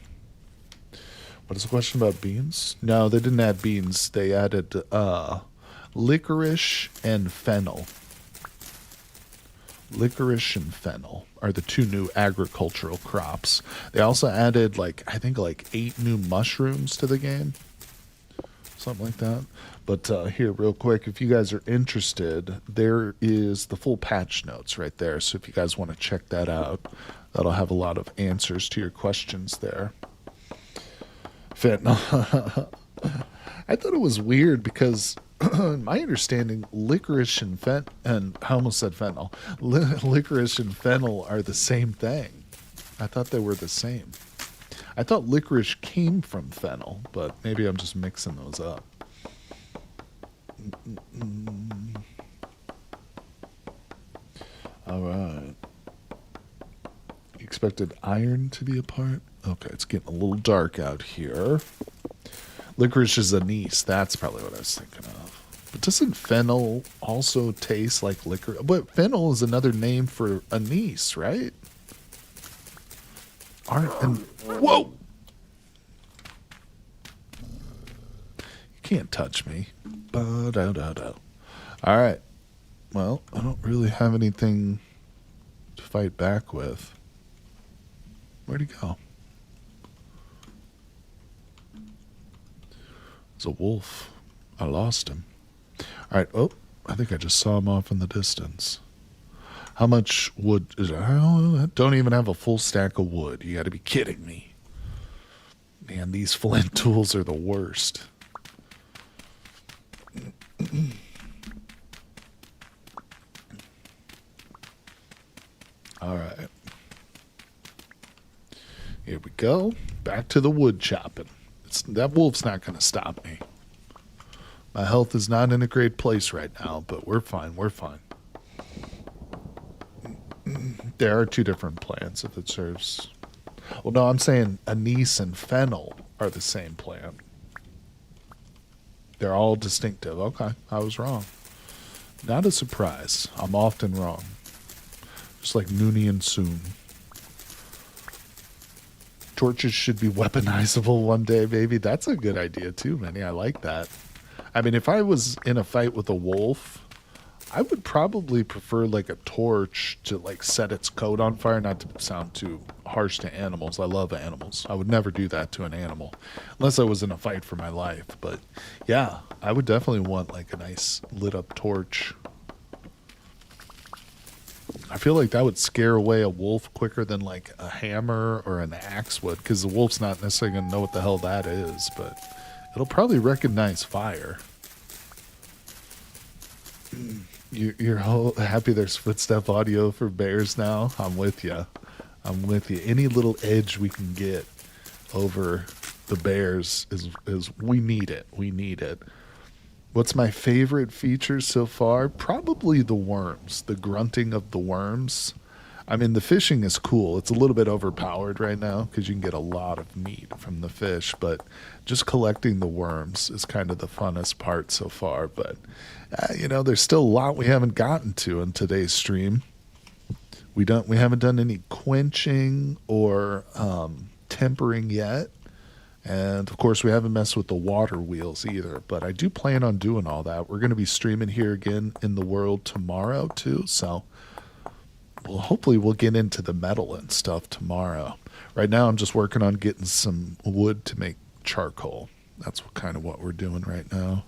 What is the question about beans? No, they didn't add beans. They added licorice and fennel. Licorice and fennel are the 2 new agricultural crops. They also added I think 8 new mushrooms to the game. Something like that. But here, real quick, if you guys are interested, there is the full patch notes right there. So if you guys want to check that out, That'll have a lot of answers to your questions there. Fentanyl. I thought it was weird because, in my understanding, licorice and I almost said fentanyl. Licorice and fennel are the same thing. I thought they were the same. I thought licorice came from fennel, but maybe I'm just mixing those up. All right. You expected iron to be a part? Okay, it's getting a little dark out here. Licorice is anise. That's probably what I was thinking of. But doesn't fennel also taste like licorice? But fennel is another name for anise, right? Whoa! You can't touch me. Ba-da-da-da. All right. Well, I don't really have anything to fight back with. Where'd he go? It's a wolf. I lost him. All right. Oh, I think I just saw him off in the distance. How much wood is there? I don't even have a full stack of wood. You got to be kidding me. Man, these flint tools are the worst. All right. Here we go. Back to the wood chopping. That wolf's not going to stop me. My health is not in a great place right now, but we're fine. We're fine. There are two different plants if it serves. Well, no, I'm saying anise and fennel are the same plant. They're all distinctive. Okay, I was wrong. Not a surprise. I'm often wrong. Just like Nooney Soon. Torches should be weaponizable one day, baby. That's a good idea too, Minnie. I like that. I mean, if I was in a fight with a wolf, I would probably prefer like a torch to like set its coat on fire, not to sound too harsh to animals. I love animals. I would never do that to an animal unless I was in a fight for my life. But yeah, I would definitely want like a nice lit up torch. I feel like that would scare away a wolf quicker than like a hammer or an axe would, because the wolf's not necessarily going to know what the hell that is, but it'll probably recognize fire. You're happy there's footstep audio for bears now? I'm with you. I'm with you. Any little edge we can get over the bears is we need it. We need it. What's my favorite feature so far? Probably the worms, the grunting of the worms. I mean, the fishing is cool. It's a little bit overpowered right now because you can get a lot of meat from the fish, but just collecting the worms is kind of the funnest part so far. But, there's still a lot we haven't gotten to in today's stream. We haven't done any quenching or tempering yet. And, of course, we haven't messed with the water wheels either. But I do plan on doing all that. We're going to be streaming here again in the world tomorrow, too. So, hopefully we'll get into the metal and stuff tomorrow. Right now, I'm just working on getting some wood to make charcoal. That's kind of what we're doing right now.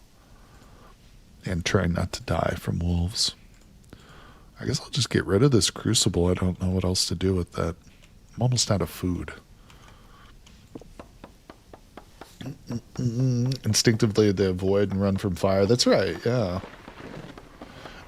And trying not to die from wolves. I guess I'll just get rid of this crucible. I don't know what else to do with that. I'm almost out of food. Instinctively they avoid and run from fire. That's right, yeah.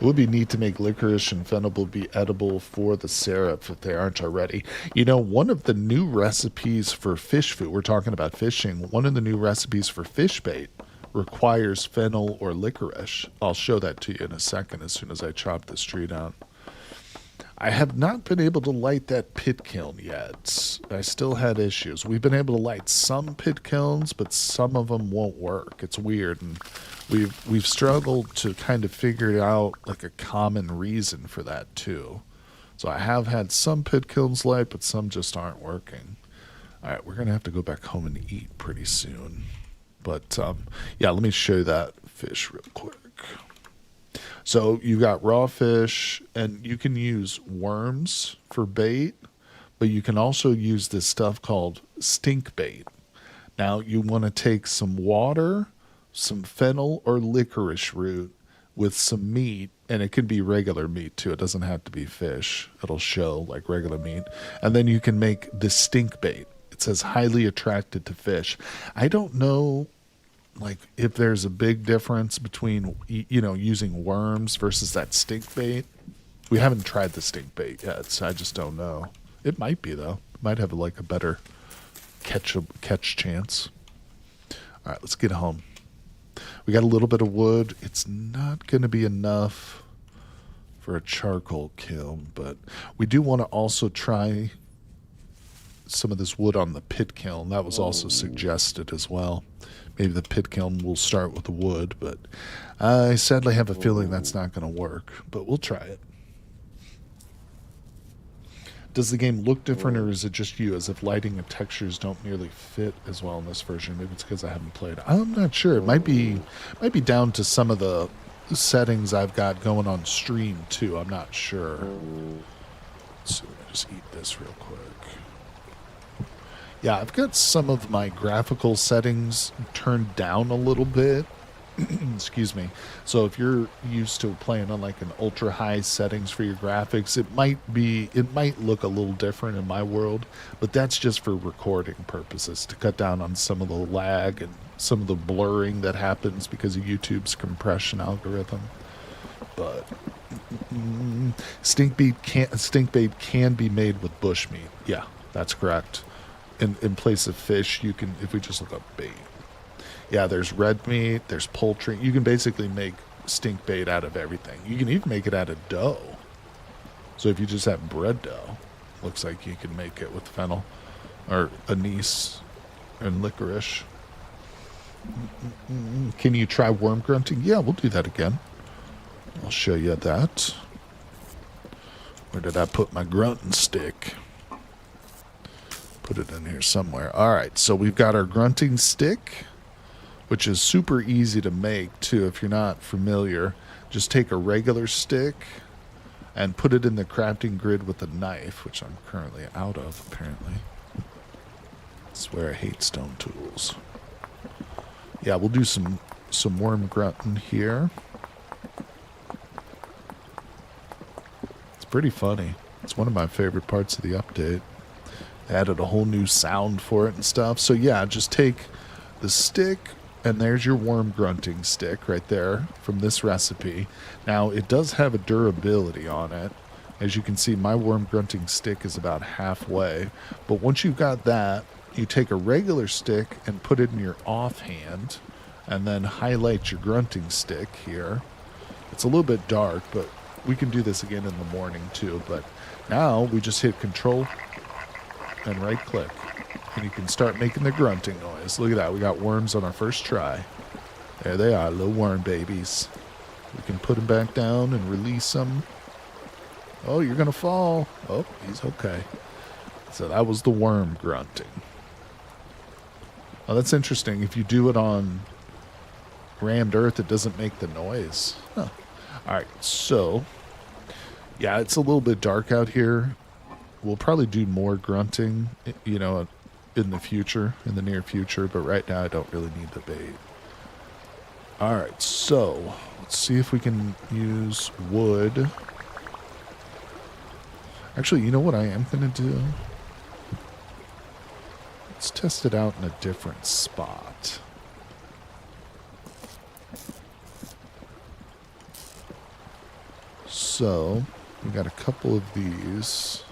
It would be neat to make licorice and fennel be edible for the syrup if they aren't already. One of the new recipes for fish food, we're talking about fishing, one of the new recipes for fish bait requires fennel or licorice. I'll show that to you in a second as soon as I chop this tree down. I have not been able to light that pit kiln yet. I still had issues. We've been able to light some pit kilns, but some of them won't work. It's weird, and we've struggled to kind of figure out like a common reason for that too. So I have had some pit kilns light, but some just aren't working. All right, we're gonna have to go back home and eat pretty soon. But yeah, let me show you that fish real quick. So you got raw fish, and you can use worms for bait, but you can also use this stuff called stink bait. Now you want to take some water, some fennel or licorice root with some meat And it can be regular meat too. It doesn't have to be fish. It'll show like regular meat. And then you can make the stink bait. It says highly attracted to fish. I don't know like if there's a big difference between using worms versus that stink bait. We haven't tried the stink bait yet, so I just don't know. It might be though. It might have like a better catch chance. All right, let's get home. We got a little bit of wood. It's not going to be enough for a charcoal kiln, but we do want to also try some of this wood on the pit kiln. That was also suggested as well. Maybe the pit kiln will start with the wood, but I sadly have a feeling that's not going to work, but we'll try it. Does the game look different, or is it just you, as if lighting and textures don't nearly fit as well in this version? Maybe it's because I haven't played. I'm not sure. It might be down to some of the settings I've got going on stream too. I'm not sure. So let me just eat this real quick. Yeah, I've got some of my graphical settings turned down a little bit. Excuse me. So if you're used to playing on like an ultra high settings for your graphics, it might look a little different in my world, but that's just for recording purposes, to cut down on some of the lag and some of the blurring that happens because of YouTube's compression algorithm. But stink bait can be made with bushmeat. Yeah, that's correct. In place of fish, you can, if we just look up bait. Yeah, there's red meat, there's poultry. You can basically make stink bait out of everything. You can even make it out of dough. So if you just have bread dough, looks like you can make it with fennel or anise and licorice. Can you try worm grunting? Yeah, we'll do that again. I'll show you that. Where did I put my grunting stick? Put it in here somewhere. All right, so we've got our grunting stick, which is super easy to make too if you're not familiar. Just take a regular stick and put it in the crafting grid with a knife, which I'm currently out of apparently. I swear I hate stone tools. Yeah, we'll do some worm grunting here. It's pretty funny. It's one of my favorite parts of the update. They added a whole new sound for it and stuff. So yeah, just take the stick, and there's your worm grunting stick right there from this recipe. Now, it does have a durability on it. As you can see, my worm grunting stick is about halfway. But once you've got that, you take a regular stick and put it in your offhand, and then highlight your grunting stick here. It's a little bit dark, but we can do this again in the morning too. But now we just hit Control and right click, and you can start making the grunting noise. Look at that. We got worms on our first try. There they are, little worm babies. We can put them back down and release them. Oh, you're going to fall. Oh, he's okay. So that was the worm grunting. Oh, that's interesting. If you do it on rammed earth, it doesn't make the noise. Huh. All right, so yeah, it's a little bit dark out here. We'll probably do more grunting, in the future, in the near future, but right now I don't really need the bait. All right, so let's see if we can use wood. Actually, you know what I am going to do? Let's test it out in a different spot. So, we got a couple of these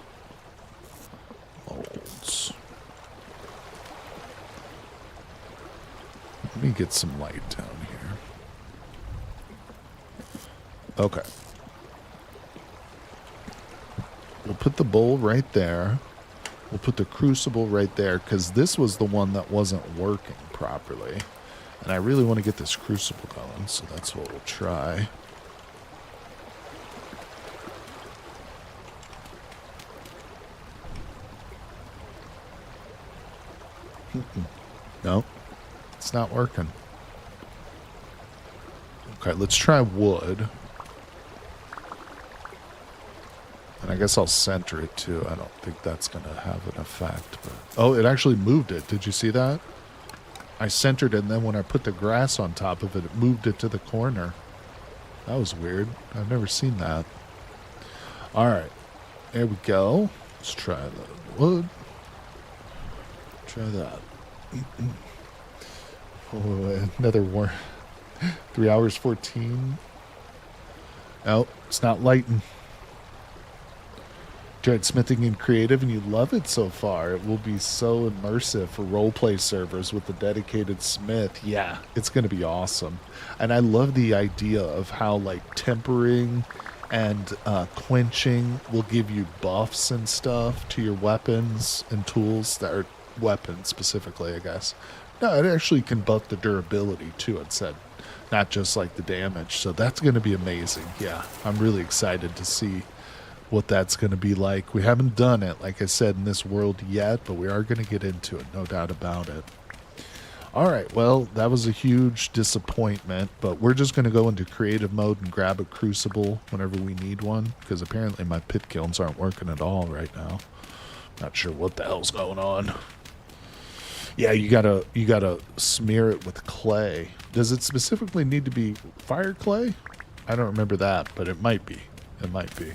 molds. Let me get some light down here. Okay. We'll put the bowl right there. We'll put the crucible right there, because this was the one that wasn't working properly. And I really want to get this crucible going, so that's what we'll try. No, it's not working. Okay, let's try wood. And I guess I'll center it too. I don't think that's going to have an effect. But oh, it actually moved it. Did you see that? I centered it, and then when I put the grass on top of it, it moved it to the corner. That was weird. I've never seen that. Alright. There we go. Let's try the wood. Try that. Oh, another one. 3 hours 14. Oh, it's not lighting. Tried smithing in creative and you love it so far. It will be so immersive for roleplay servers with the dedicated smith. Yeah, it's going to be awesome. And I love the idea of how like tempering and quenching will give you buffs and stuff to your weapons and tools that are weapons specifically, I guess. No, it actually can buff the durability too, it said. Not just like the damage. So that's going to be amazing. Yeah, I'm really excited to see what that's going to be like. We haven't done it, like I said, in this world yet, but we are going to get into it, no doubt about it. All right, well, that was a huge disappointment, but we're just going to go into creative mode and grab a crucible whenever we need one, because apparently my pit kilns aren't working at all right now. Not sure what the hell's going on. Yeah, you gotta smear it with clay. Does it specifically need to be fire clay? I don't remember that, but it might be. It might be.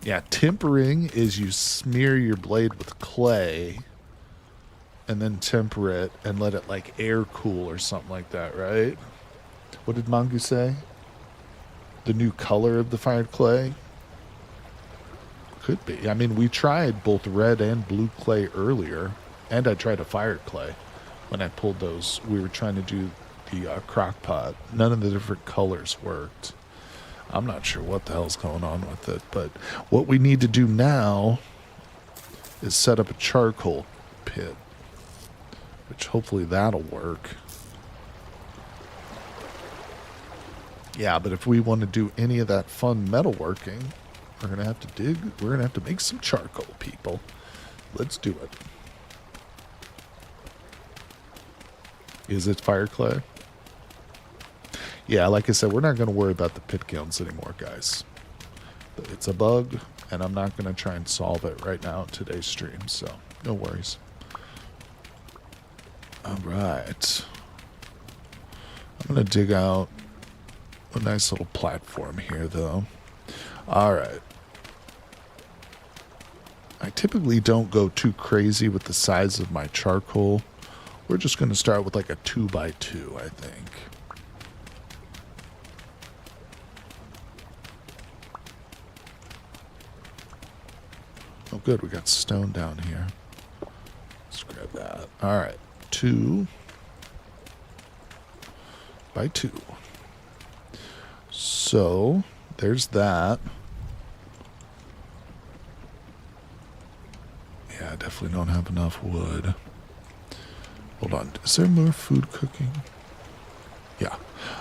Yeah, tempering is you smear your blade with clay and then temper it and let it like air cool or something like that, right? What did Mangu say? The new color of the fired clay? Could be. I mean, we tried both red and blue clay earlier, and I tried a fire clay when I pulled those. We were trying to do the crock pot. None of the different colors worked. I'm not sure what the hell's going on with it, but what we need to do now is set up a charcoal pit, which hopefully that'll work. Yeah, but if we want to do any of that fun metalworking, we're going to have to dig. We're going to have to make some charcoal, people. Let's do it. Is it fire clay? Yeah, like I said, we're not going to worry about the pit kilns anymore, guys. It's a bug, and I'm not going to try and solve it right now in today's stream, so no worries. All right. I'm going to dig out a nice little platform here, though. All right. I typically don't go too crazy with the size of my charcoal. We're just going to start with like a 2x2, I think. Oh, good. We got stone down here. Let's grab that. All right. 2 by 2. So, there's that. Yeah, I definitely don't have enough wood. Hold on. Is there more food cooking? Yeah.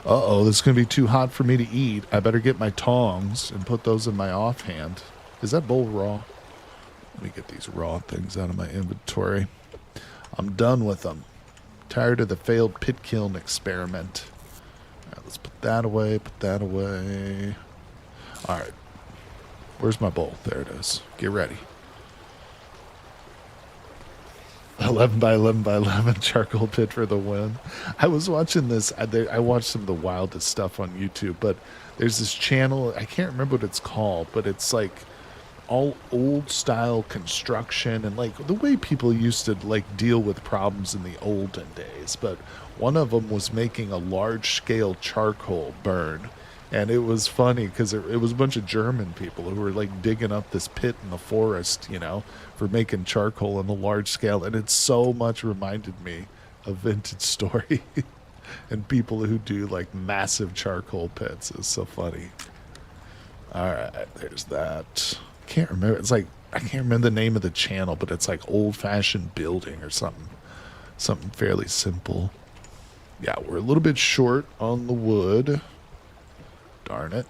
Uh-oh, this is going to be too hot for me to eat. I better get my tongs and put those in my offhand. Is that bowl raw? Let me get these raw things out of my inventory. I'm done with them. Tired of the failed pit kiln experiment. All right, let's put that away, put that away. All right. Where's my bowl? There it is. Get ready. 11 by 11 by 11 charcoal pit for the win. I was watching this. I watched some of the wildest stuff on YouTube, but there's this channel. I can't remember what it's called, but it's like all old style construction and like the way people used to like deal with problems in the olden days. But one of them was making a large scale charcoal burn. And it was funny because it was a bunch of German people who were like digging up this pit in the forest, you know, for making charcoal on a large scale. And it so much reminded me of Vintage Story and people who do like massive charcoal pits. It's so funny. All right, there's that. Can't remember. It's like, I can't remember the name of the channel, but it's like old fashioned building or something. Something fairly simple. Yeah, we're a little bit short on the wood. Darn it.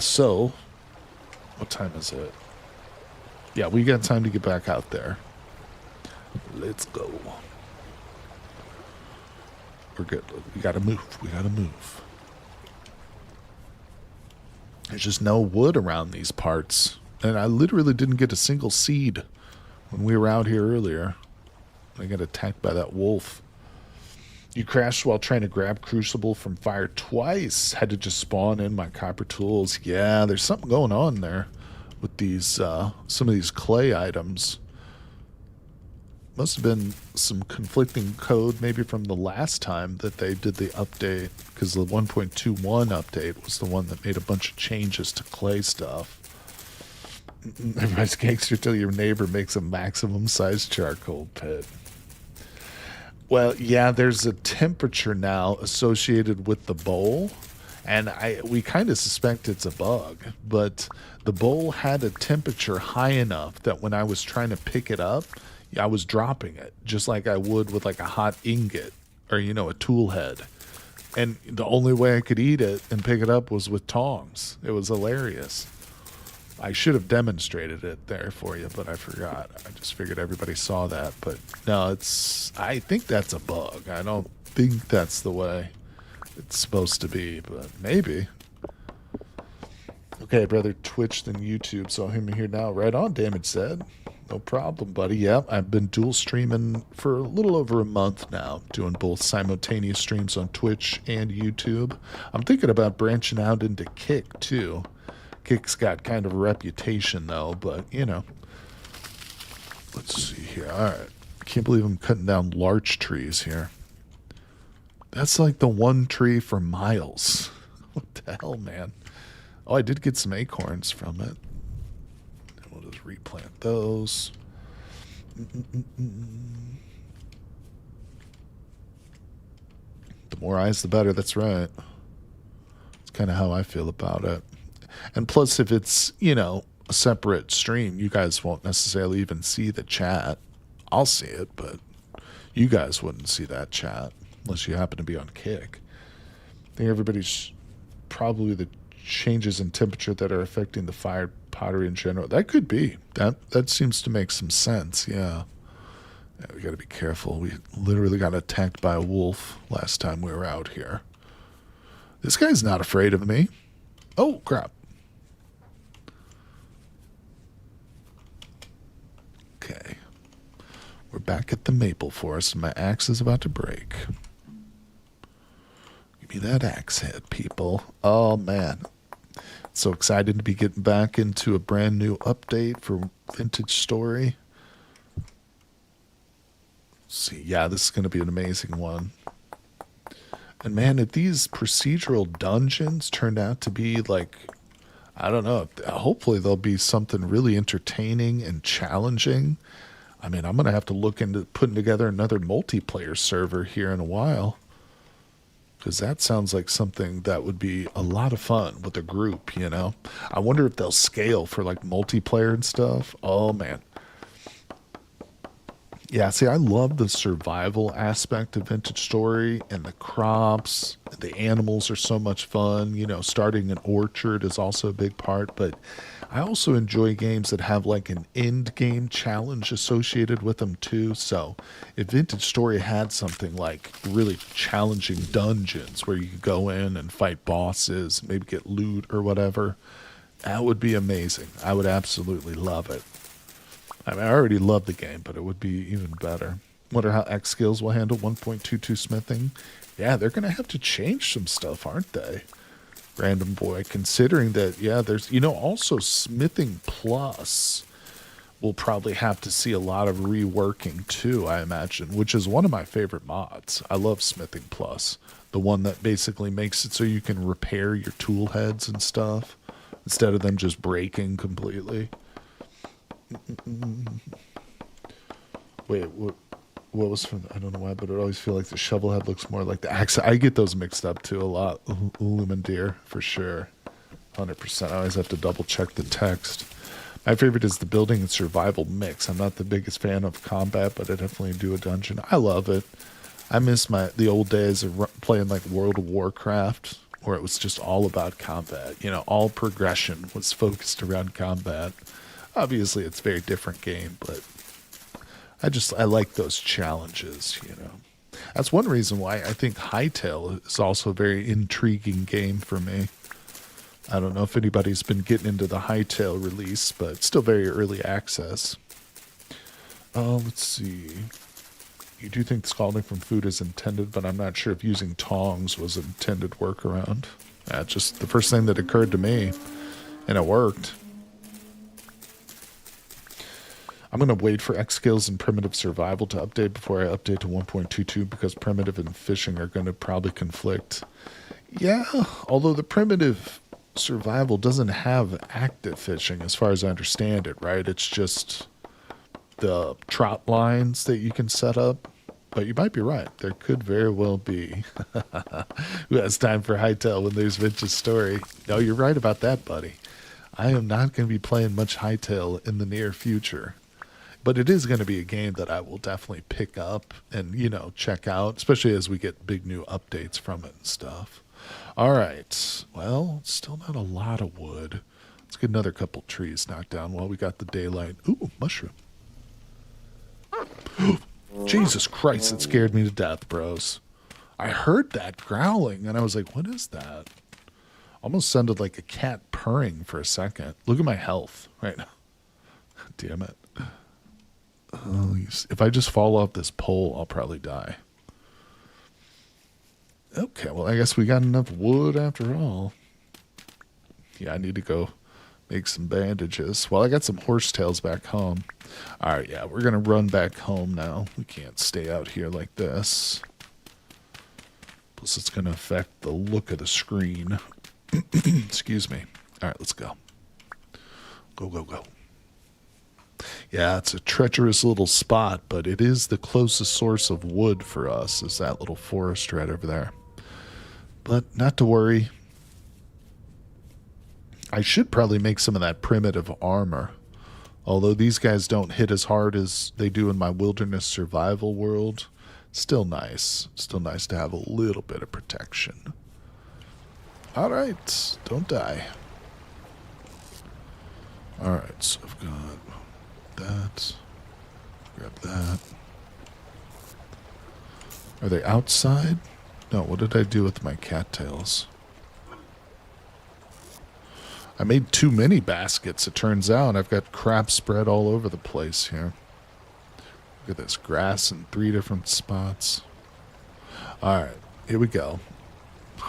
So, what time is it? Yeah, we got time to get back out there. Let's go. We're good. We gotta move. We gotta move. There's just no wood around these parts. And I literally didn't get a single seed when we were out here earlier. I got attacked by that wolf. You crashed while trying to grab Crucible from fire twice. Had to just spawn in my copper tools. Yeah, there's something going on there with these, some of these clay items. Must have been some conflicting code maybe from the last time that they did the update, because the 1.21 update was the one that made a bunch of changes to clay stuff. Everybody's gangster till your neighbor makes a maximum size charcoal pit. Well, yeah, there's a temperature now associated with the bowl, and we kind of suspect it's a bug, but the bowl had a temperature high enough that when I was trying to pick it up, I was dropping it just like I would with like a hot ingot or, a tool head. And the only way I could eat it and pick it up was with tongs. It was hilarious. I should have demonstrated it there for you, but I forgot. I just figured everybody saw that. But no, I think that's a bug. I don't think that's the way it's supposed to be, but maybe. Okay, brother, Twitch then YouTube, so hear me here now. Right on, Damage said. No problem, buddy. Yep, I've been dual streaming for a little over a month now, doing both simultaneous streams on Twitch and YouTube. I'm thinking about branching out into Kick, too. Kick's got kind of a reputation, though, but, Let's see here. All right. Can't believe I'm cutting down larch trees here. That's like the one tree for miles. What the hell, man? Oh, I did get some acorns from it. And we'll just replant those. The more eyes, the better. That's right. It's kind of how I feel about it. And plus, if it's, a separate stream, you guys won't necessarily even see the chat. I'll see it, but you guys wouldn't see that chat unless you happen to be on Kick. I think everybody's probably the changes in temperature that are affecting the fired pottery in general. That could be. That seems to make some sense, yeah. We got to be careful. We literally got attacked by a wolf last time we were out here. This guy's not afraid of me. Oh, crap. Okay. We're back at the maple forest, and my axe is about to break. Give me that axe head, people. Oh, man. So excited to be getting back into a brand new update for Vintage Story. Let's see, yeah, this is going to be an amazing one. And man, if these procedural dungeons turned out to be like, I don't know, hopefully they'll be something really entertaining and challenging. I mean, I'm going to have to look into putting together another multiplayer server here in a while. Because that sounds like something that would be a lot of fun with a group, I wonder if they'll scale for like multiplayer and stuff. Oh, man. Yeah, see, I love the survival aspect of Vintage Story, and the crops, the animals are so much fun. Starting an orchard is also a big part, but I also enjoy games that have like an end game challenge associated with them too. So if Vintage Story had something like really challenging dungeons where you could go in and fight bosses, maybe get loot or whatever, that would be amazing. I would absolutely love it. I mean, I already love the game, but it would be even better. Wonder how X Skills will handle 1.22 smithing. Yeah, they're going to have to change some stuff, aren't they? Random boy, considering that, yeah, there's, also Smithing Plus will probably have to see a lot of reworking too, I imagine, which is one of my favorite mods. I love Smithing Plus, the one that basically makes it so you can repair your tool heads and stuff instead of them just breaking completely. Wait, what was from? I don't know why, but I always feel like the shovel head looks more like the axe. I get those mixed up too a lot. Lumen Deer for sure, 100%. I always have to double check the text. My favorite is the building and survival mix. I'm not the biggest fan of combat, but I definitely do a dungeon. I love it. I miss the old days of playing like World of Warcraft, where it was just all about combat. All progression was focused around combat. Obviously, it's a very different game, but I like those challenges, That's one reason why I think Hytale is also a very intriguing game for me. I don't know if anybody's been getting into the Hytale release, but it's still very early access. Let's see. You do think scalding from food is intended, but I'm not sure if using tongs was intended workaround. That's just the first thing that occurred to me, and it worked. I'm going to wait for X skills and primitive survival to update before I update to 1.22 because primitive and fishing are going to probably conflict. Yeah, although the primitive survival doesn't have active fishing as far as I understand it, right? It's just the trout lines that you can set up. But you might be right. There could very well be. Who has time for hightail when there's Vince's story? No, you're right about that, buddy. I am not going to be playing much hightail in the near future. But it is going to be a game that I will definitely pick up and, you know, check out, especially as we get big new updates from it and stuff. All right. Well, still not a lot of wood. Let's get another couple trees knocked down while we got the daylight. Ooh, mushroom. Jesus Christ, it scared me to death, bros. I heard that growling, and I was like, what is that? Almost sounded like a cat purring for a second. Look at my health right now. Damn it. If I just fall off this pole, I'll probably die. Okay, well, I guess we got enough wood after all. Yeah, I need to go make some bandages. Well, I got some horsetails back home. All right, yeah, we're going to run back home now. We can't stay out here like this. Plus, it's going to affect the look of the screen. Excuse me. All right, let's go. Go, go, go. Yeah, it's a treacherous little spot, but it is the closest source of wood for us, is that little forest right over there. But not to worry. I should probably make some of that primitive armor. Although these guys don't hit as hard as they do in my wilderness survival world. Still nice. Still nice to have a little bit of protection. Alright, don't die. Alright, so I've got that. Grab that. Are they outside? No, what did I do with my cattails? I made too many baskets, it turns out. I've got crap spread all over the place here. Look at this, grass in 3 different spots. Alright, here we go.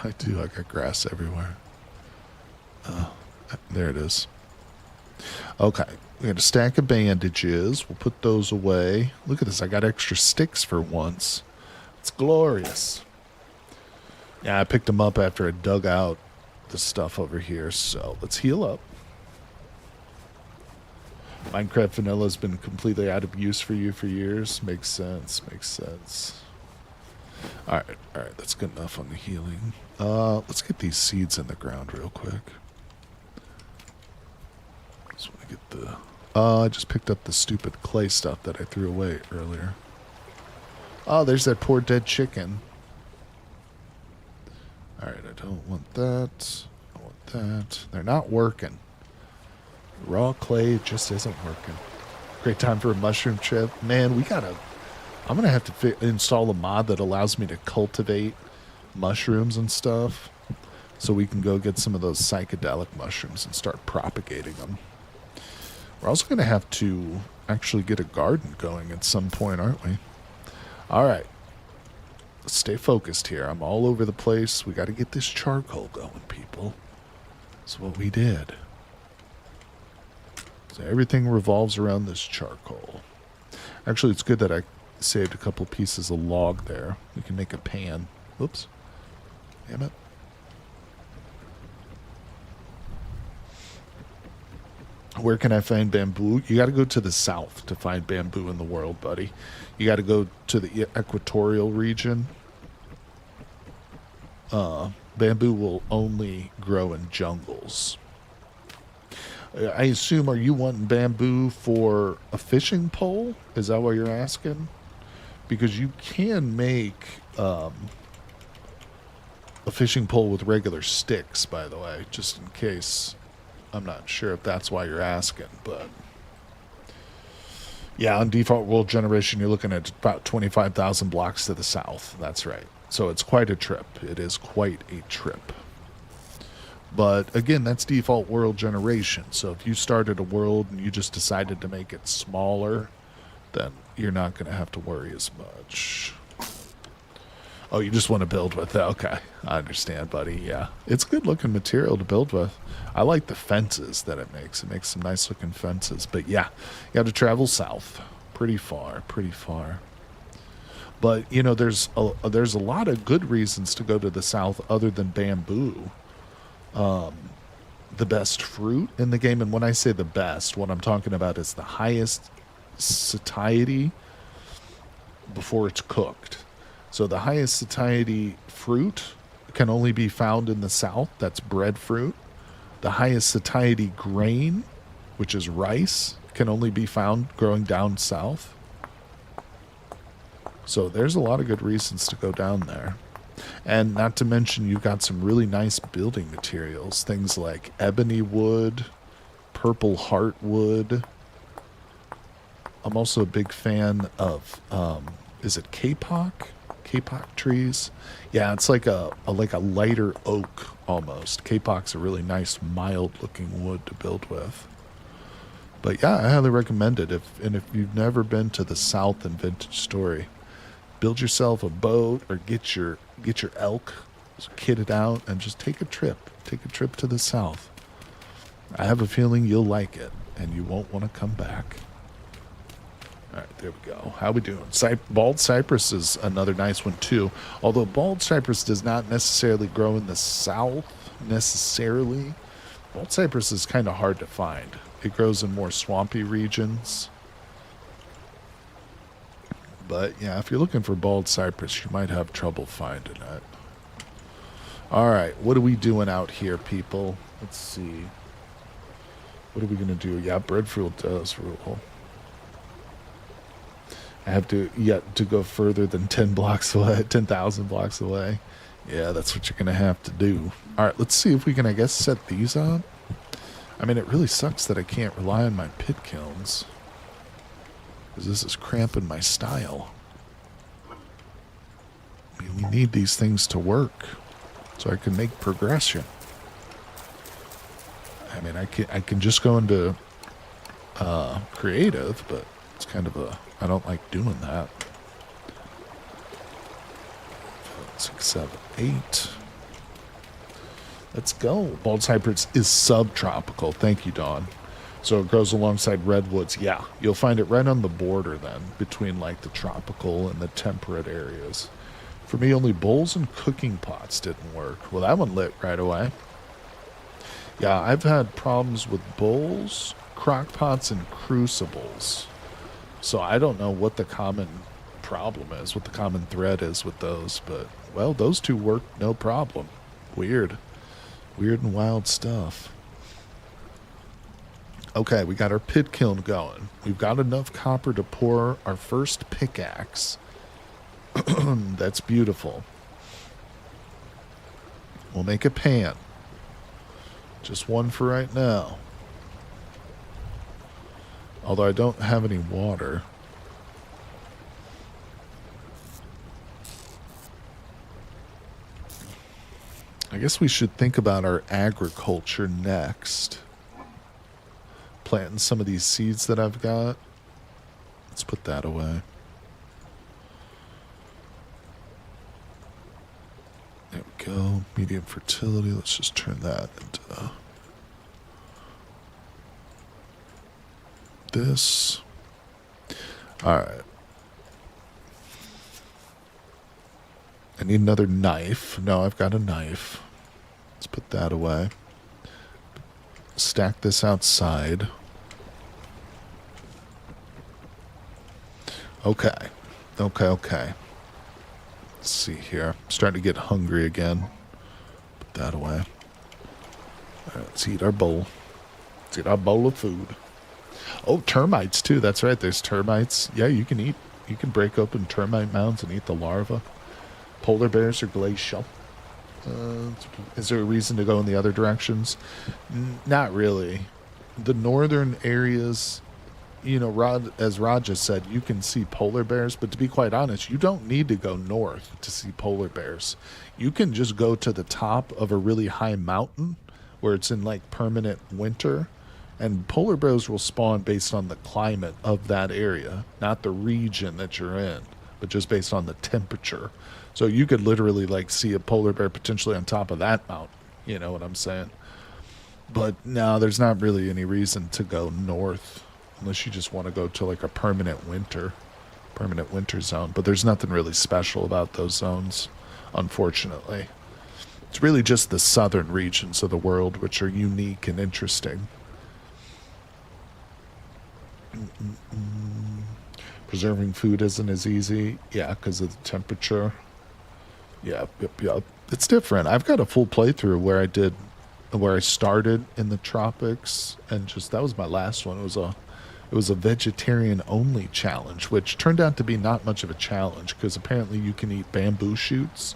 I got grass everywhere. There it is. Okay, we got a stack of bandages. We'll put those away. Look at this, I got extra sticks for once. It's glorious. Yeah, I picked them up after I dug out the stuff over here, so let's heal up. Minecraft Vanilla has been completely out of use for you for years. Makes sense, makes sense. Alright, that's good enough on the healing. Let's get these seeds in the ground real quick. Just want to get the... I just picked up the stupid clay stuff that I threw away earlier. Oh, there's that poor dead chicken. Alright, I don't want that. I want that. They're not working. Raw clay just isn't working. Great time for a mushroom trip. Man, we gotta... I'm gonna have to install a mod that allows me to cultivate mushrooms and stuff. So we can go get some of those psychedelic mushrooms and start propagating them. We're also gonna have to actually get a garden going at some point, aren't we? Alright. Stay focused here. I'm all over the place. We got to get this charcoal going, people. That's what we did. So everything revolves around this charcoal. Actually, it's good that I saved a couple pieces of log there. We can make a pan. Whoops. Damn it. Where can I find bamboo? You got to go to the south to find bamboo in the world, buddy. You got to go to the equatorial region. Bamboo will only grow in jungles. I assume, are you wanting bamboo for a fishing pole? Is that what you're asking? Because you can make a fishing pole with regular sticks, by the way, just in case. I'm not sure if that's why you're asking, but... Yeah, on default world generation, you're looking at about 25,000 blocks to the south. That's right. So it's quite a trip. It is quite a trip. But again, that's default world generation. So if you started a world and you just decided to make it smaller then you're not going to have to worry as much. Oh, you just want to build with it. Okay, I understand, buddy. Yeah, it's good looking material to build with. I like the fences that it makes. It makes some nice looking fences. But yeah, you got to travel south. Pretty far, pretty far. But, you know, there's a lot of good reasons to go to the south other than bamboo. The best fruit in the game, and when I say the best, what I'm talking about is the highest satiety before it's cooked. So the highest satiety fruit can only be found in the south. That's breadfruit. The highest satiety grain, which is rice, can only be found growing down south. So there's a lot of good reasons to go down there. And not to mention, you've got some really nice building materials. Things like ebony wood, purple heartwood. I'm also a big fan of, is it kapok? Kapok trees? Yeah, it's like a lighter oak almost. Kapok's a really nice, mild-looking wood to build with. But yeah, I highly recommend it. If you've never been to the South in Vintage Story, build yourself a boat or get your elk, kit it out, and just take a trip. Take a trip to the South. I have a feeling you'll like it, and you won't want to come back. All right, there we go. How we doing? Bald cypress is another nice one too. Although bald cypress does not necessarily grow in the South necessarily. Bald cypress is kind of hard to find. It grows in more swampy regions. But yeah, if you're looking for bald cypress, you might have trouble finding it. All right, what are we doing out here, people? Let's see. What are we going to do? Yeah, breadfruit does rule. I have to go further than 10 blocks away, 10,000 blocks away. Yeah, that's what you're going to have to do. All right, let's see if we can, I guess, set these up. I mean, it really sucks that I can't rely on my pit kilns, because this is cramping my style. I mean, we need these things to work so I can make progression. I mean, I can just go into creative, but it's kind of I don't like doing that. 6, 7, 8. Let's go. Bald cypress is subtropical. Thank you, Dawn. So it grows alongside redwoods. Yeah, you'll find it right on the border then, between like the tropical and the temperate areas. For me, only bowls and cooking pots didn't work. Well, that one lit right away. Yeah, I've had problems with bowls, crock pots, and crucibles. So I don't know what the common problem is, what the common thread is with those. But, well, those two work no problem. Weird. Weird and wild stuff. Okay, we got our pit kiln going. We've got enough copper to pour our first pickaxe. That's beautiful. We'll make a pan. Just one for right now. Although I don't have any water. I guess we should think about our agriculture next. Planting some of these seeds that I've got. Let's put that away. There we go. Medium fertility. Let's just turn that into this. Alright. I need another knife. No, I've got a knife. Let's put that away. Stack this outside. Okay. Okay. Let's see here. I'm starting to get hungry again. Put that away. All right, let's eat our bowl. Let's eat our bowl of food. Oh, termites too. That's right. There's termites. Yeah, you can break open termite mounds and eat the larva. Polar bears are glacial. Is there a reason to go in the other directions? Not really. The northern areas, you know, as Raja said, you can see polar bears, but to be quite honest, you don't need to go north to see polar bears. You can just go to the top of a really high mountain where it's in like permanent winter And polar bears will spawn based on the climate of that area, not the region that you're in, but just based on the temperature. So you could literally like see a polar bear potentially on top of that mountain. You know what I'm saying? But no, there's not really any reason to go north unless you just want to go to like a permanent winter zone. But there's nothing really special about those zones, unfortunately. It's really just the southern regions of the world which are unique and interesting. Preserving food isn't as easy. Yeah, because of the temperature. Yep. It's different. I've got a full playthrough where I started in the tropics, and just that was my last one. It was a vegetarian only challenge, which turned out to be not much of a challenge because apparently you can eat bamboo shoots,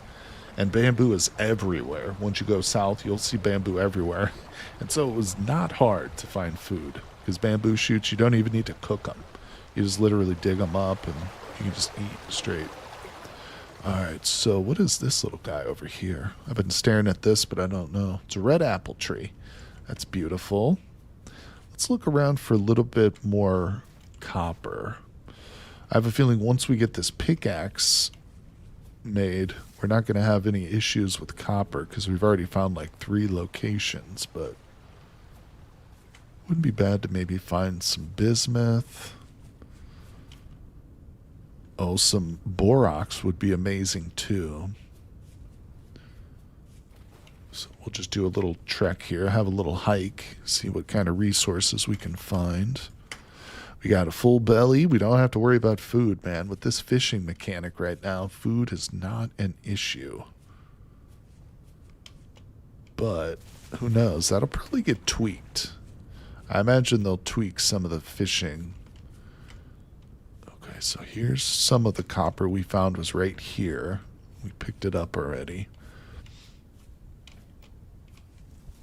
and bamboo is everywhere. Once you go south, you'll see bamboo everywhere, and so it was not hard to find food because bamboo shoots you don't even need to cook them. You just literally dig them up and you can just eat straight. Alright, so what is this little guy over here? I've been staring at this, but I don't know. It's a red apple tree. That's beautiful. Let's look around for a little bit more copper. I have a feeling once we get this pickaxe made, we're not going to have any issues with copper because we've already found like 3 locations, but wouldn't be bad to maybe find some bismuth. Oh, some borax would be amazing too. So we'll just do a little trek here, have a little hike, see what kind of resources we can find. We got a full belly. We don't have to worry about food, man. With this fishing mechanic right now, food is not an issue. But who knows? That'll probably get tweaked. I imagine they'll tweak some of the fishing. Okay, so here's some of the copper we found was right here. We picked it up already.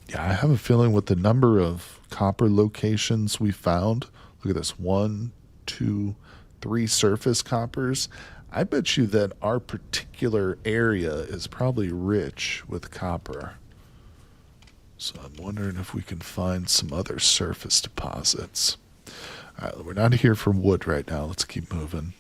Yeah, I have a feeling with the number of copper locations we found, look at this, 1, 2, 3 surface coppers. I bet you that our particular area is probably rich with copper. So I'm wondering if we can find some other surface deposits. All right, we're not here for wood right now. Let's keep moving.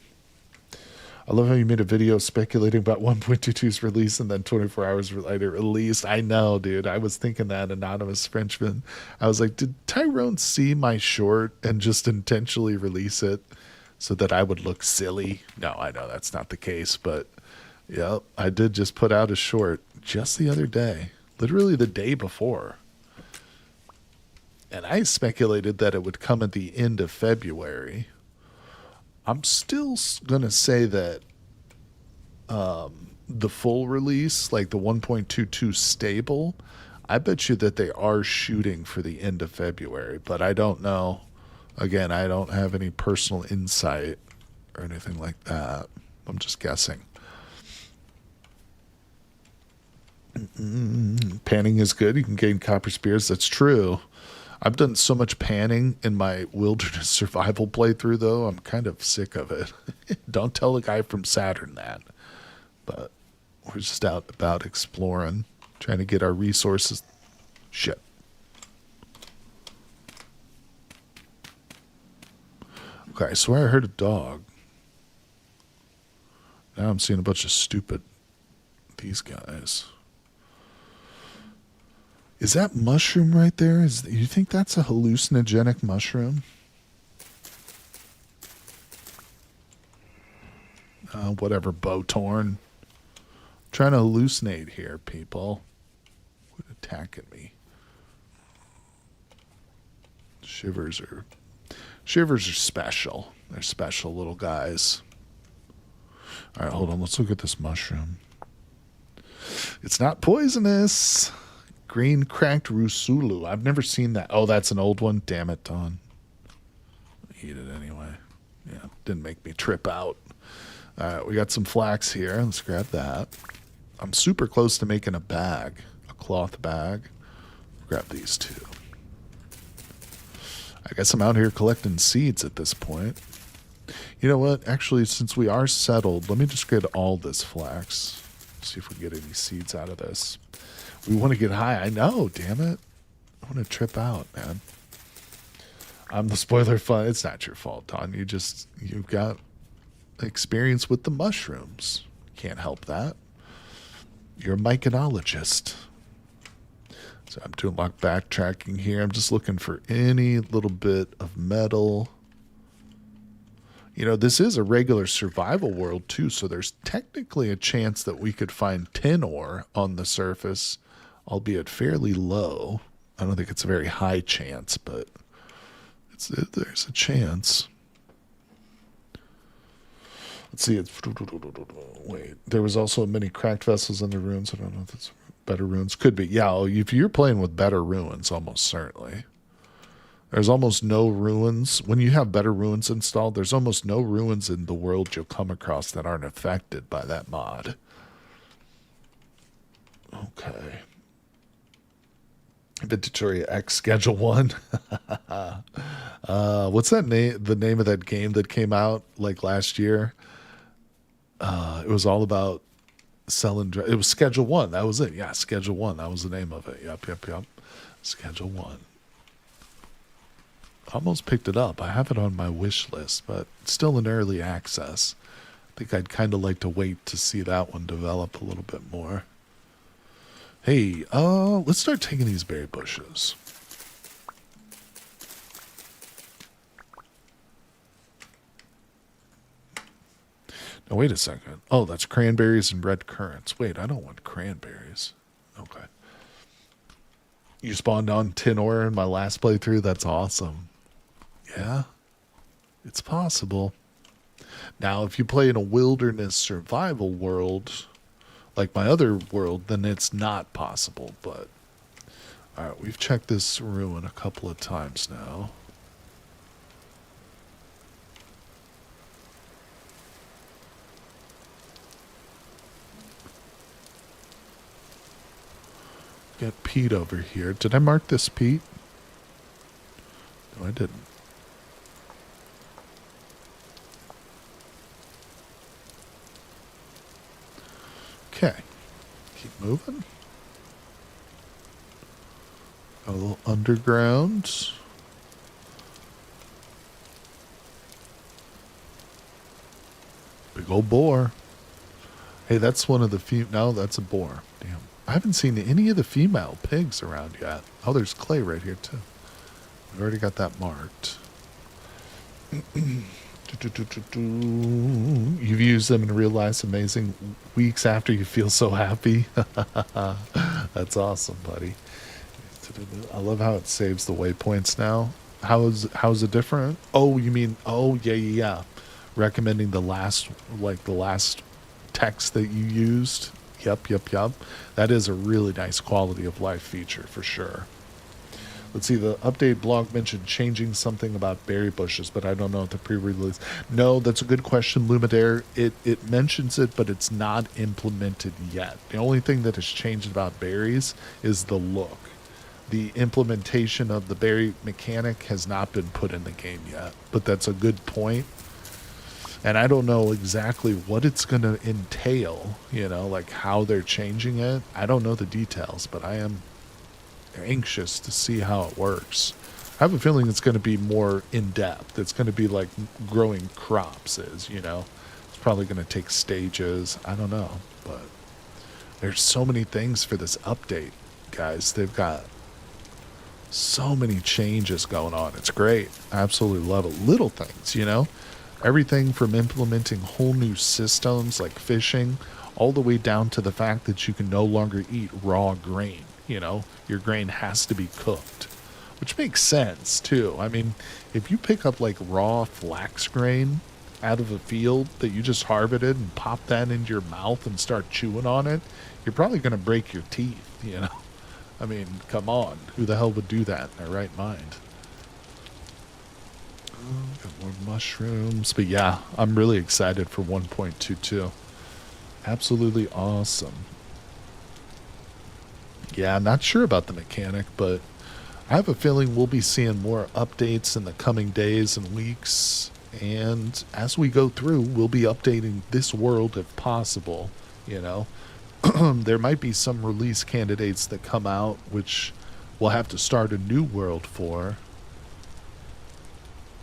I love how you made a video speculating about 1.22's release and then 24 hours later released. I know, dude. I was thinking that, anonymous Frenchman. I was like, did Tyron see my short and just intentionally release it so that I would look silly? No, I know that's not the case, but yeah, I did just put out a short just the other day, literally the day before. And I speculated that it would come at the end of February. I'm still going to say that the full release, like the 1.22 stable, I bet you that they are shooting for the end of February, but I don't know. Again, I don't have any personal insight or anything like that. I'm just guessing. Panning is good. You can gain copper spears. That's true. I've done so much panning in my wilderness survival playthrough, though. I'm kind of sick of it. Don't tell the guy from Saturn that. But we're just out about exploring, trying to get our resources. Shit. Okay, I swear I heard a dog. Now I'm seeing a bunch of stupid these guys. Is that mushroom right there? You think that's a hallucinogenic mushroom? Whatever, Bowtorn. Trying to hallucinate here, people. Quit attacking me. Shivers are special. They're special little guys. All right, hold on. Let's look at this mushroom. It's not poisonous. Green cracked rusulu. I've never seen that. Oh, that's an old one. Damn it, Don. Eat it anyway. Yeah, didn't make me trip out. All right, we got some flax here. Let's grab that. I'm super close to making a bag, a cloth bag. Grab these two. I guess I'm out here collecting seeds at this point. You know what? Actually, since we are settled, let me just get all this flax. See if we can get any seeds out of this. We want to get high. I know, damn it. I want to trip out, man. I'm the spoiler fun. It's not your fault, Don. You've got experience with the mushrooms. Can't help that. You're a myconologist. So I'm doing my backtracking here. I'm just looking for any little bit of metal. You know, this is a regular survival world too, so there's technically a chance that we could find tin ore on the surface, albeit fairly low. I don't think it's a very high chance, but there's a chance. Let's see. Wait, there was also many cracked vessels in the ruins. I don't know if it's better ruins. Could be. Yeah, if you're playing with better ruins, almost certainly. There's almost no ruins. When you have better ruins installed, there's almost no ruins in the world you'll come across that aren't affected by that mod. Okay. Vintage X Schedule 1. What's that name? The name of that game that came out like last year? It was all about selling. It was Schedule 1. That was it. Yeah, Schedule 1. That was the name of it. Yep. Schedule 1. Almost picked it up. I have it on my wish list, but it's still in early access. I think I'd kind of like to wait to see that one develop a little bit more. Hey, let's start taking these berry bushes. Now, wait a second. Oh, that's cranberries and red currants. Wait, I don't want cranberries. Okay. You spawned on tin ore in my last playthrough? That's awesome. Yeah, it's possible. Now, if you play in a wilderness survival world, like my other world, then it's not possible. But, all right, we've checked this ruin a couple of times now. Got peat over here. Did I mark this peat? No, I didn't. Okay. Keep moving. Got a little underground. Big old boar. Hey, that's one of the no, that's a boar. Damn. I haven't seen any of the female pigs around yet. Oh, there's clay right here, too. We've already got that marked. You've used them and realized amazing weeks after you feel so happy. That's awesome, buddy. I love how it saves the waypoints now. How's it different? Oh, you mean, oh, yeah. Recommending the last text that you used. Yep. That is a really nice quality of life feature for sure. Let's see, the update blog mentioned changing something about berry bushes, but I don't know if the pre-release. No, that's a good question, Lumidaire. It mentions it, but it's not implemented yet. The only thing that has changed about berries is the look. The implementation of the berry mechanic has not been put in the game yet, but that's a good point. And I don't know exactly what it's going to entail, like how they're changing it. I don't know the details, but I am anxious to see how it works. I have a feeling it's going to be more in-depth. It's going to be like growing crops is, It's probably going to take stages. I don't know, but there's so many things for this update, guys. They've got so many changes going on. It's great. I absolutely love it. Little things, Everything from implementing whole new systems like fishing, all the way down to the fact that you can no longer eat raw grain. Your grain has to be cooked, which makes sense too. I mean, if you pick up like raw flax grain out of a field that you just harvested and pop that into your mouth and start chewing on it, you're probably going to break your teeth, I mean, come on. Who the hell would do that in their right mind? Got more mushrooms. But yeah, I'm really excited for 1.22. Absolutely awesome. Yeah, not sure about the mechanic, but I have a feeling we'll be seeing more updates in the coming days and weeks. And as we go through, we'll be updating this world if possible, There might be some release candidates that come out, which we'll have to start a new world for.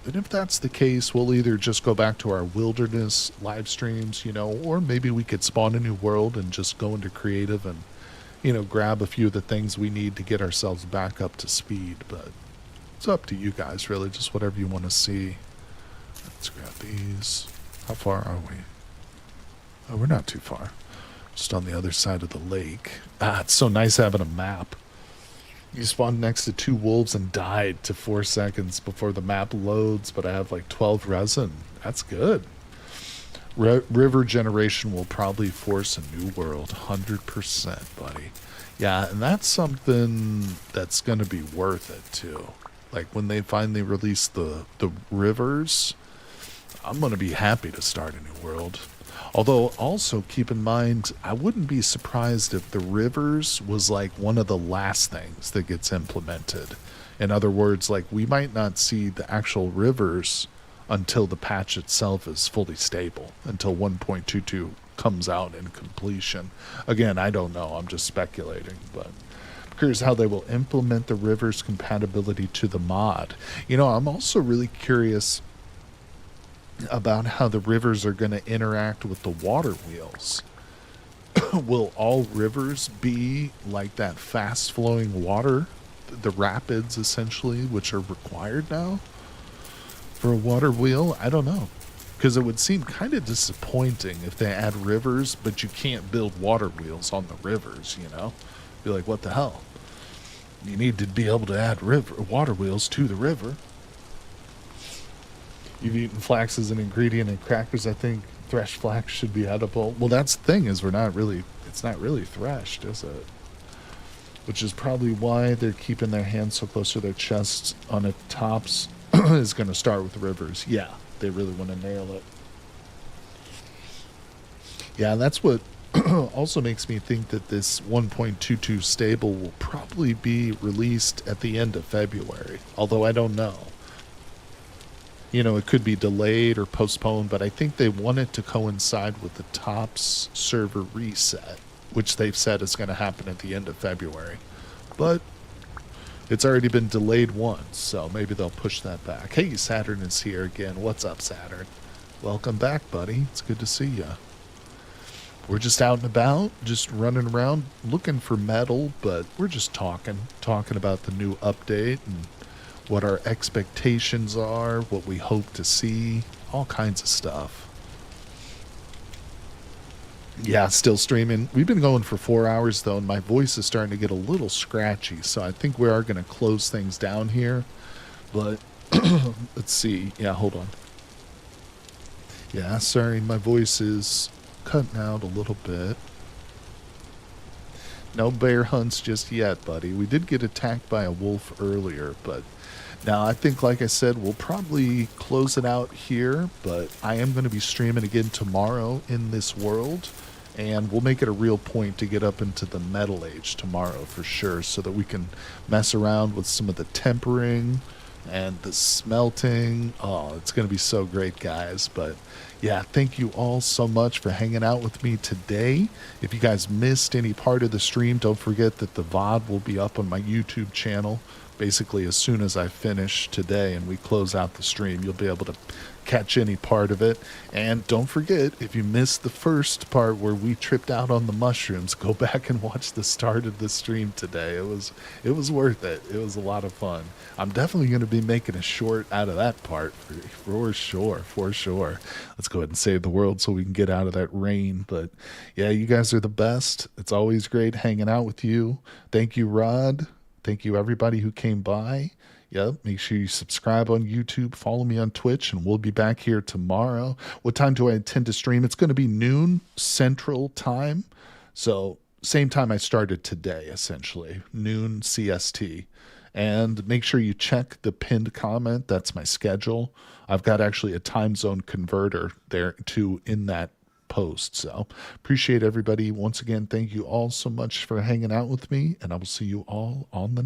And if that's the case, we'll either just go back to our wilderness live streams, or maybe we could spawn a new world and just go into creative and, grab a few of the things we need to get ourselves back up to speed. But it's up to you guys, really, just whatever you want to see. Let's grab these. How far are we? Oh, we're not too far. Just on the other side of the lake. It's so nice having a map. You spawned next to 2 wolves and died to 4 seconds before the map loads, but I have like 12 resin. That's good. River generation will probably force a new world. 100%, buddy. Yeah, and that's something that's going to be worth it, too. Like, when they finally release the rivers, I'm going to be happy to start a new world. Although, also keep in mind, I wouldn't be surprised if the rivers was like one of the last things that gets implemented. In other words, like, we might not see the actual rivers until the patch itself is fully stable, until 1.22 comes out in completion. Again, I don't know, I'm just speculating, but I'm curious how they will implement the rivers compatibility to the mod. I'm also really curious about how the rivers are going to interact with the water wheels. Will all rivers be like that fast flowing water, the rapids essentially, which are required now for a water wheel? I don't know, because it would seem kind of disappointing if they add rivers but you can't build water wheels on the rivers. Be like, what the hell? You need to be able to add water wheels to the river. You've eaten flax as an ingredient in crackers. I think threshed flax should be edible. Well, that's the thing, is it's not really threshed, is it? Which is probably why they're keeping their hands so close to their chests on the tops. Is going to start with rivers. Yeah, they really want to nail it. Yeah, that's what also makes me think that this 1.22 stable will probably be released at the end of February. Although I don't know. It could be delayed or postponed, but I think they want it to coincide with the TOPS server reset, which they've said is going to happen at the end of February. But it's already been delayed once, so maybe they'll push that back. Hey, Saturn is here again. What's up, Saturn? Welcome back, buddy. It's good to see you. We're just out and about, just running around looking for metal, but we're just talking about the new update and what our expectations are, what we hope to see, all kinds of stuff. Yeah, still streaming. We've been going for 4 hours, though, and my voice is starting to get a little scratchy, so I think we are going to close things down here. But, let's see. Yeah, hold on. Yeah, sorry, my voice is cutting out a little bit. No bear hunts just yet, buddy. We did get attacked by a wolf earlier, but now I think, like I said, we'll probably close it out here, but I am going to be streaming again tomorrow in this world, and we'll make it a real point to get up into the metal age tomorrow for sure, so that we can mess around with some of the tempering and the smelting. Oh, it's going to be so great, guys. But yeah, thank you all so much for hanging out with me today. If you guys missed any part of the stream, don't forget that the VOD will be up on my YouTube channel basically as soon as I finish today and we close out the stream. You'll be able to catch any part of it. And don't forget, if you missed the first part where we tripped out on the mushrooms, go back and watch the start of the stream today. It was worth it. It was a lot of fun. I'm definitely going to be making a short out of that part for sure. Let's go ahead and save the world so we can get out of that rain. But yeah, you guys are the best. It's always great hanging out with you. Thank you, Rod. Thank you, everybody who came by. Yep, make sure you subscribe on YouTube, follow me on Twitch, and we'll be back here tomorrow. What time do I intend to stream? It's going to be noon Central Time. So same time I started today, essentially, noon CST. And make sure you check the pinned comment. That's my schedule. I've got actually a time zone converter there too in that post. So appreciate everybody. Once again, thank you all so much for hanging out with me, and I will see you all on the